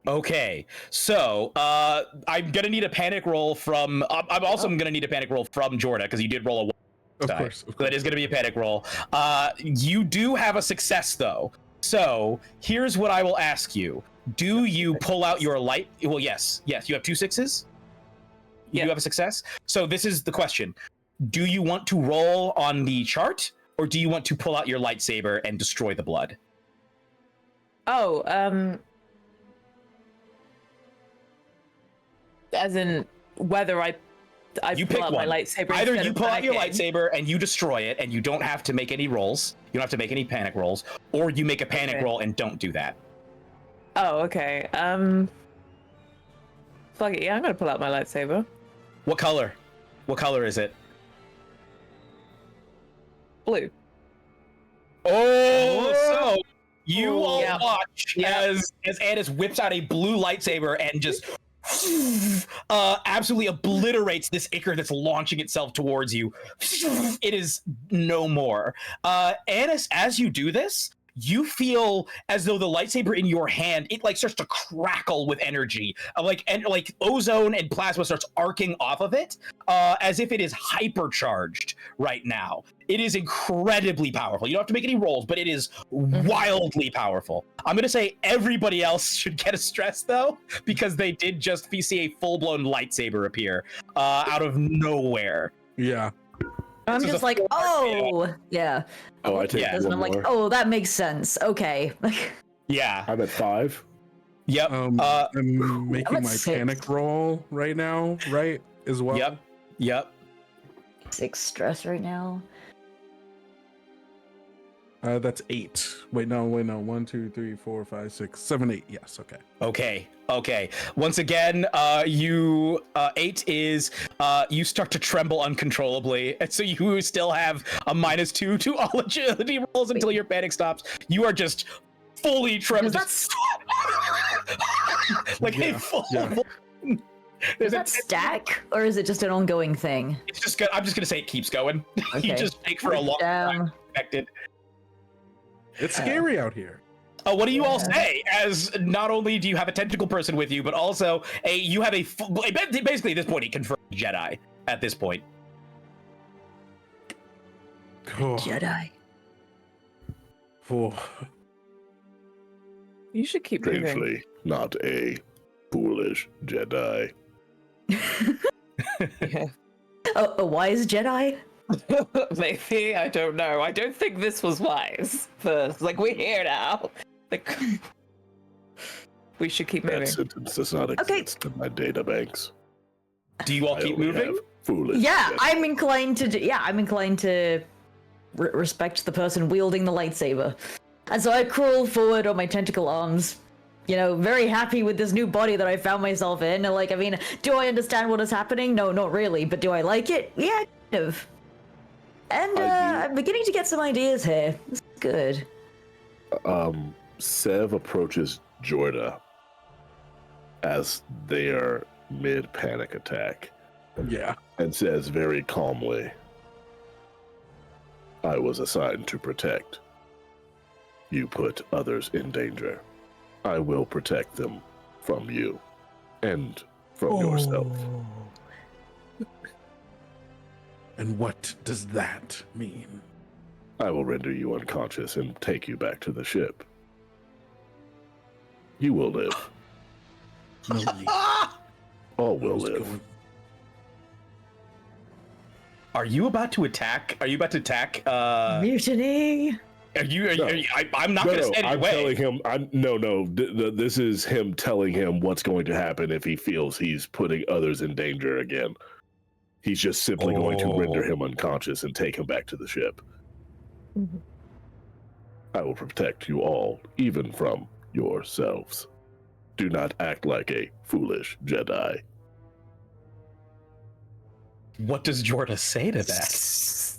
Okay, so I'm gonna need a panic roll from. I'm also gonna need a panic roll from Jordan because you did roll a 1. Of course. So that is gonna be a panic roll. You do have a success though. So here's what I will ask you: do you pull out your light? Well, yes. You have 2 6s. You do have a success. So this is the question: do you want to roll on the chart, or do you want to pull out your lightsaber and destroy the blood? Oh, as in whether I You pull pick out one. my lightsaber. Either instead you of pull out your panicking. lightsaber and you destroy it, and you don't have to make any rolls. You don't have to make any panic rolls, or you make a panic Okay. roll and don't do that. Oh, okay. Fuck it. Yeah, I'm gonna pull out my lightsaber. What color? What color is it? Blue. Oh, so you all Yeah. watch as Addis whips out a blue lightsaber and just absolutely obliterates this ichor that's launching itself towards you. It is no more. Addis, as you do this, you feel as though the lightsaber in your hand, it like starts to crackle with energy, like ozone and plasma starts arcing off of it, as if it is hypercharged right now. It is incredibly powerful. You don't have to make any rolls, but it is wildly powerful. I'm gonna say everybody else should get a stress though, because they did just see a full-blown lightsaber appear out of nowhere. Yeah. I'm This is just a like, 4 oh, yeah. Oh, I take Yeah. And one I'm like, more. oh, that makes sense. Okay. Yeah. I'm at 5. Yep. I'm making at my 6. panic roll right now, right? As well. Yep. 6 stress right now. That's 8. Wait, no. 1, 2, 3, 4, 5, 6, 7, 8. Yes, okay. Okay. Once again, you 8 is you start to tremble uncontrollably, and so you still have a -2 to all agility rolls until your panic stops. You are just fully trembling, Because that's like Yeah, a full. yeah. Does that stack, or is it just an ongoing thing? It's just good. I'm just gonna say it keeps going. Okay. You just take for a long time. Connected. It's scary out here. Oh, what do you all say? As not only do you have a tentacle person with you, but also you have basically at this point a confirmed Jedi. At this point, Oh, Jedi. oh. You should keep moving. Strangely, not a foolish Jedi. Yeah. A wise Jedi? Maybe, I don't know. I don't think this was wise. First, like, we're here now. Like, we should keep moving. That sentence does not exist in my databanks. do you all I keep only moving? have foolish Yeah, Jedi. I'm inclined to respect the person wielding the lightsaber. And so I crawl forward on my tentacle arms, you know, very happy with this new body that I found myself in. Like, I mean, do I understand what is happening? No, not really. But do I like it? Yeah, kind of. And I'm beginning to get some ideas here. This is good. Sev approaches Jorda as they are mid-panic attack Yeah. and says very calmly, I was assigned to protect. You put others in danger. I will protect them from you and from yourself. And what does that mean? I will render you unconscious and take you back to the ship. You will live. No need. All will Who's live. going- Are you about to attack? Are you about to attack? Mutiny. I'm not gonna stand in your I'm way. telling him. This is him telling him what's going to happen if he feels he's putting others in danger again. He's just simply going to render him unconscious and take him back to the ship. Mhm. I will protect you all, even from yourselves. Do not act like a foolish Jedi. What does Jorda say to that?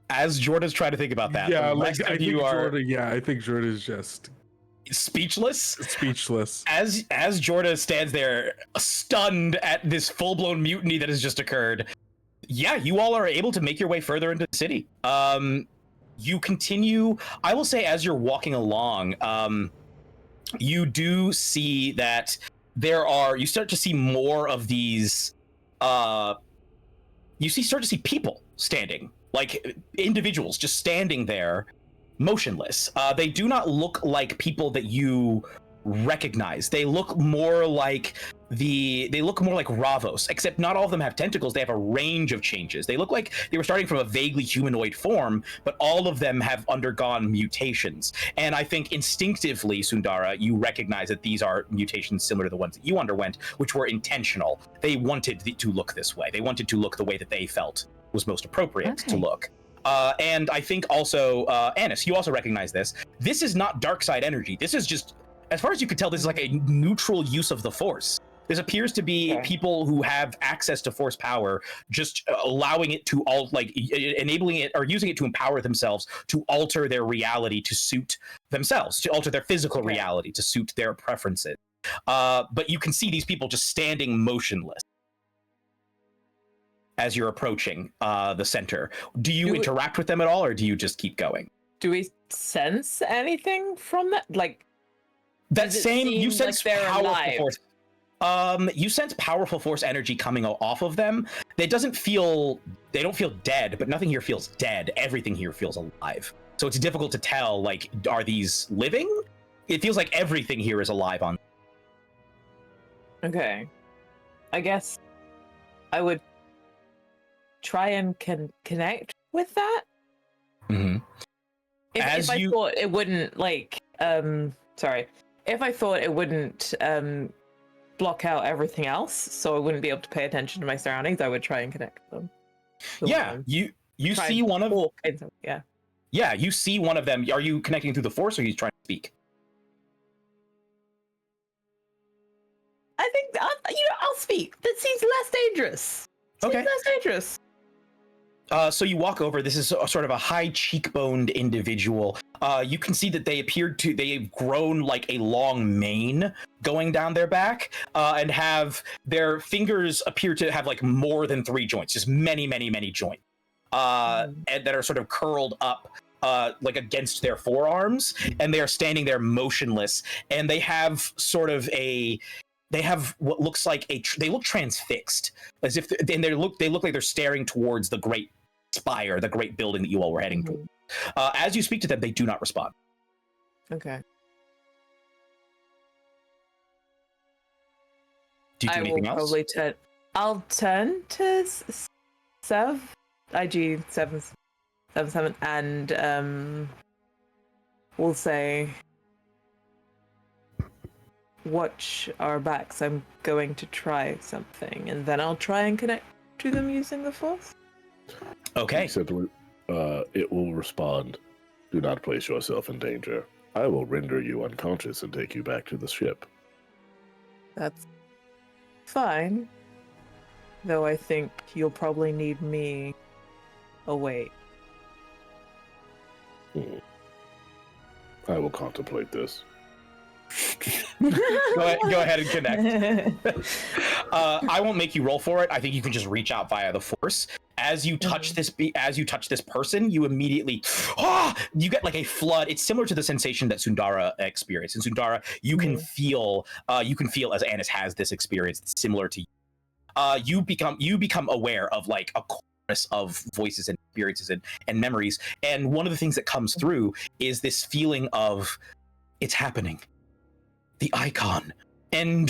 As Jorda's trying to think about that, Yeah, the like rest I of think you are Jordan. Yeah, I think Jordan is just speechless. speechless. As Jorda stands there, stunned at this full-blown mutiny that has just occurred. Yeah, you all are able to make your way further into the city. You continue. I will say, as you're walking along, you do see that you start to see more of these. Start to see people standing, like individuals just standing there, motionless. They do not look like people that you recognize. They look more like Ravos, except not all of them have tentacles. They have a range of changes. They look like they were starting from a vaguely humanoid form, but all of them have undergone mutations. And I think instinctively, Sundara, you recognize that these are mutations similar to the ones that you underwent, which were intentional. They wanted to look this way. They wanted to look the way that they felt was most appropriate to look. And I think also, Annis, you also recognize this. This is not dark side energy. This is just, as far as you can tell, this is like a neutral use of the Force. This appears to be people who have access to Force power, just allowing it to enabling it or using it to empower themselves to alter their reality to suit themselves, to alter their physical reality to suit their preferences. But you can see these people just standing motionless as you're approaching the center. Do you interact with them at all, or do you just keep going? Do we sense anything from that? Like, that does it same seem you sense like they're powerful alive? Force. You sense powerful Force energy coming off of them. They don't feel dead, but nothing here feels dead. Everything here feels alive. So it's difficult to tell, like, are these living? It feels like everything here is alive on. Okay. I guess I would try and connect with that. Mm-hmm. If I thought it wouldn't, like, if I thought it wouldn't block out everything else, so I wouldn't be able to pay attention to my surroundings, I would try and connect with them. Yeah, you see one of yeah, you see one of them. Are you connecting through the Force, or are you trying to speak? I think I'll speak. That seems less dangerous. Okay. Less dangerous. So you walk over. This is sort of a high cheekboned individual. You can see that they've grown like a long mane going down their back, and have their fingers appear to have like more than 3 joints, just many, many, many joints, and that are sort of curled up, like against their forearms, and they are standing there motionless, and they have sort of they have what looks like they look transfixed, as if they look like they're staring towards the great spire, the great building that you all were heading to. As you speak to them, they do not respond. Okay. Do you do anything else? Probably I'll turn to Sev, IG 777, and we'll say, watch our backs. I'm going to try something, and then I'll try and connect to them using the Force. Okay. Except it will respond. Do not place yourself in danger. I will render you unconscious and take you back to the ship. That's fine. Though I think you'll probably need me awake. I will contemplate this. Go ahead and connect. I won't make you roll for it. I think you can just reach out via the Force. As you touch this person, you immediately you get like a flood. It's similar to the sensation that Sundara experienced. In Sundara, you can feel as Annis has this experience that's similar to you. You become aware of like a chorus of voices and experiences and memories. And one of the things that comes through is this feeling of it's happening. The icon. And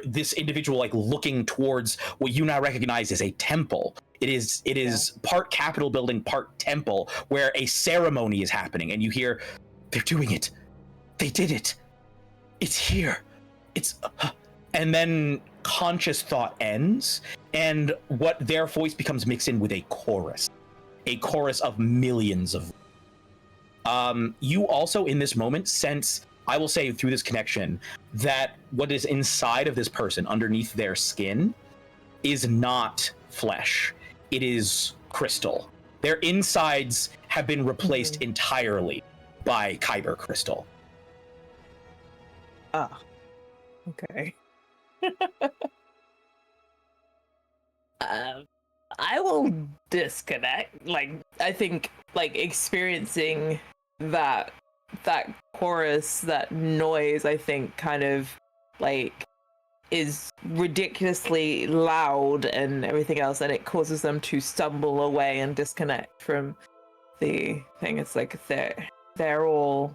this individual like looking towards what you now recognize as a temple. It is part Capitol building, part temple, where a ceremony is happening, and you hear, they're doing it. They did it. It's here. It's and then conscious thought ends, and what their voice becomes mixed in with a chorus of millions of. You also in this moment sense, I will say through this connection, that what is inside of this person, underneath their skin, is not flesh. It is crystal. Their insides have been replaced entirely by kyber crystal. Ah. Okay. I will disconnect. Like, I think, like, experiencing that chorus, that noise, I think kind of like is ridiculously loud and everything else, and it causes them to stumble away and disconnect from the thing. It's like they're all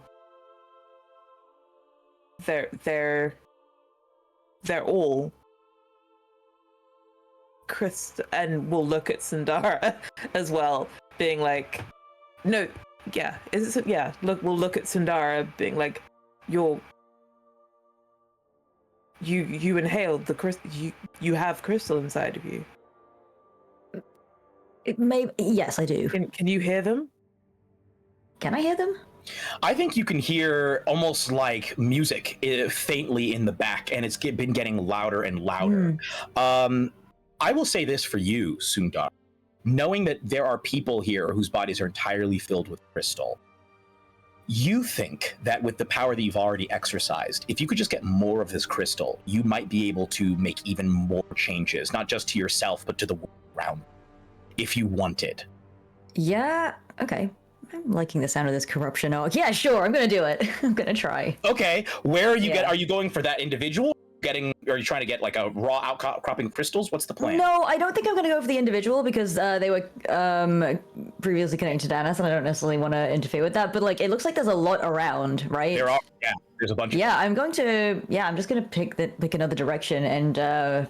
crystal, and we'll look at Sundara as well, being like, no. Yeah, we'll look at Sundara being like, you inhaled the crystal. You have crystal inside of you. It may. Yes, I do. Can you hear them? Can I hear them? I think you can hear almost like music faintly in the back, and it's been getting louder and louder. I will say this for you, Sundar. Knowing that there are people here whose bodies are entirely filled with crystal, you think that with the power that you've already exercised, if you could just get more of this crystal, you might be able to make even more changes, not just to yourself, but to the world around, if you wanted. Yeah, okay. I'm liking the sound of this corruption. Oh, yeah, sure, I'm gonna do it. I'm gonna try. Okay, where are you are you going for that individual? Are you trying to get like a raw outcropping crystals? What's the plan? No, I don't think I'm going to go for the individual because they were previously connected to Danis, and I don't necessarily want to interfere with that. But like, it looks like there's a lot around, right? There are, yeah. There's a bunch. Yeah, I'm just going to pick another direction and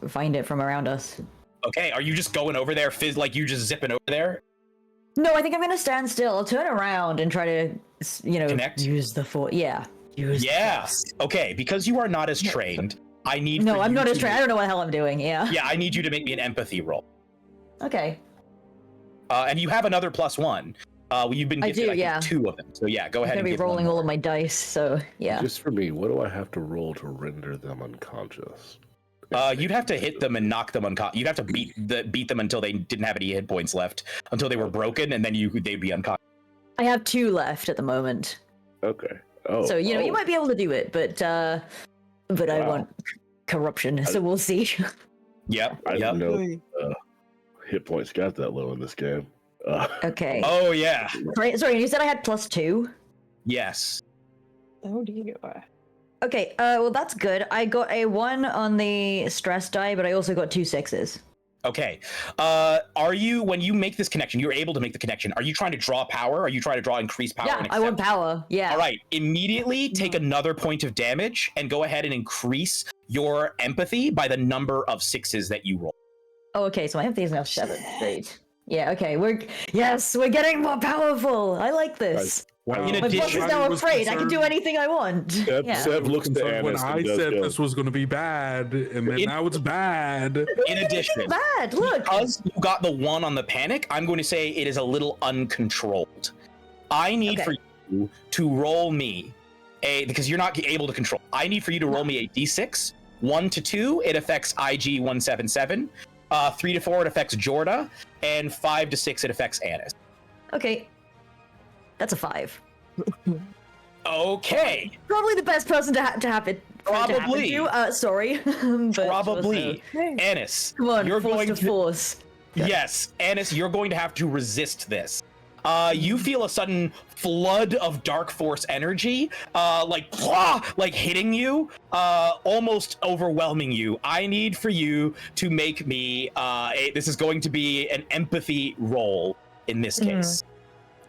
find it from around us. Okay, are you just going over there, like you just zipping over there? No, I think I'm going to stand still. I'll turn around and try to, connect? Use the force. Yeah. Okay, because you are not as trained, I need. No, I'm not as trained. I don't know what the hell I'm doing. Yeah. Yeah, I need you to make me an empathy roll. Okay. And you have another +1. You've been gifted, I think, 2 of them. So yeah, go ahead. I'm gonna be rolling all of my dice. So yeah. Just for me, what do I have to roll to render them unconscious? You'd have to hit them and knock them unconscious. You'd have to beat them until they didn't have any hit points left, until they were broken, and then they'd be unconscious. I have 2 left at the moment. Okay. Oh. So, you might be able to do it, but I want corruption, so we'll see. Yep. I didn't know hit points got that low in this game. Okay. Oh yeah. Sorry, you said I had +2? Yes. Oh dear. Okay, well that's good. I got a 1 on the stress die, but I also got 2 6s. Okay. Are you, when you make this connection, you're able to make the connection, are you trying to draw power? Are you trying to draw increased power? Yeah, I want power. Yeah. All right. Immediately take another point of damage and go ahead and increase your empathy by the number of 6s that you roll. Oh, okay, so my empathy is now 7. Great. Yeah, okay, we're getting more powerful. I like this. Wow. In My boss is addition- now afraid. I can do anything I want. Sev looks to Concerned when Annis I and does said go, this was going to be bad, and then now it's bad. In addition, Bad. Look. because you got the 1 on the panic, I'm going to say it is a little uncontrolled. I need for you to roll me because you're not able to control. I need for you to roll me a d6. 1 to 2, it affects IG 177. 3 to 4, it affects Jorda, and 5 to 6, it affects Annis. Okay. That's a 5. Okay. Probably the best person to have it. Probably. Sorry. But Probably. Annis, Come on, you're force going to force. Yes, Annis, you're going to have to resist this. You feel a sudden flood of dark force energy, like hitting you, almost overwhelming you. I need for you to make me. This is going to be an empathy roll in this case.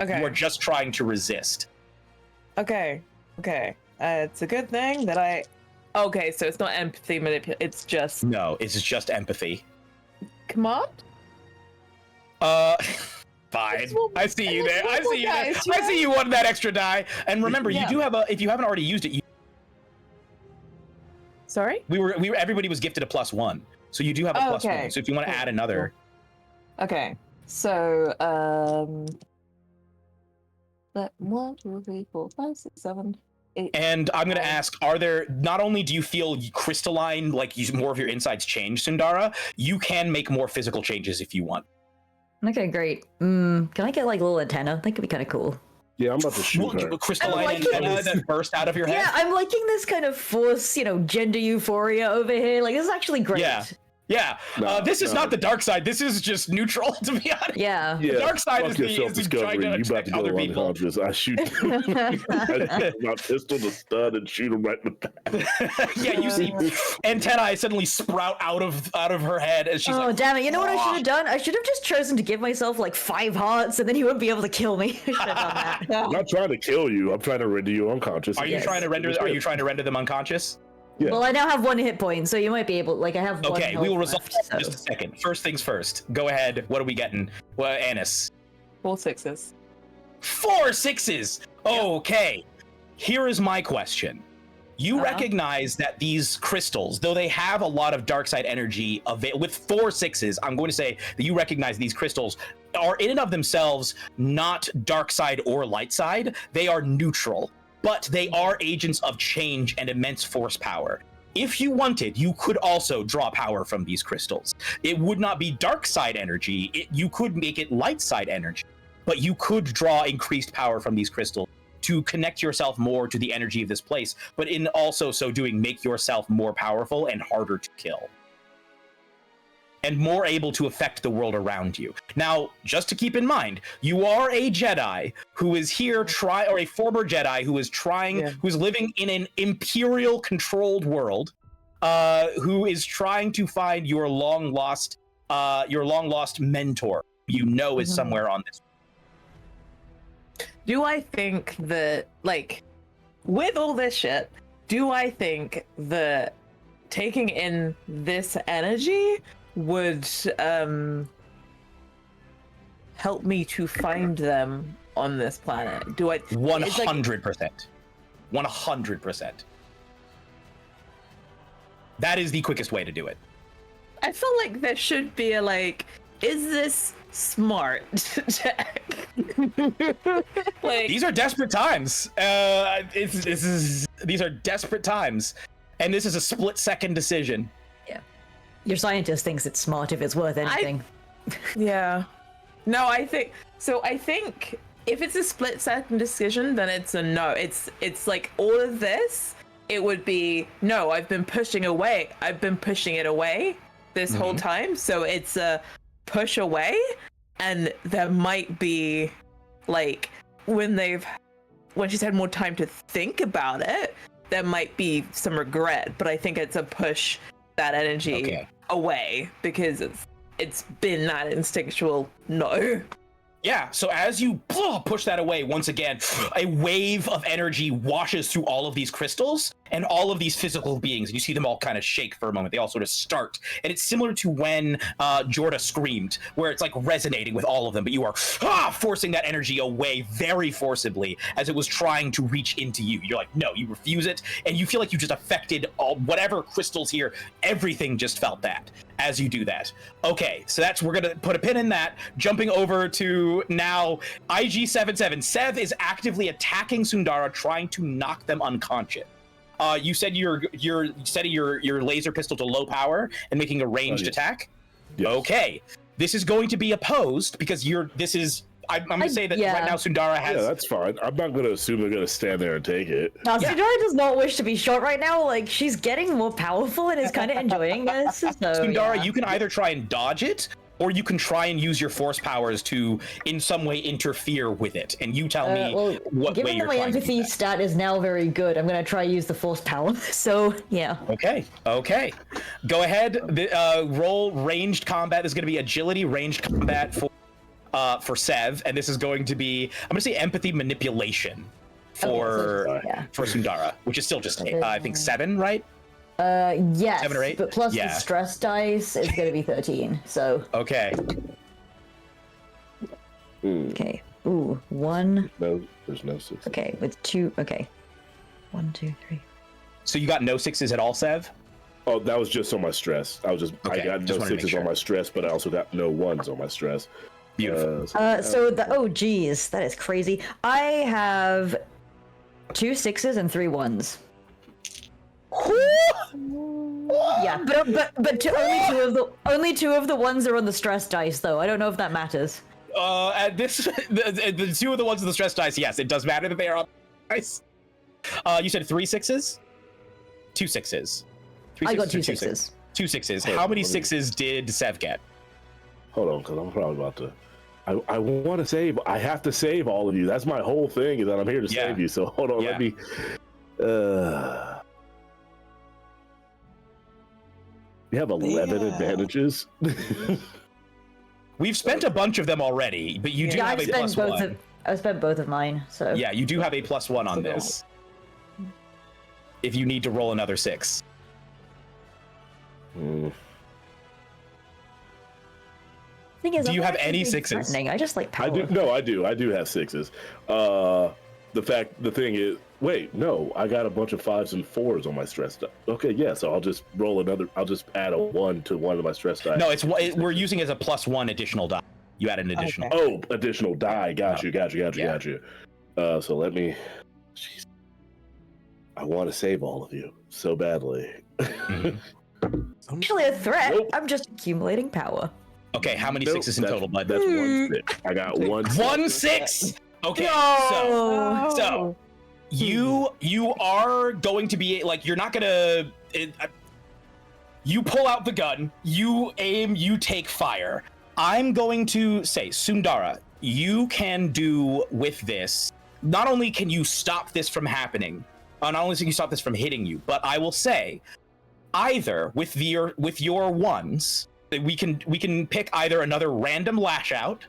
Okay. You are just trying to resist. Okay. It's a good thing that I. Okay, so it's not empathy manipulation. It's just No, it's just empathy. command. Fine. I see you there. I see you there. I see you wanted that extra die. And remember, you do have a. If you haven't already used it, Sorry. we were. Everybody was gifted a +1, so you do have a +1. okay. So if you want to add another. Okay. So that 1, 2, 3, 4, 5, 6, 7, 8. And I'm going to ask, are there, not only do you feel crystalline, like more of your insides change, Sundara, you can make more physical changes if you want. Okay, great. Can I get like a little antenna? That could be kind of cool. yeah, I'm about to shoot her. Crystalline liking antenna this. that burst out of your head? Yeah, I'm liking this kind of force, gender euphoria over here. Like, this is actually great. Yeah. This is not the dark side. This is just neutral, to be honest. Yeah. The dark side fuck is your the self-discovery. trying to You about affect to go other people. unconscious. I shoot my pistol to stud and shoot him right in the back. Yeah, you see antennae suddenly sprout out of her head as she's Oh, like, damn it. You know what I should have done? I should have just chosen to give myself like 5 hearts and then he wouldn't be able to kill me. I should have done that. I'm not trying to kill you. I'm trying to render you unconscious. Are you trying to render them unconscious? Yeah. Well, I now have 1 hit point, so you might be able, like, I have 1 Okay, health we will resolve left, in just a second. First things first. Go ahead. What are we getting? Well, Annis. 4 6s. 4 6s. Okay. Here is my question. You recognize that these crystals, though they have a lot of dark side energy with 4 6s, I'm going to say that you recognize these crystals are in and of themselves not dark side or light side. They are neutral, but they are agents of change and immense force power. If you wanted, you could also draw power from these crystals. It would not be dark side energy. You could make it light side energy, but you could draw increased power from these crystals to connect yourself more to the energy of this place, but in also so doing, make yourself more powerful and harder to kill, and more able to affect the world around you. Now, just to keep in mind, you are a Jedi who is here or a former Jedi who is who's living in an Imperial controlled world, who is trying to find your long lost mentor, is somewhere on this. Do I think that, like, with all this shit, do I think that taking in this energy would help me to find them on this planet? Do I 100%. 100%. That is the quickest way to do it. I feel like there should be a, like, is this smart? Like, These are desperate times. These are desperate times, and this is a split-second decision. Yeah. Your scientist thinks it's smart if it's worth anything. Yeah. No, I think so. I think if it's a split-second decision, then it's a no. It's like all of this. It would be no. I've been pushing away. I've been pushing it away this whole time. So it's a push away, and there might be like when she's had more time to think about it, there might be some regret. But I think it's a push that energy away because it's been that instinctual no. Yeah, so as you push that away, once again, a wave of energy washes through all of these crystals and all of these physical beings. And you see them all kind of shake for a moment. They all sort of start. And it's similar to when Jorda screamed, where it's like resonating with all of them, but you are forcing that energy away very forcibly as it was trying to reach into you. You're like, no, you refuse it. And you feel like you just affected whatever crystals here. Everything just felt that as you do that. Okay, so we're gonna put a pin in that. Jumping over to now IG-77. Sev is actively attacking Sundara, trying to knock them unconscious. You set your laser pistol to low power and making a ranged attack. Yes. Okay, this is going to be opposed because I'm going to say that right now Sundara has. Yeah, that's fine. I'm not going to assume they're going to stand there and take it. Now, Sundara does not wish to be shot right now. Like, she's getting more powerful and is kind of enjoying this. So, Sundara, you can either try and dodge it, or you can try and use your force powers to, in some way, interfere with it. And you tell me what way you're trying to do that. Given that my empathy stat is now very good, I'm going to try use the force power. So, yeah. Okay. Go ahead. Roll ranged combat. This is going to be agility ranged combat for Sev, and this is going to be, I'm going to say empathy manipulation for Sundara, which is still just, I think 7, right? Yes, 7 or 8? but plus the stress dice is going to be 13, so. Okay. Okay, ooh, 1. No, there's no 6. Okay, with 2, okay. 1, 2, 3. So you got no 6s at all, Sev? Oh, that was just on my stress. I got no 6s on my stress, but I also got no 1s on my stress. Beautiful. Oh geez, that is crazy. I have 2 6s and 3 1s. Yeah, but only two of the ones are on the stress dice though. I don't know if that matters. The 2 of the ones on the stress dice, yes, it does matter that they are on the dice. You said 3 6s? 2 6s. 3 I got 2 6s. 6s. 2 6s. How many 6s did Sev get? Hold on, because I'm probably about to. I want to save. I have to save all of you. That's my whole thing, is that I'm here to save you. So hold on, let me. We have 11 advantages. We've spent a bunch of them already, but you do have a +1. I spent both of mine, so. Yeah, you do have a +1 on this. If you need to roll another 6. Thing is, do you have any 6s? I just like power. I do. I do have 6s. The thing is, wait, no, I got a bunch of 5s and 4s on my stress die. Okay, yeah, so I'll just roll another. I'll just add a 1 to one of my stress die. No, we're using as a +1 additional die. You add an additional. Oh, additional die. Got you. So let me. Jeez. I want to save all of you so badly. Actually, a threat. Nope. I'm just accumulating power. Okay, how many 6s in total, bud? That's 1 6. I got 1 6. 1 6. Okay, so you are going to be like, you're not gonna. You pull out the gun, you aim, you take fire. I'm going to say, Sundara, you can do with this. Not only can you stop this from happening, not only can you stop this from hitting you, but I will say, either with your ones. We can pick either another random lash out,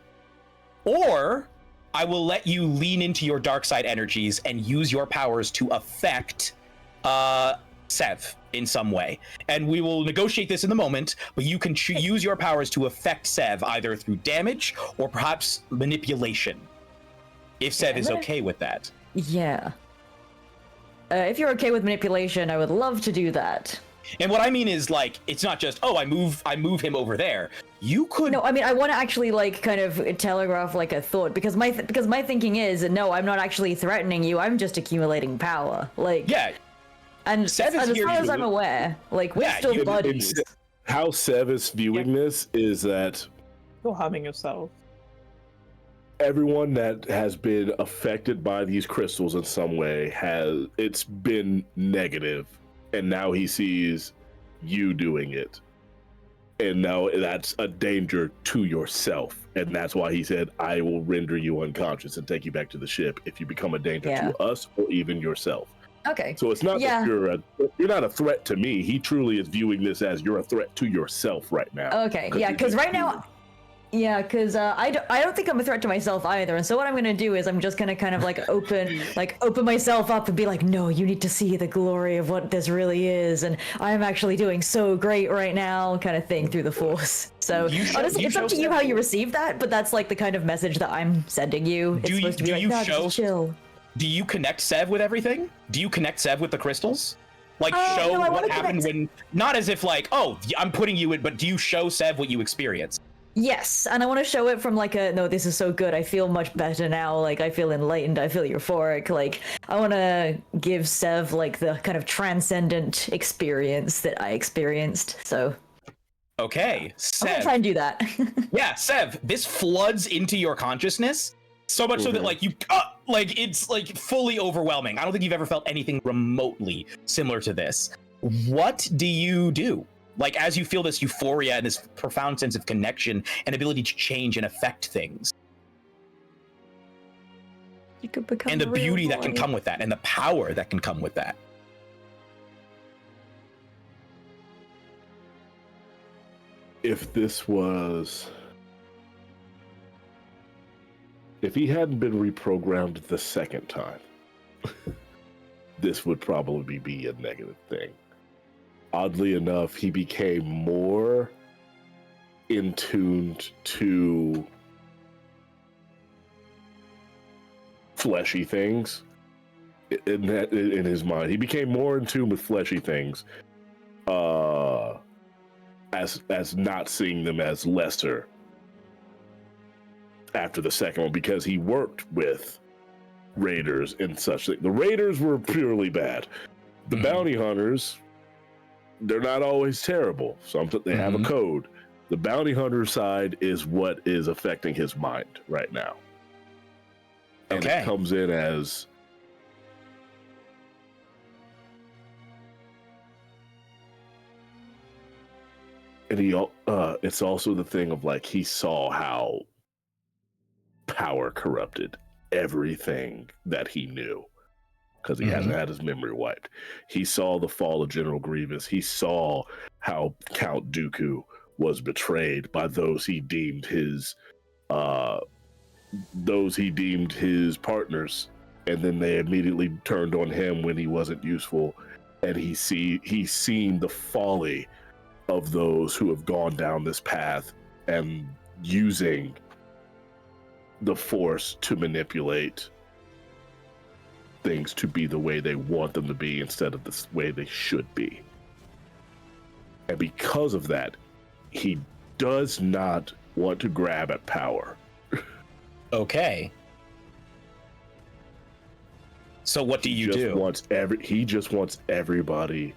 or I will let you lean into your dark side energies and use your powers to affect Sev in some way. And we will negotiate this in the moment, but you can use your powers to affect Sev either through damage or perhaps manipulation. If Sev is okay with that. Yeah. If you're okay with manipulation, I would love to do that. And what I mean is, like, it's not just, I move him over there. You could. No, I mean, I want to actually, like, kind of telegraph, like, a thought, because my thinking is, no, I'm not actually threatening you. I'm just accumulating power. Like. Yeah. And as far as I'm aware, like, we're still buddies. how Sev is viewing this is that You're harming yourself. everyone that has been affected by these crystals in some way it's been negative, and now he sees you doing it, and now that's a danger to yourself, and that's why he said, I will render you unconscious and take you back to the ship if you become a danger to us or even yourself. Okay. So it's not that you're not a threat to me. He truly is viewing this as you're a threat to yourself right now. Okay, yeah, because right now, I don't think I'm a threat to myself either. And so what I'm gonna do is I'm just gonna kind of like open myself up and be like, no, you need to see the glory of what this really is, and I'm actually doing so great right now, kind of thing through the Force. So honestly, it's up to you how you receive that, but that's like the kind of message that I'm sending you. It's supposed to be like, no, just chill. Do you connect Sev with everything? Do you connect Sev with the crystals? Like show no, what happened when, not as if like, oh, I'm putting you in, but do you show Sev what you experienced? Yes, and I want to show it from like no, this is so good. I feel much better now. Like I feel enlightened. I feel euphoric. Like I want to give Sev like the kind of transcendent experience that I experienced. So. Okay, Sev. I'm gonna try and do that. Yeah, Sev, this floods into your consciousness so much so that like you, like it's like fully overwhelming. I don't think you've ever felt anything remotely similar to this. What do you do? Like as you feel this euphoria and this profound sense of connection and ability to change and affect things. You could become and the beauty boy. that can come with that and the power that can come with that. If he hadn't been reprogrammed the second time, this would probably be a negative thing. Oddly enough, he became more in tune to fleshy things in his mind. He became more in tune with fleshy things, as not seeing them as lesser after the second one, because he worked with raiders and such. The raiders were purely bad. The bounty hunters, they're not always terrible. They have a code. The bounty hunter side is what is affecting his mind right now. And it comes in as it's also the thing of like he saw how power corrupted everything that he knew, because he hasn't had his memory wiped. He saw the fall of General Grievous. He saw how Count Dooku was betrayed by those he deemed his partners, and then they immediately turned on him when he wasn't useful. And he's seen the folly of those who have gone down this path and using the Force to manipulate things to be the way they want them to be instead of the way they should be. And because of that, he does not want to grab at power. Okay. So what do you do? He just wants everybody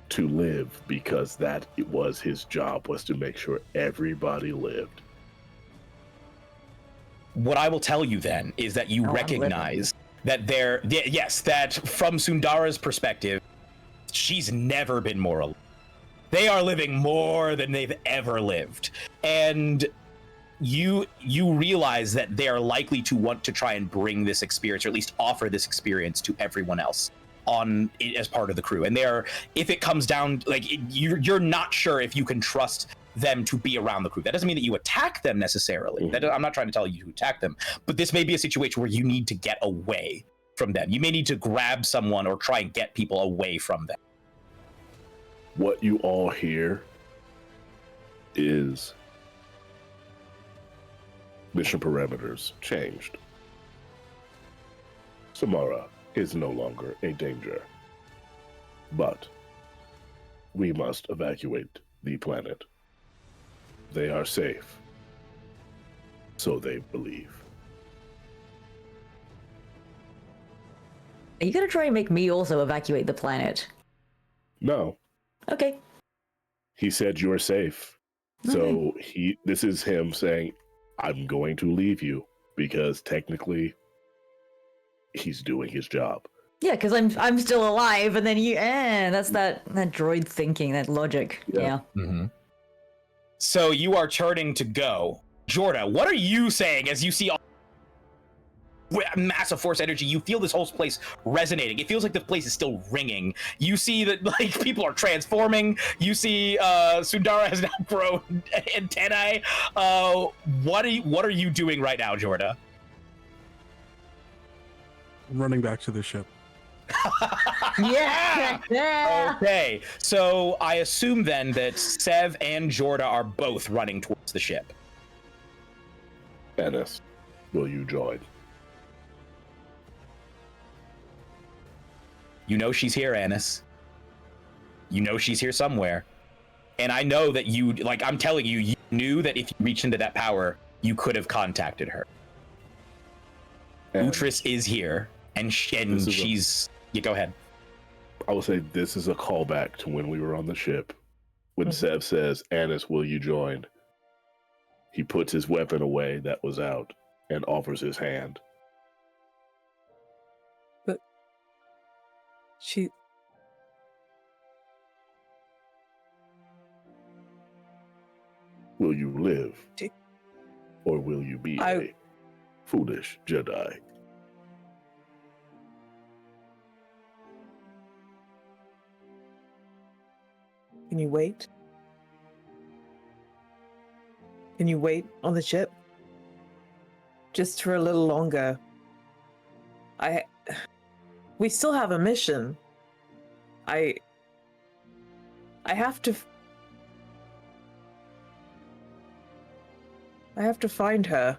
to live, because that was his job, was to make sure everybody lived. What I will tell you then is that you recognize that that from Sundara's perspective, she's never been more alive. They are living more than they've ever lived. And you realize that they are likely to want to try and bring this experience, or at least offer this experience to everyone else as part of the crew. And if it comes down, like, you're not sure if you can trust them to be around the crew. That doesn't mean that you attack them necessarily. I'm not trying to tell you to attack them, but this may be a situation where you need to get away from them. You may need to grab someone or try and get people away from them. What you all hear is mission parameters changed. Samara is no longer a danger, but we must evacuate the planet. They are safe, so they believe. Are you gonna try and make me also evacuate the planet? No. Okay. He said you're safe. So this is him saying, I'm going to leave you because technically he's doing his job. Yeah, because I'm still alive, and then that's that droid thinking, that logic. Yeah. Mm-hmm. So you are turning to go. Jorda, what are you saying as you see all massive force energy? You feel this whole place resonating. It feels like the place is still ringing. You see that like people are transforming. You see Sundara has now grown antennae. What are you doing right now, Jorda? I'm running back to the ship. Yeah. Okay, so I assume then that Sev and Jorda are both running towards the ship. Ennis, will you join? You know she's here, Annis. You know she's here somewhere. And I know that I'm telling you, you knew that if you reached into that power, you could have contacted her. And Utris is here, and she's... Yeah, go ahead. I will say this is a callback to when we were on the ship. When Sev says, Annis, will you join? He puts his weapon away that was out and offers his hand. But she... Will you live? Or will you be a foolish Jedi? Can you wait? Can you wait on the ship? Just for a little longer. We still have a mission. I have to find her.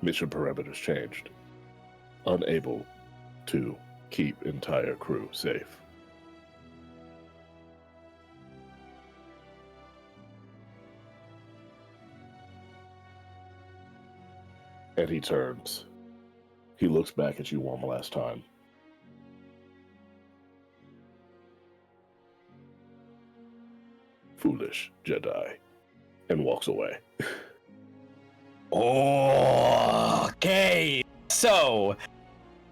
Mission parameters changed. Unable to keep entire crew safe. And he turns. He looks back at you one last time. Foolish Jedi. And walks away. Okay. So,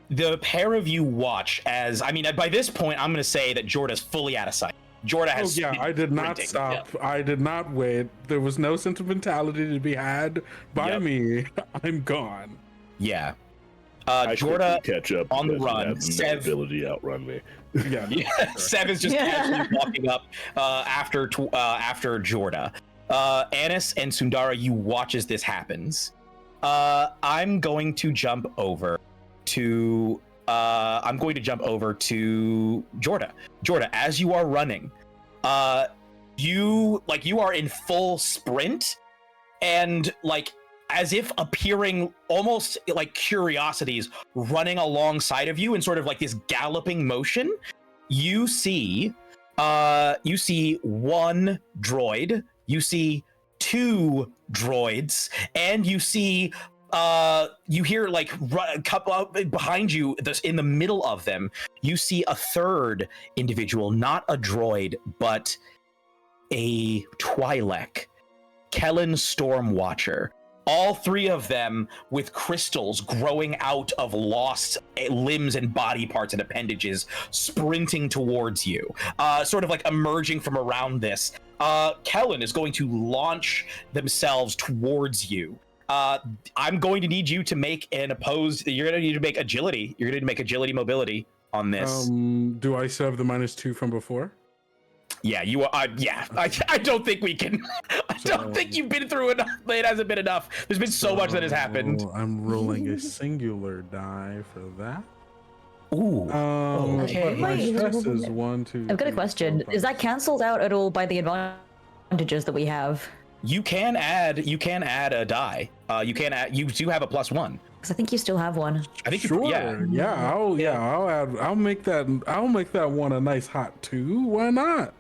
the pair of you watch as... I mean, by this point, I'm going to say that Jorda's fully out of sight. Jorda has... Oh, yeah, I did not stop. Yeah. I did not wait. There was no sentimentality to be had by me. I'm gone. Yeah. I Jorda catch up on the run. Sev ability to outrun me. Yeah. Sev is just casually walking up after Jorda. Annis and Sundara, you watch as this happens. I'm going to jump over to Jorda. Jorda, as you are running, you are in full sprint, and like as if appearing almost like curiosities running alongside of you in sort of like this galloping motion. You see one droid, you see two droids, and you see you hear like a couple behind you, in the middle of them, you see a third individual, not a droid, but a Twi'lek, Kellen Stormwatcher. All three of them with crystals growing out of lost limbs and body parts and appendages, sprinting towards you, sort of like emerging from around this. Kellen is going to launch themselves towards you. I'm going to need you to make an opposed. You're going to need to make agility. You're going to need to make agility mobility on this. Do I still have the -2 from before? Yeah, you are. Yeah, I don't think we can. I don't think you've been through enough. It hasn't been enough. There's been so much that has happened. I'm rolling a singular die for that. Ooh. Okay. My stress is 1, 2. I've got a question. 4, 5, Is that cancelled out at all by the advantages that we have? You can add a die. You do have a +1. Because I think you still have one. I think sure. I'll make that one a nice hot 2. Why not?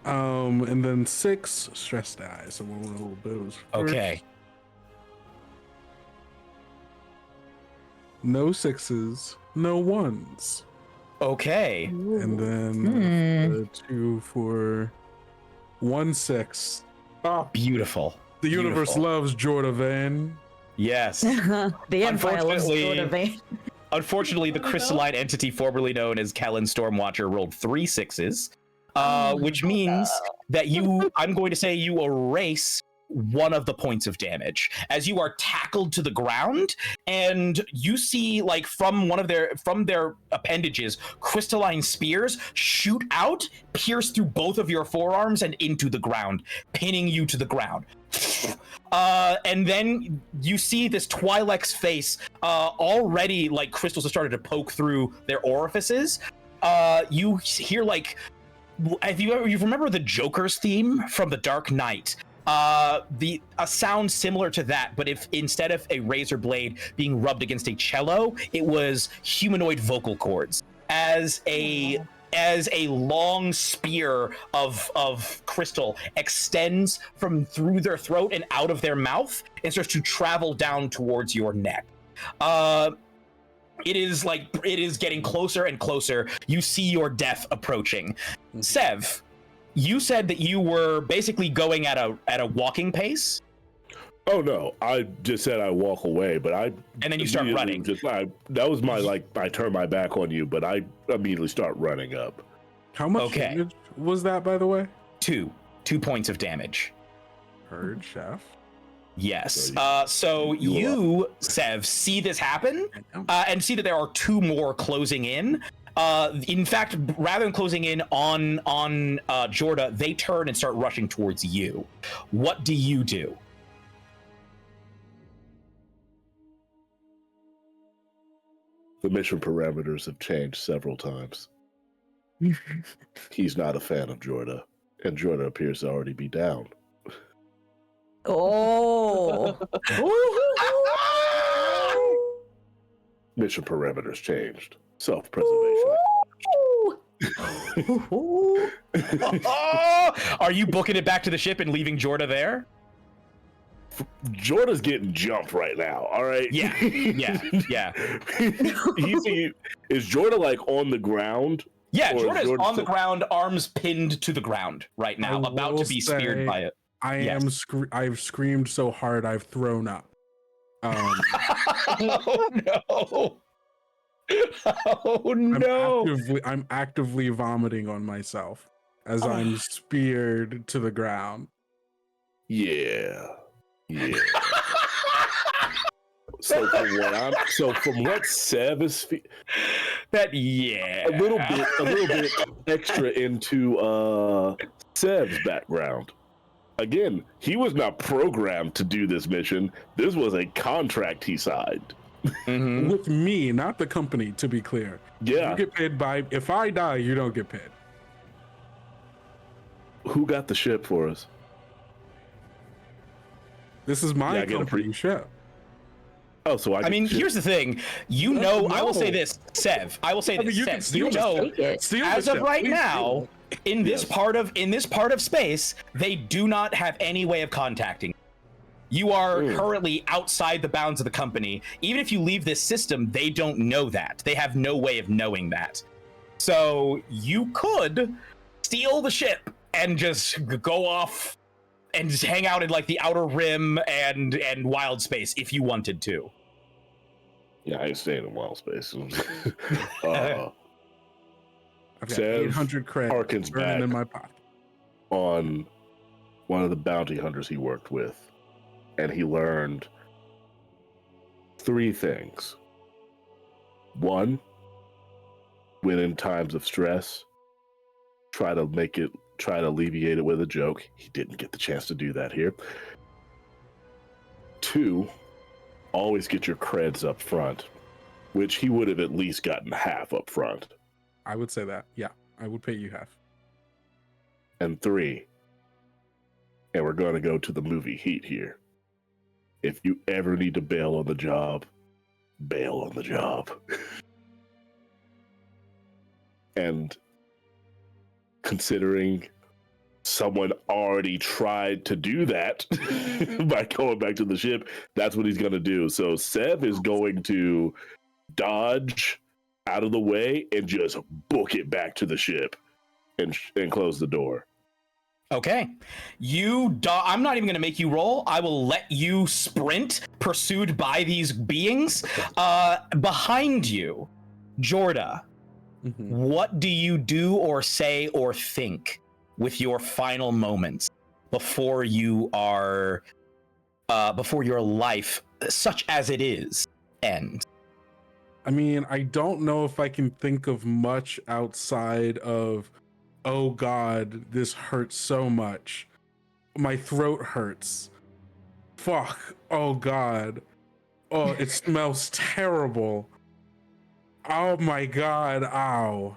And then 6 stress die. So we'll roll those first. Okay. no sixes, no ones. Okay. And then 2 for 1 6. Beautiful. The universe Beautiful. loves Jordan Vane. Yes. The Empire loves Unfortunately- Jordan Vane. Unfortunately, the crystalline entity formerly known as Kellen Stormwatcher rolled 3 6s, which means that I'm going to say you erase one of the points of damage as you are tackled to the ground, and you see like from their appendages, crystalline spears shoot out, pierce through both of your forearms and into the ground, pinning you to the ground. And then you see this Twi'lek's face, already like crystals have started to poke through their orifices. You hear like, if you remember the Joker's theme from The Dark Knight, a sound similar to that, but if instead of a razor blade being rubbed against a cello, it was humanoid vocal cords as a long spear of crystal extends from through their throat and out of their mouth and starts to travel down towards your neck. It is getting closer and closer. You see your death approaching. Sev, you said that you were basically going at a walking pace. Oh no, I just said I walk away, but I And then you start running. That was my I turn my back on you, but I immediately start running up. How much Okay. damage was that, by the way? 2 points of damage. Heard, chef. Yes. So So you Sev, see this happen and see that there are 2 more closing in. In fact, rather than closing in on Jorda, they turn and start rushing towards you. What do you do? The mission parameters have changed several times. He's not a fan of Jorda, and Jorda appears to already be down. Oh. Mission parameters changed. Self-preservation. Are you booking it back to the ship and leaving Jorda there? Jorda's getting jumped right now. All right. Yeah. Is Jorda like on the ground? Yeah, Or Jorda's Jordan on the still- ground, arms pinned to the ground right now, I about will to be speared say- by it. I've screamed so hard I've thrown up. Oh no! Oh no! I'm actively vomiting on myself as I'm speared to the ground. Yeah. So from what Sev is A little bit extra into Sev's background. Again, he was not programmed to do this mission. This was a contract he signed. Mhm. With me, not the company, to be clear. Yeah. You get paid by, if I die, you don't get paid. Who got the ship for us? This is my Yeah, I get a company ship. Oh, so I mean, here's the thing. I will say No. this, Sev. I will say I mean, this, you can Sev. steal You the know, Take it. Steal as the of ship. right Please now, in this Yes. part of space, they do not have any way of contacting you. You are currently outside the bounds of the company. Even if you leave this system, they don't know that. They have no way of knowing that. So you could steal the ship and just go off and just hang out in like the Outer Rim and Wild Space if you wanted to. Yeah, I ain't staying in wild space. I've got Sev 800 credits harkens burning back in my pocket. on one of the bounty hunters he worked with, and he learned 3 things. 1, when in times of stress, try to alleviate it with a joke. He didn't get the chance to do that here. 2, always get your creds up front, which he would have at least gotten half up front. I would say that. Yeah, I would pay you half. And 3, and we're going to go to the movie Heat here. If you ever need to bail on the job, bail on the job. And considering someone already tried to do that by going back to the ship, that's what he's going to do. So Sev is going to dodge out of the way and just book it back to the ship and close the door. Okay. I'm not even going to make you roll. I will let you sprint, pursued by these beings. Behind you, Jorda, what do you do or say or think with your final moments before you are, before your life, such as it is, ends? I mean, I don't know if I can think of much outside of, oh God, this hurts so much. My throat hurts. Fuck. Oh God. Oh, it smells terrible. Oh my God. Ow.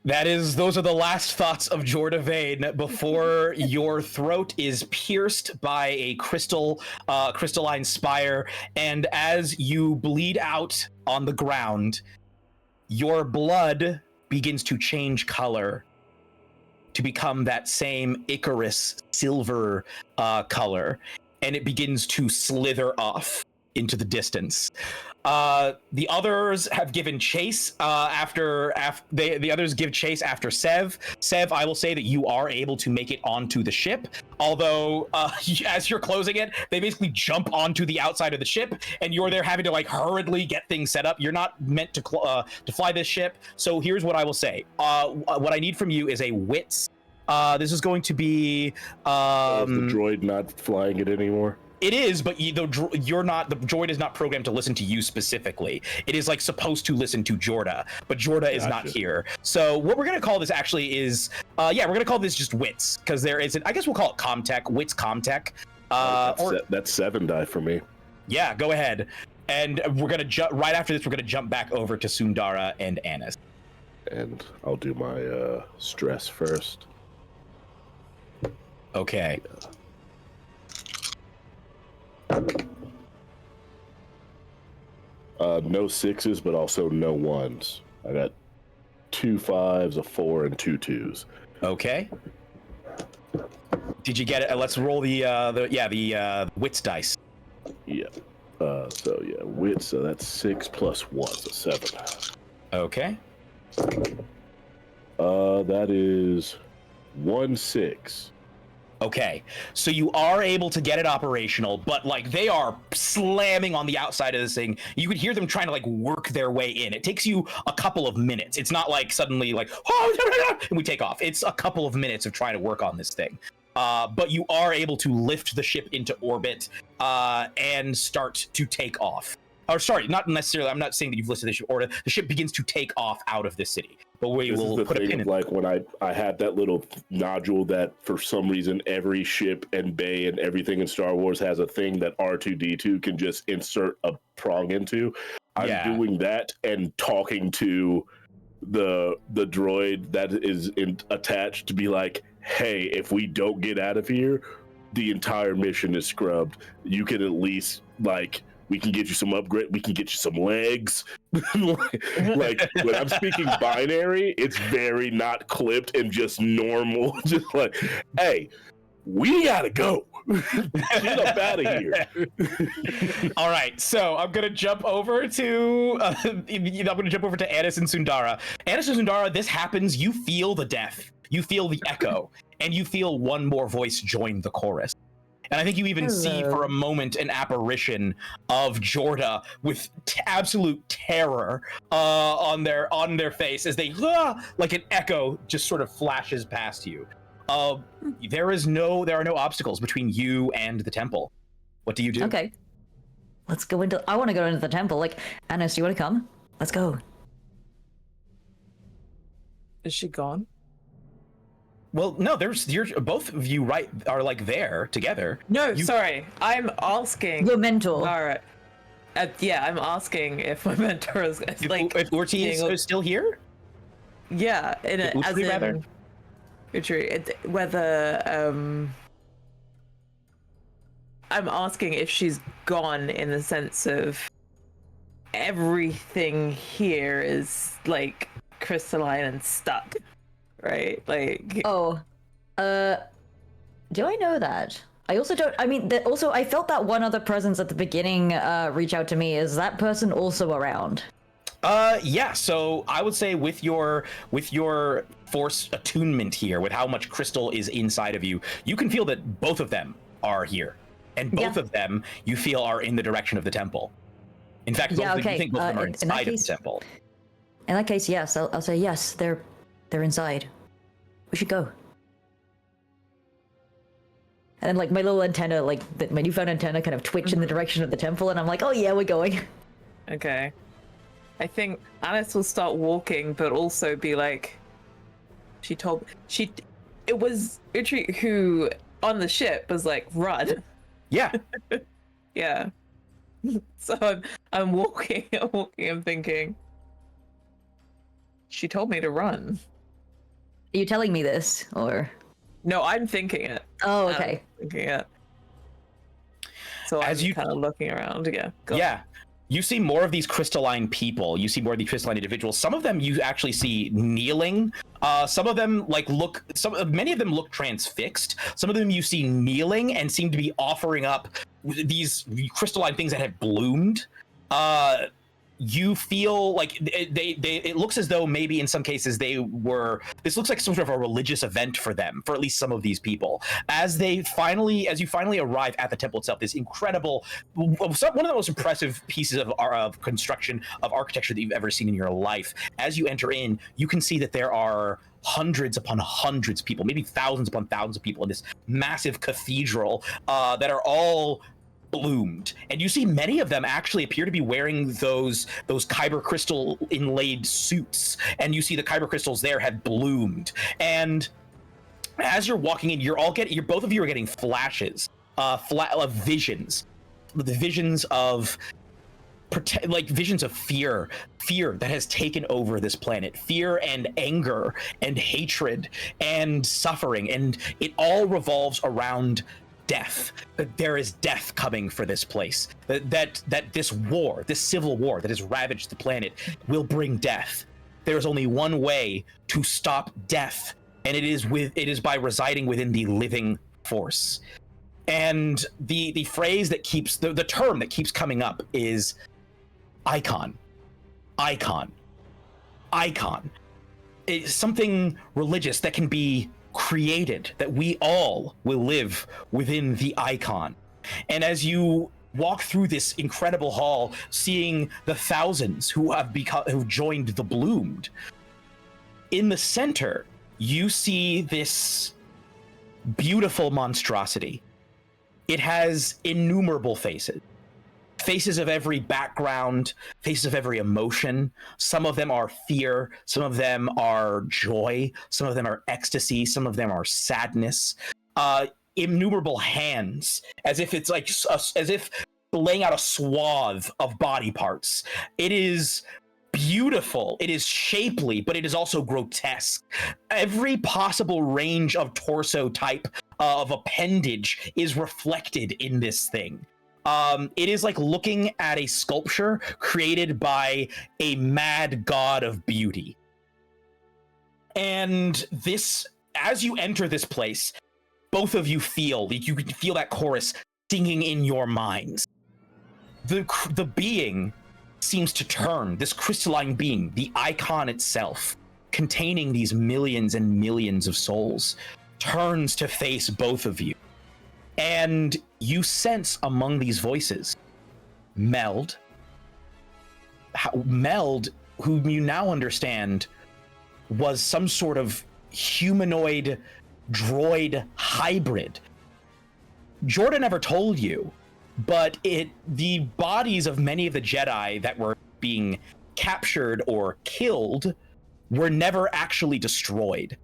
Those are the last thoughts of Jorda Vane before your throat is pierced by a crystalline spire, and as you bleed out on the ground, your blood begins to change color to become that same Icarus silver color, and it begins to slither off into the distance. The others have given chase after the others give chase after Sev. Sev, I will say that you are able to make it onto the ship, although as you're closing it, they basically jump onto the outside of the ship, and you're there having to like hurriedly get things set up. You're not meant to fly this ship, so here's what I will say. What I need from you is a wits. This is going to be Is the droid not flying it anymore? It is, but you're not. The droid is not programmed to listen to you specifically. It is like supposed to listen to Jorda, but Jorda is not here. So what we're gonna call this actually is, we're gonna call this just wits, because there is I guess we'll call it Comtech, wits Comtech. That's 7 die for me. Yeah, go ahead. And we're gonna right after this. We're gonna jump back over to Sundara and Anis. And I'll do my stress first. Okay. No 6s, but also no 1s. I got 2 5s, a 4, and 2 2s. Okay. Did you get it? Let's roll the wits dice. Yeah. Wits. So that's 6 plus 1, so 7. Okay. That is 1 6. Okay, so you are able to get it operational, but like they are slamming on the outside of this thing. You could hear them trying to like work their way in. It takes you a couple of minutes. It's not like suddenly like, oh, and we take off. It's a couple of minutes of trying to work on this thing. But you are able to lift the ship into orbit and start to take off. Or sorry, not necessarily. I'm not saying that you've lifted the ship, or the ship begins to take off out of this city. But we will put a pin in. Like when I had that little nodule that for some reason every ship and bay and everything in Star Wars has a thing that R2-D2 can just insert a prong into. I'm doing that and talking to the droid that is attached to be like, hey, if we don't get out of here, the entire mission is scrubbed. You can at least like. We can get you some upgrade. We can get you some legs. like when I'm speaking binary, it's very not clipped and just normal. Just like, hey, we gotta go. Get up out of here. All right, so I'm gonna jump over to Anis and Sundara. Anis and Sundara, this happens. You feel the death. You feel the echo, and you feel one more voice join the chorus. And I think you even see for a moment an apparition of Jorda with absolute terror on their face as they like an echo just sort of flashes past you. There are no obstacles between you and the temple. What do you do? Okay, let's go into. I want to go into the temple. Like, Anis, you want to come? Let's go. Is she gone? Well, no, you're both of you are like there together. No, sorry. I'm asking. Your mentor. All right. I'm asking if my mentor is like. If Urti is still here? Yeah, as in. Utri, whether I'm asking if she's gone in the sense of everything here is like crystalline and stuck. Right, like do I know that? I also don't. I mean, also I felt that one other presence at the beginning reach out to me. Is that person also around? Yeah. So I would say with your force attunement here, with how much crystal is inside of you, you can feel that both of them are here, and both of them you feel are in the direction of the temple. In fact, you think both of them are inside of the temple. In that case, yes, I'll say yes. They're inside. We should go. And then, like, my little antenna, like, my newfound antenna kind of twitch in the direction of the temple, and I'm like, oh yeah, we're going. Okay. I think Alice will start walking, but also be like, it was Utri who, on the ship, was like, run. Yeah. Yeah. So I'm walking, I'm thinking, she told me to run. Are you telling me this, or? No, I'm thinking it. Oh, okay. I'm thinking it. So As I'm you kind of looking around, Yeah. You see more of these crystalline people. You see more of these crystalline individuals. Some of them you actually see kneeling. Some of them many of them look transfixed. Some of them you see kneeling and seem to be offering up these crystalline things that have bloomed. You feel like it looks as though maybe in some cases this looks like some sort of a religious event for them, for at least some of these people. As you finally arrive at the temple itself, this incredible, one of the most impressive pieces of construction, of architecture that you've ever seen in your life. As you enter in, you can see that there are hundreds upon hundreds of people, maybe thousands upon thousands of people in this massive cathedral that are all bloomed, and you see many of them actually appear to be wearing those kyber crystal inlaid suits, and you see the kyber crystals there have bloomed. And as you're walking in, both of you are getting flashes of visions, the visions of visions of fear that has taken over this planet, fear and anger and hatred and suffering, and it all revolves around death. There is death coming for this place. That this war, this civil war that has ravaged the planet, will bring death. There is only one way to stop death, and it is by residing within the living force. And the phrase that keeps the term that keeps coming up is icon. It's something religious that can be created, that we all will live within the icon. And as you walk through this incredible hall, seeing the thousands who joined the bloomed, in the center you see this beautiful monstrosity. It has innumerable faces of every background, faces of every emotion. Some of them are fear, some of them are joy, some of them are ecstasy, some of them are sadness. Innumerable hands, as if it's like as if laying out a swath of body parts. It is beautiful, it is shapely, but it is also grotesque. Every possible range of torso type of appendage is reflected in this thing. It is like looking at a sculpture created by a mad god of beauty. And this, as you enter this place, both of you you can feel that chorus singing in your minds. The being seems to turn, this crystalline being, the icon itself, containing these millions and millions of souls, turns to face both of you. And you sense among these voices Meld, whom you now understand was some sort of humanoid droid hybrid. Jordan never told you, but the bodies of many of the Jedi that were being captured or killed were never actually destroyed.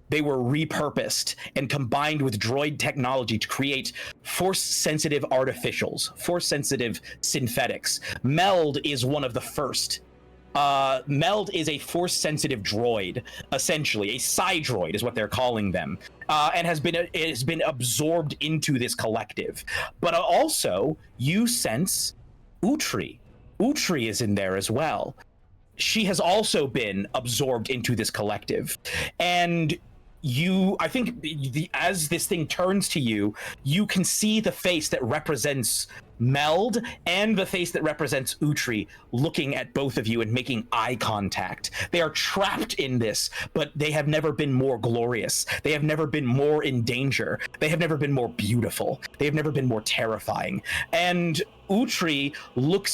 They were repurposed and combined with droid technology to create force-sensitive artificials, force-sensitive synthetics. Meld is one of the first. Meld is a force-sensitive droid, essentially. A psi-droid is what they're calling them, and has been absorbed into this collective. But also, you sense Utri. Utri is in there as well. She has also been absorbed into this collective. And I think as this thing turns to you, you can see the face that represents Meld and the face that represents Utri looking at both of you and making eye contact. They are trapped in this, but they have never been more glorious. They have never been more in danger. They have never been more beautiful. They have never been more terrifying. And Utri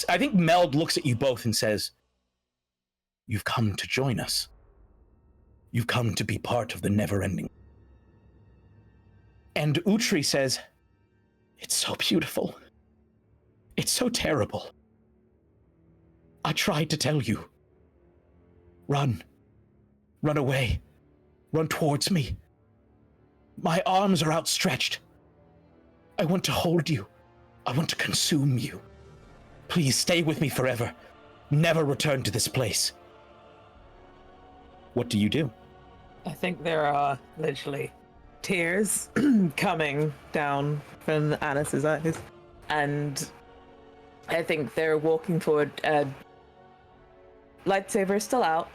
I think Meld looks at you both and says, "You've come to join us. You've come to be part of the never-ending." And Utri says, "It's so beautiful. It's so terrible. I tried to tell you. Run. Run away. Run towards me. My arms are outstretched. I want to hold you. I want to consume you. Please stay with me forever. Never return to this place." What do you do? I think there are literally tears coming down from Anis's eyes, and I think they're walking forward. Lightsaber is still out.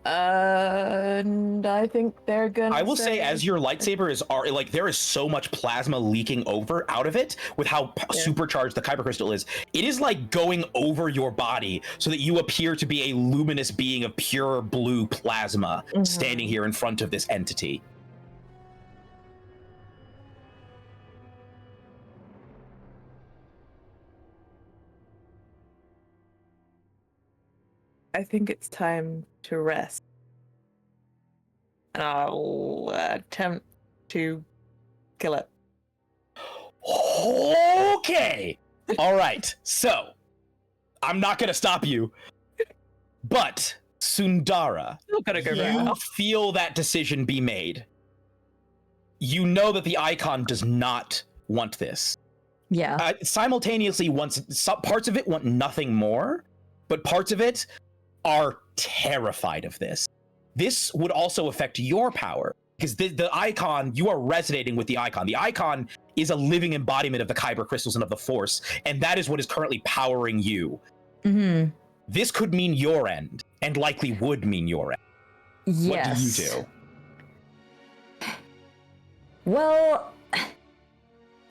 And I think they're gonna. I will say, as your lightsaber is like, there is so much plasma leaking out of it with how supercharged the kyber crystal is. It is like going over your body so that you appear to be a luminous being of pure blue plasma standing here in front of this entity. I think it's time to rest. And I'll attempt to kill it. Okay. All right. So, I'm not going to stop you. But, Sundara, you feel that decision be made. You know that the icon does not want this. Yeah. Simultaneously, parts of it want nothing more, but parts of it are terrified of this. This would also affect your power, because the icon, you are resonating with the icon. The icon is a living embodiment of the kyber crystals and of the Force, and that is what is currently powering you. Mm-hmm. This could mean your end, and likely would mean your end. Yes. What do you do? Well,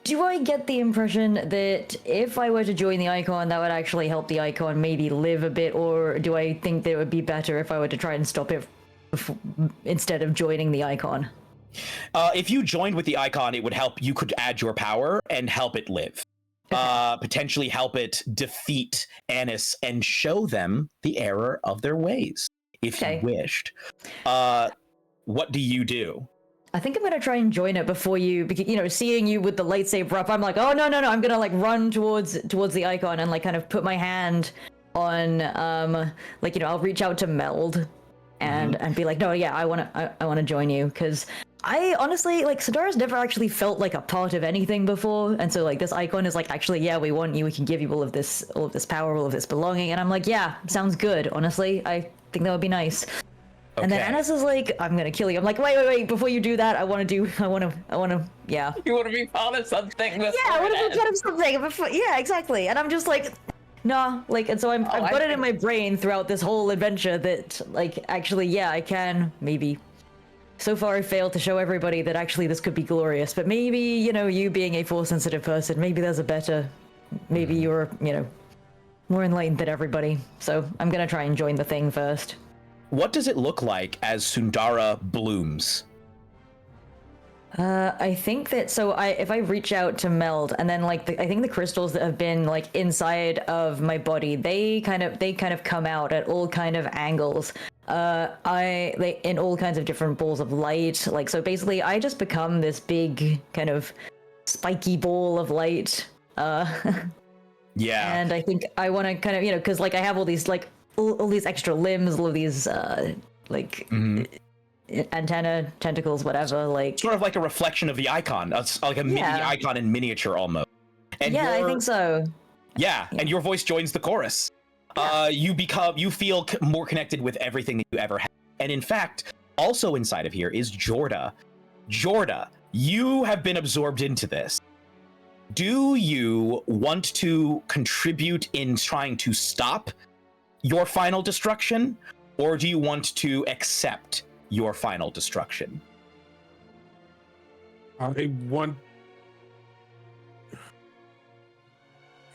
do I get the impression that if I were to join the icon, that would actually help the icon maybe live a bit, or do I think that it would be better if I were to try and stop it instead of joining the icon? If you joined with the icon, it would help. You could add your power and help it live. Potentially help it defeat Anis and show them the error of their ways, if you wished. What do you do? I think I'm gonna try and join it before you, because, you know, seeing you with the lightsaber up, I'm like, oh no, I'm gonna like run towards the icon and like kind of put my hand on, like, you know, I'll reach out to Meld and be like, no, yeah, I wanna join you, because I honestly, like, Sundara's never actually felt like a part of anything before, and so like this icon is like, actually, yeah, we want you, we can give you all of this power, all of this belonging, and I'm like, yeah, sounds good. Honestly, I think that would be nice. Okay. And then Anis is like, I'm gonna kill you. I'm like, wait, before you do that, I wanna, yeah. You wanna be part of something? Yeah, I wanna be part of something before, yeah, exactly. And I'm just like, nah, like, and so I've got it in my brain throughout this whole adventure that, like, actually, yeah, I can, maybe. So far I failed to show everybody that actually this could be glorious, but maybe, you know, you being a Force-sensitive person, maybe there's a better, maybe you're, you know, more enlightened than everybody. So I'm gonna try and join the thing first. What does it look like as Sundara blooms? I think that, so if I reach out to Meld, and then like I think the crystals that have been like inside of my body, they kind of come out at all kind of angles. They in all kinds of different balls of light. Like, so basically I just become this big kind of spiky ball of light. Yeah. And I think I want to kind of, you know, because like I have all these like all these extra limbs, all of these like antenna, tentacles, whatever, like sort of like a reflection of the icon. It's like a mini icon in miniature almost. And yeah, I think so. Yeah, and your voice joins the chorus. Yeah. You feel more connected with everything that you ever had. And in fact, also inside of here is Jorda. Jorda, you have been absorbed into this. Do you want to contribute in trying to stop your final destruction, or do you want to accept your final destruction? I want.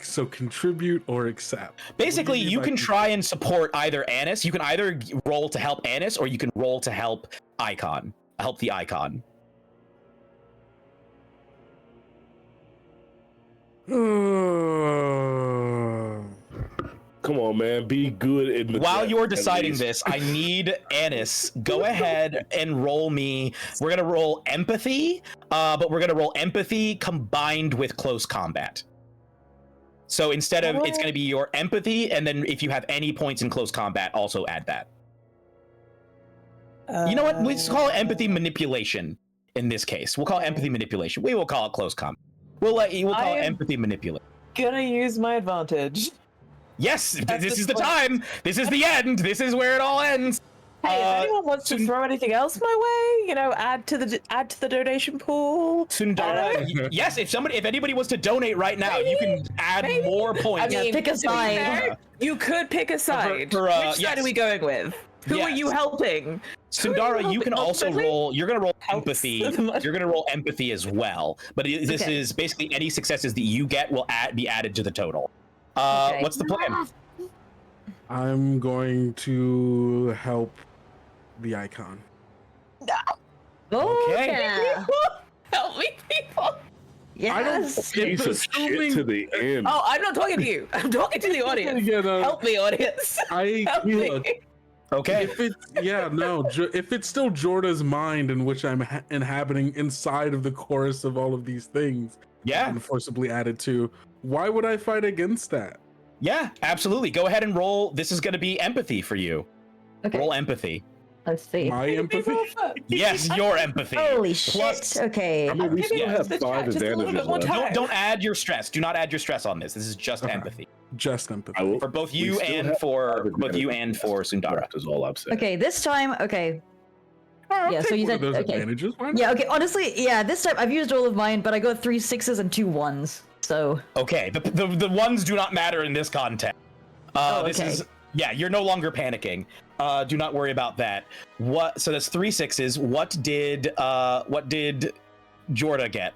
So contribute or accept. Basically, What do mean you by can try and support either Annis. You can either roll to help Annis, or you can roll to help Icon. Help the Icon. Come on, man. Be good in the While death, you're at deciding least. this, I need Annis. Go ahead and roll me. We're gonna roll empathy, but we're gonna roll empathy combined with close combat. So instead of, it's gonna be your empathy, and then if you have any points in close combat, also add that. You know what? Let's call it empathy manipulation in this case. We'll call it empathy manipulation. We will call it close combat. We'll call it empathy manipulation. Gonna use my advantage. Yes, That's this the is the point. time. This is the end. This is where it all ends. Hey, if anyone wants to throw anything else my way, you know, add to the donation pool. Sundara, yes. If anybody wants to donate right now, you can add more points. I mean, pick a to be side. fair, you could pick a side. for, Which side yes. are we going with? Who are Yes. you helping? Sundara, you can also Ultimately, roll. You're gonna roll helps empathy. so much. You're gonna roll empathy as well. But this Okay. is basically any successes that you get will be added to the total. Okay. What's the plan? I'm going to help the Icon. Okay. Help me, people. Yes. Piece of shit to the end. Oh, I'm not talking to you. I'm talking to the audience. Help me, audience. Help me. Look, Okay. if it's if it's still Jorda's mind in which I'm inhabiting inside of the chorus of all of these things, Yeah. and forcibly added to, why would I fight against that? Yeah. Absolutely. Go ahead and roll. This is gonna be empathy for you. Okay. Roll empathy. Let's see. My empathy. Yes, your empathy. Holy Plus- shit. Okay. I mean, we still have the 5 chat just a little advantages bit more left. time. Don't add your stress. Do not add your stress on this. This is just Okay. empathy Just empathy. I will, for both we you still and have for 5 both you advantages and for Sundara. left is all I'm saying. Okay, this time, okay. I'll Yeah, so take you one of said- those okay. advantages. Why not? Yeah, okay, honestly, yeah, this time I've used all of mine, but I got 3 6s and 2 1s. So, Okay, the ones do not matter in this context. This okay. is you're no longer panicking. Do not worry about that. So that's 3 6s. What did Jorda get?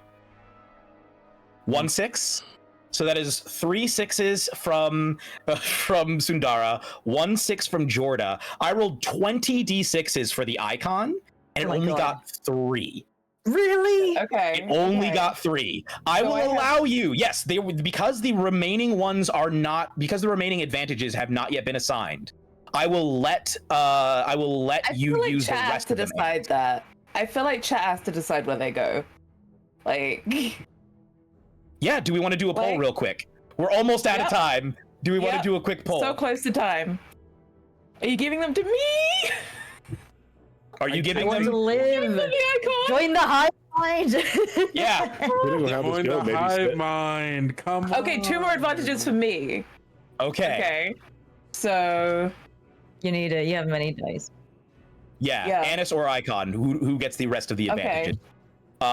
1 6. So that is 3 6s from Sundara, 1 6 from Jorda. I rolled 20 d6s for the Icon, and Oh my it only God. got 3. really? Okay. It only okay. got 3. I So will I have- allow you. Yes, they because the remaining ones are not, because the remaining advantages have not yet been assigned. I will let I you feel like use the chat has rest to of them. decide that. I feel like chat has to decide where they go. Like, Yeah, do we want to do a poll Like- real quick? We're almost out of Yep. time. Do we want to Yep. do a quick poll? so close to time. Are you giving them to me? Are you I giving want to them? live. The icon? Join the hive mind. Yeah. Depending on how this Join goes, the maybe hive split. mind. Come on. Okay, 2 more advantages for me. Okay. Okay. So, You need it. You have many dice. Yeah. Yeah. Annis or Icon, who gets the rest of the Okay. advantages.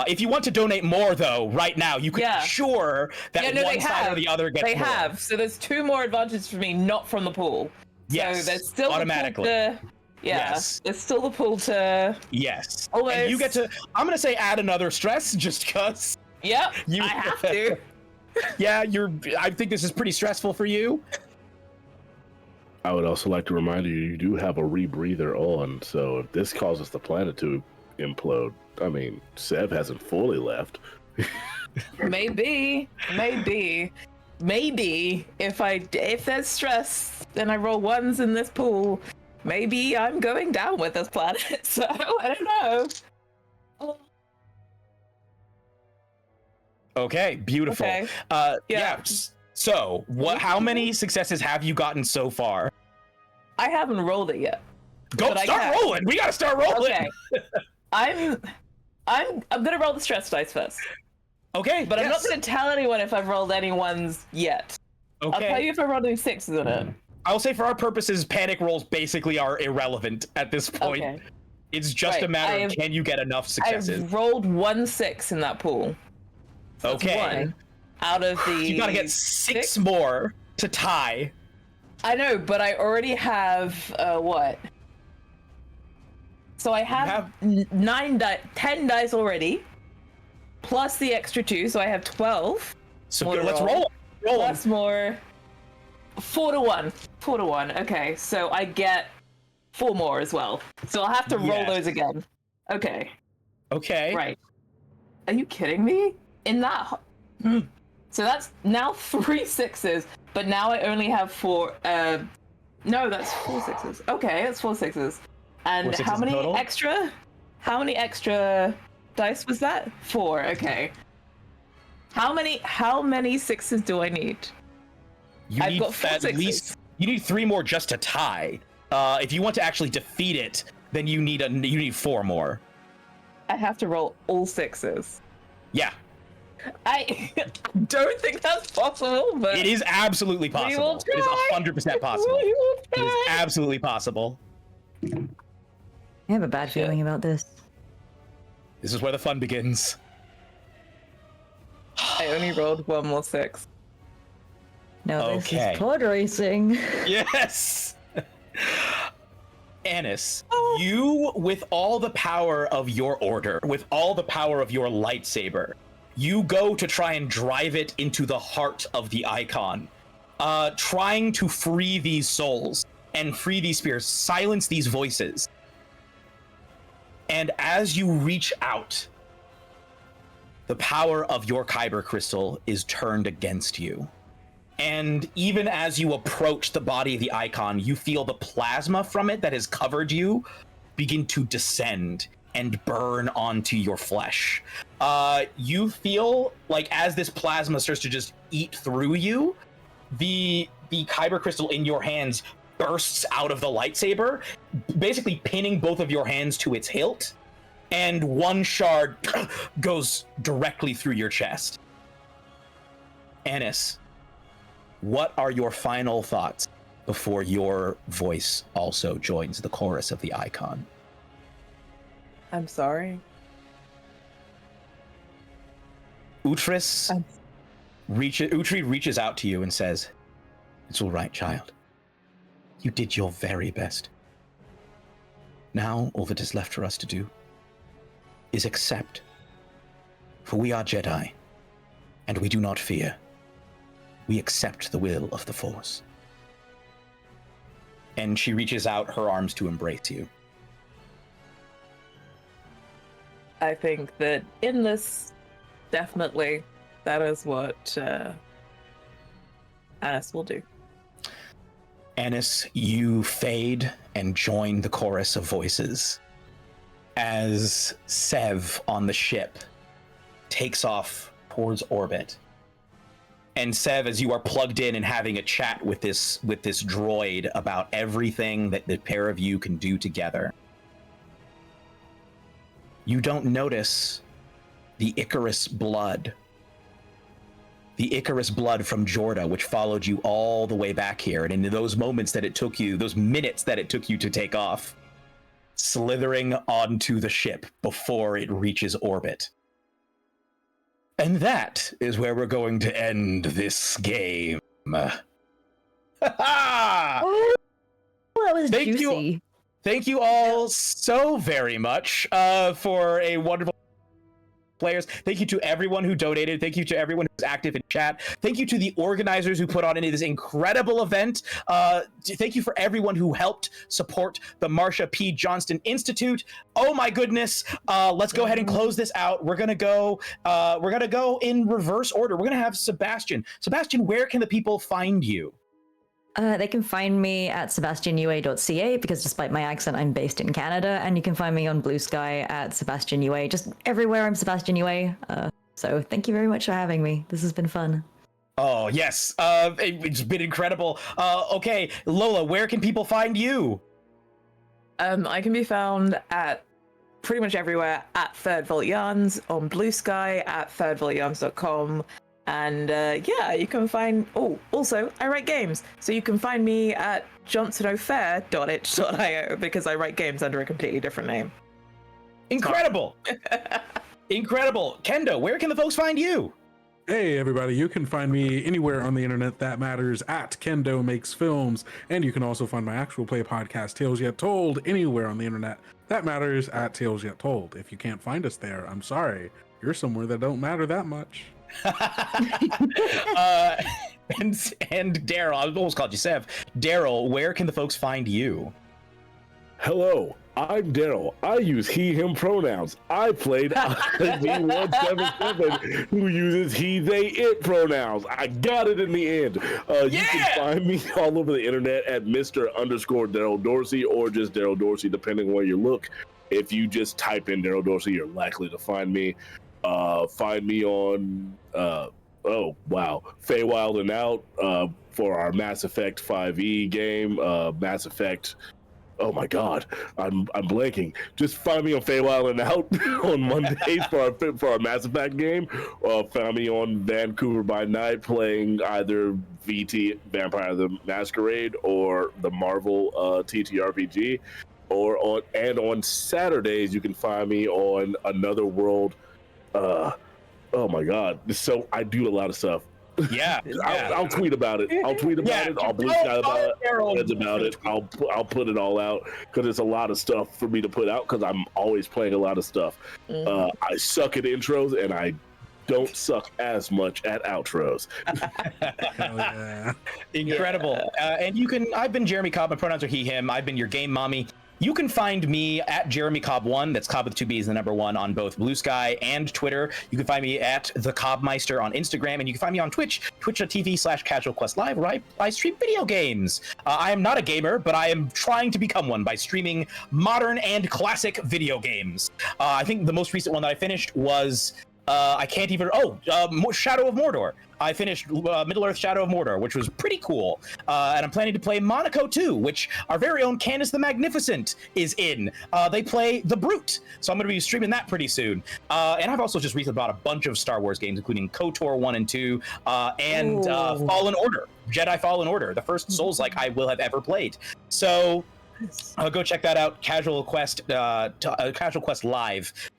If you want to donate more, though, right now, you can Yeah. ensure that Yeah, no, one they side or have. the other gets they more. have. So there's 2 more advantages for me, not from the pool. Yes. So there's still automatically. The pool to, yeah. Yes. There's still the pool to. Yes. Almost. And you get to, I'm going to say add another stress just because, Yep. You- I have to. yeah, I think this is pretty stressful for you. I would also like to remind you, you do have a rebreather on, so if this causes the planet to implode, I mean, Sev hasn't fully left. Maybe. If there's stress and I roll 1s in this pool, maybe I'm going down with this planet. So I don't know. Okay, beautiful. Okay. Yeah. Yeah. So, how many successes have you gotten so far? I haven't rolled it yet. Go But I start can. rolling. We got to start rolling. Okay. I'm gonna roll the stress dice first. Okay, But I'm not yes. gonna tell anyone if I've rolled any 1s yet. I'll tell Okay. you if I rolled any 6s in it. I will say for our purposes, panic rolls basically are irrelevant at this point. Okay. It's just a Right, matter I of have- can you get enough successes. I've rolled 1 6 in that pool. So that's Okay. 1 out of the. You gotta get six more to tie. I know, but I already have what? So I have 10 dice already, plus the extra 2, so I have 12. So let's roll. Roll 'em. Plus more. 4 to 1. 4 to 1. Okay, so I get 4 more as well. So I'll have to roll Yes. those again. Okay. Okay. Right. Are you kidding me? In that. So that's now 3 6s, but now I only have 4. No, that's 4 6s. Okay, that's 4 6s. And 4 6s how in many total? extra? How many extra dice was that? 4. Okay. How many 6s do I need? You I've need got 4 at sixes. least. You need 3 more just to tie. If you want to actually defeat it, then you need 4 more. I have to roll all 6s. Yeah, I don't think that's possible, but it is absolutely will possible. It is try. 100% possible. We will It is try. absolutely possible. I have a bad feeling about this. This is where the fun begins. I only rolled 1 more 6. No, this Okay. is pod racing. Yes! Annis, you, with all the power of your order, with all the power of your lightsaber, you go to try and drive it into the heart of the icon, trying to free these souls and free these spirits, silence these voices. And as you reach out, the power of your Kyber crystal is turned against you. And even as you approach the body of the icon, you feel the plasma from it that has covered you begin to descend and burn onto your flesh. You feel like as this plasma starts to just eat through you, the Kyber crystal in your hands bursts out of the lightsaber, basically pinning both of your hands to its hilt, and one shard goes directly through your chest. Annis, what are your final thoughts before your voice also joins the chorus of the icon? I'm sorry. Utri reaches out to you and says, "It's all right, child. You did your very best. Now all that is left for us to do is accept. For we are Jedi, and we do not fear. We accept the will of the Force." And she reaches out her arms to embrace you. I think that in this, definitely, that is what Annis will do. Annis, you fade and join the chorus of voices as Sev on the ship takes off towards orbit. And Sev, as you are plugged in and having a chat with this droid about everything that the pair of you can do together, you don't notice the Icarus blood. The Icarus blood from Jorda, which followed you all the way back here. And in those moments that it took you, those minutes that it took you to take off, slithering onto the ship before it reaches orbit. And that is where we're going to end this game. Oh, that was Thank you. juicy. Thank you all so very much for a wonderful players. Thank you to everyone who donated. Thank you to everyone who's active in chat. Thank you to the organizers who put on this incredible event. Thank you for everyone who helped support the Marsha P. Johnston Institute. Oh my goodness. Let's go ahead and close this out. We're gonna go in reverse order. We're gonna have Sebastian. Sebastian, where can the people find you? They can find me at sebastianua.ca because despite my accent, I'm based in Canada, and you can find me on Blue Sky at Sebastian UA. Just everywhere I'm Sebastian UA. So thank you very much for having me. This has been fun. Oh, yes. It's been incredible. Okay, Lola, where can people find you? I can be found at pretty much everywhere at Third Vault Yarns, on Blue Sky, at thirdvaultyarns.com. And yeah, you can find. Oh, also, I write games, so you can find me at johnsonofair.itch.io because I write games under a completely different name. Incredible. Incredible. Kendo, where can the folks find you? Hey everybody, you can find me anywhere on the internet that matters at Kendo Makes Films, and you can also find my actual play podcast, Tales Yet Told, anywhere on the internet that matters at Tales Yet Told. If you can't find us there, I'm sorry. You're somewhere that don't matter that much. And Daryl, I almost called you Sev. Daryl, where can the folks find you? Hello, I'm Daryl. I use he, him pronouns. I played V177 who uses he, they, it pronouns. I got it in the end. You can find me all over the internet at Mr._Daryl Dorsey or just Daryl Dorsey, depending where you look. If you just type in Daryl Dorsey, you're likely to find me. Find me on, Feywild and Out for our Mass Effect 5e game, Mass Effect. Oh my God, I'm blanking. Just find me on Feywild and Out on Mondays for our Mass Effect game. Find me on Vancouver by Night playing either VT Vampire the Masquerade or the Marvel TTRPG, or on Saturdays you can find me on Another World. Oh my God, so I do a lot of stuff. Yeah, I'll tweet about it. I'll tweet about it. I'll blue sky about it. I'll put it all out because it's a lot of stuff for me to put out because I'm always playing a lot of stuff. I suck at intros and I don't suck as much at outros. Hell yeah. Incredible. And I've been Jeremy Cobb. My pronouns are he, him. I've been your game mommy. You can find me at Jeremy Cobb1, that's Cobb with 2 B's, the number 1, on both Blue Sky and Twitter. You can find me at The Cobbmeister on Instagram, and you can find me on Twitch, twitch.tv/CasualQuestLive, where I stream video games. I am not a gamer, but I am trying to become one by streaming modern and classic video games. I think the most recent one that I finished was Shadow of Mordor. I finished Middle-earth Shadow of Mordor, which was pretty cool. And I'm planning to play Monaco 2, which our very own Candace the Magnificent is in. They play The Brute, so I'm going to be streaming that pretty soon. And I've also just recently bought a bunch of Star Wars games, including KOTOR 1 and 2, and Fallen Order, Jedi Fallen Order, the first Souls-like I will have ever played. So go check that out. Casual Quest Live,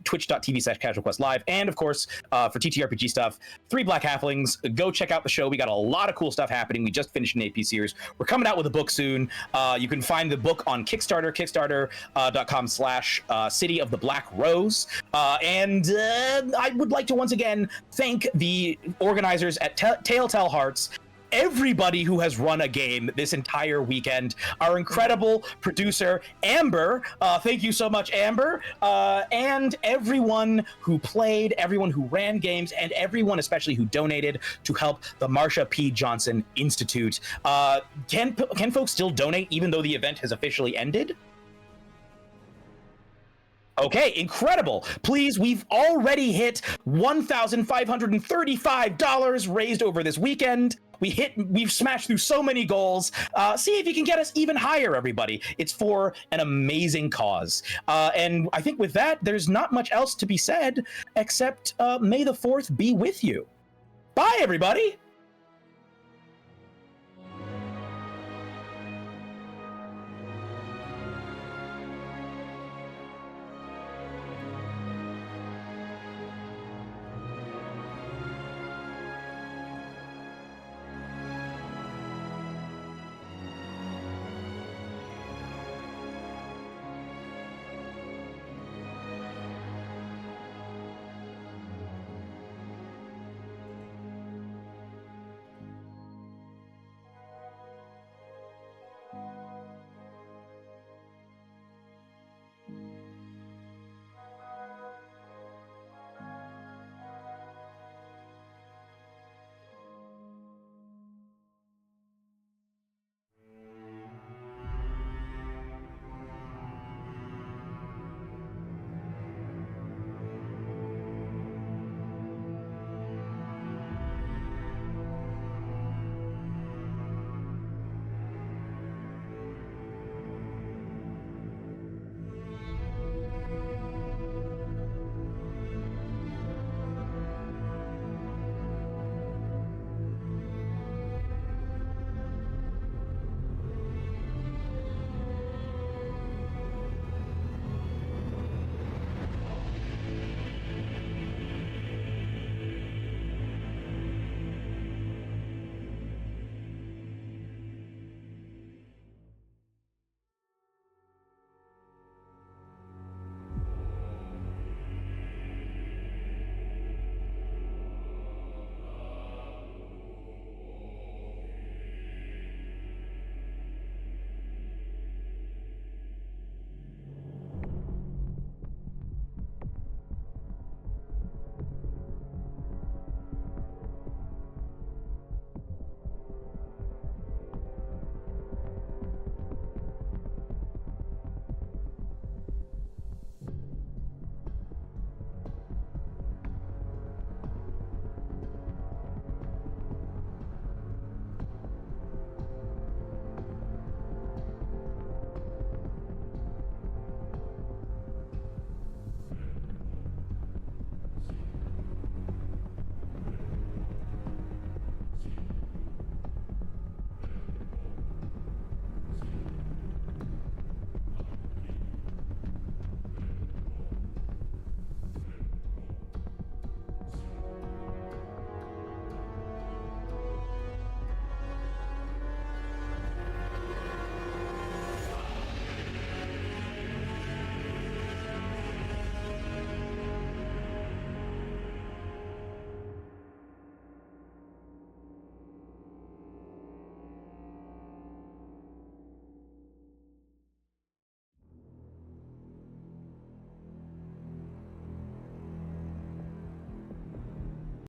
twitch.tv/Casual Live, and of course for TTRPG stuff, 3 Black Halflings. Go check out the show. We got a lot of cool stuff happening. We just finished an AP series. We're coming out with a book soon. You can find the book on Kickstarter, kickstarter.com/City of the Black Rose. And I would like to once again thank the organizers at Taletell Hearts, everybody who has run a game this entire weekend, our incredible producer Amber, thank you so much, Amber, and everyone who played, everyone who ran games, and everyone especially who donated to help the Marsha P. Johnson Institute. Can folks still donate even though the event has officially ended? Okay, incredible. Please, we've already hit $1,535 raised over this weekend. We've smashed through so many goals. See if you can get us even higher, everybody. It's for an amazing cause. And I think with that, there's not much else to be said except may the 4th be with you. Bye, everybody.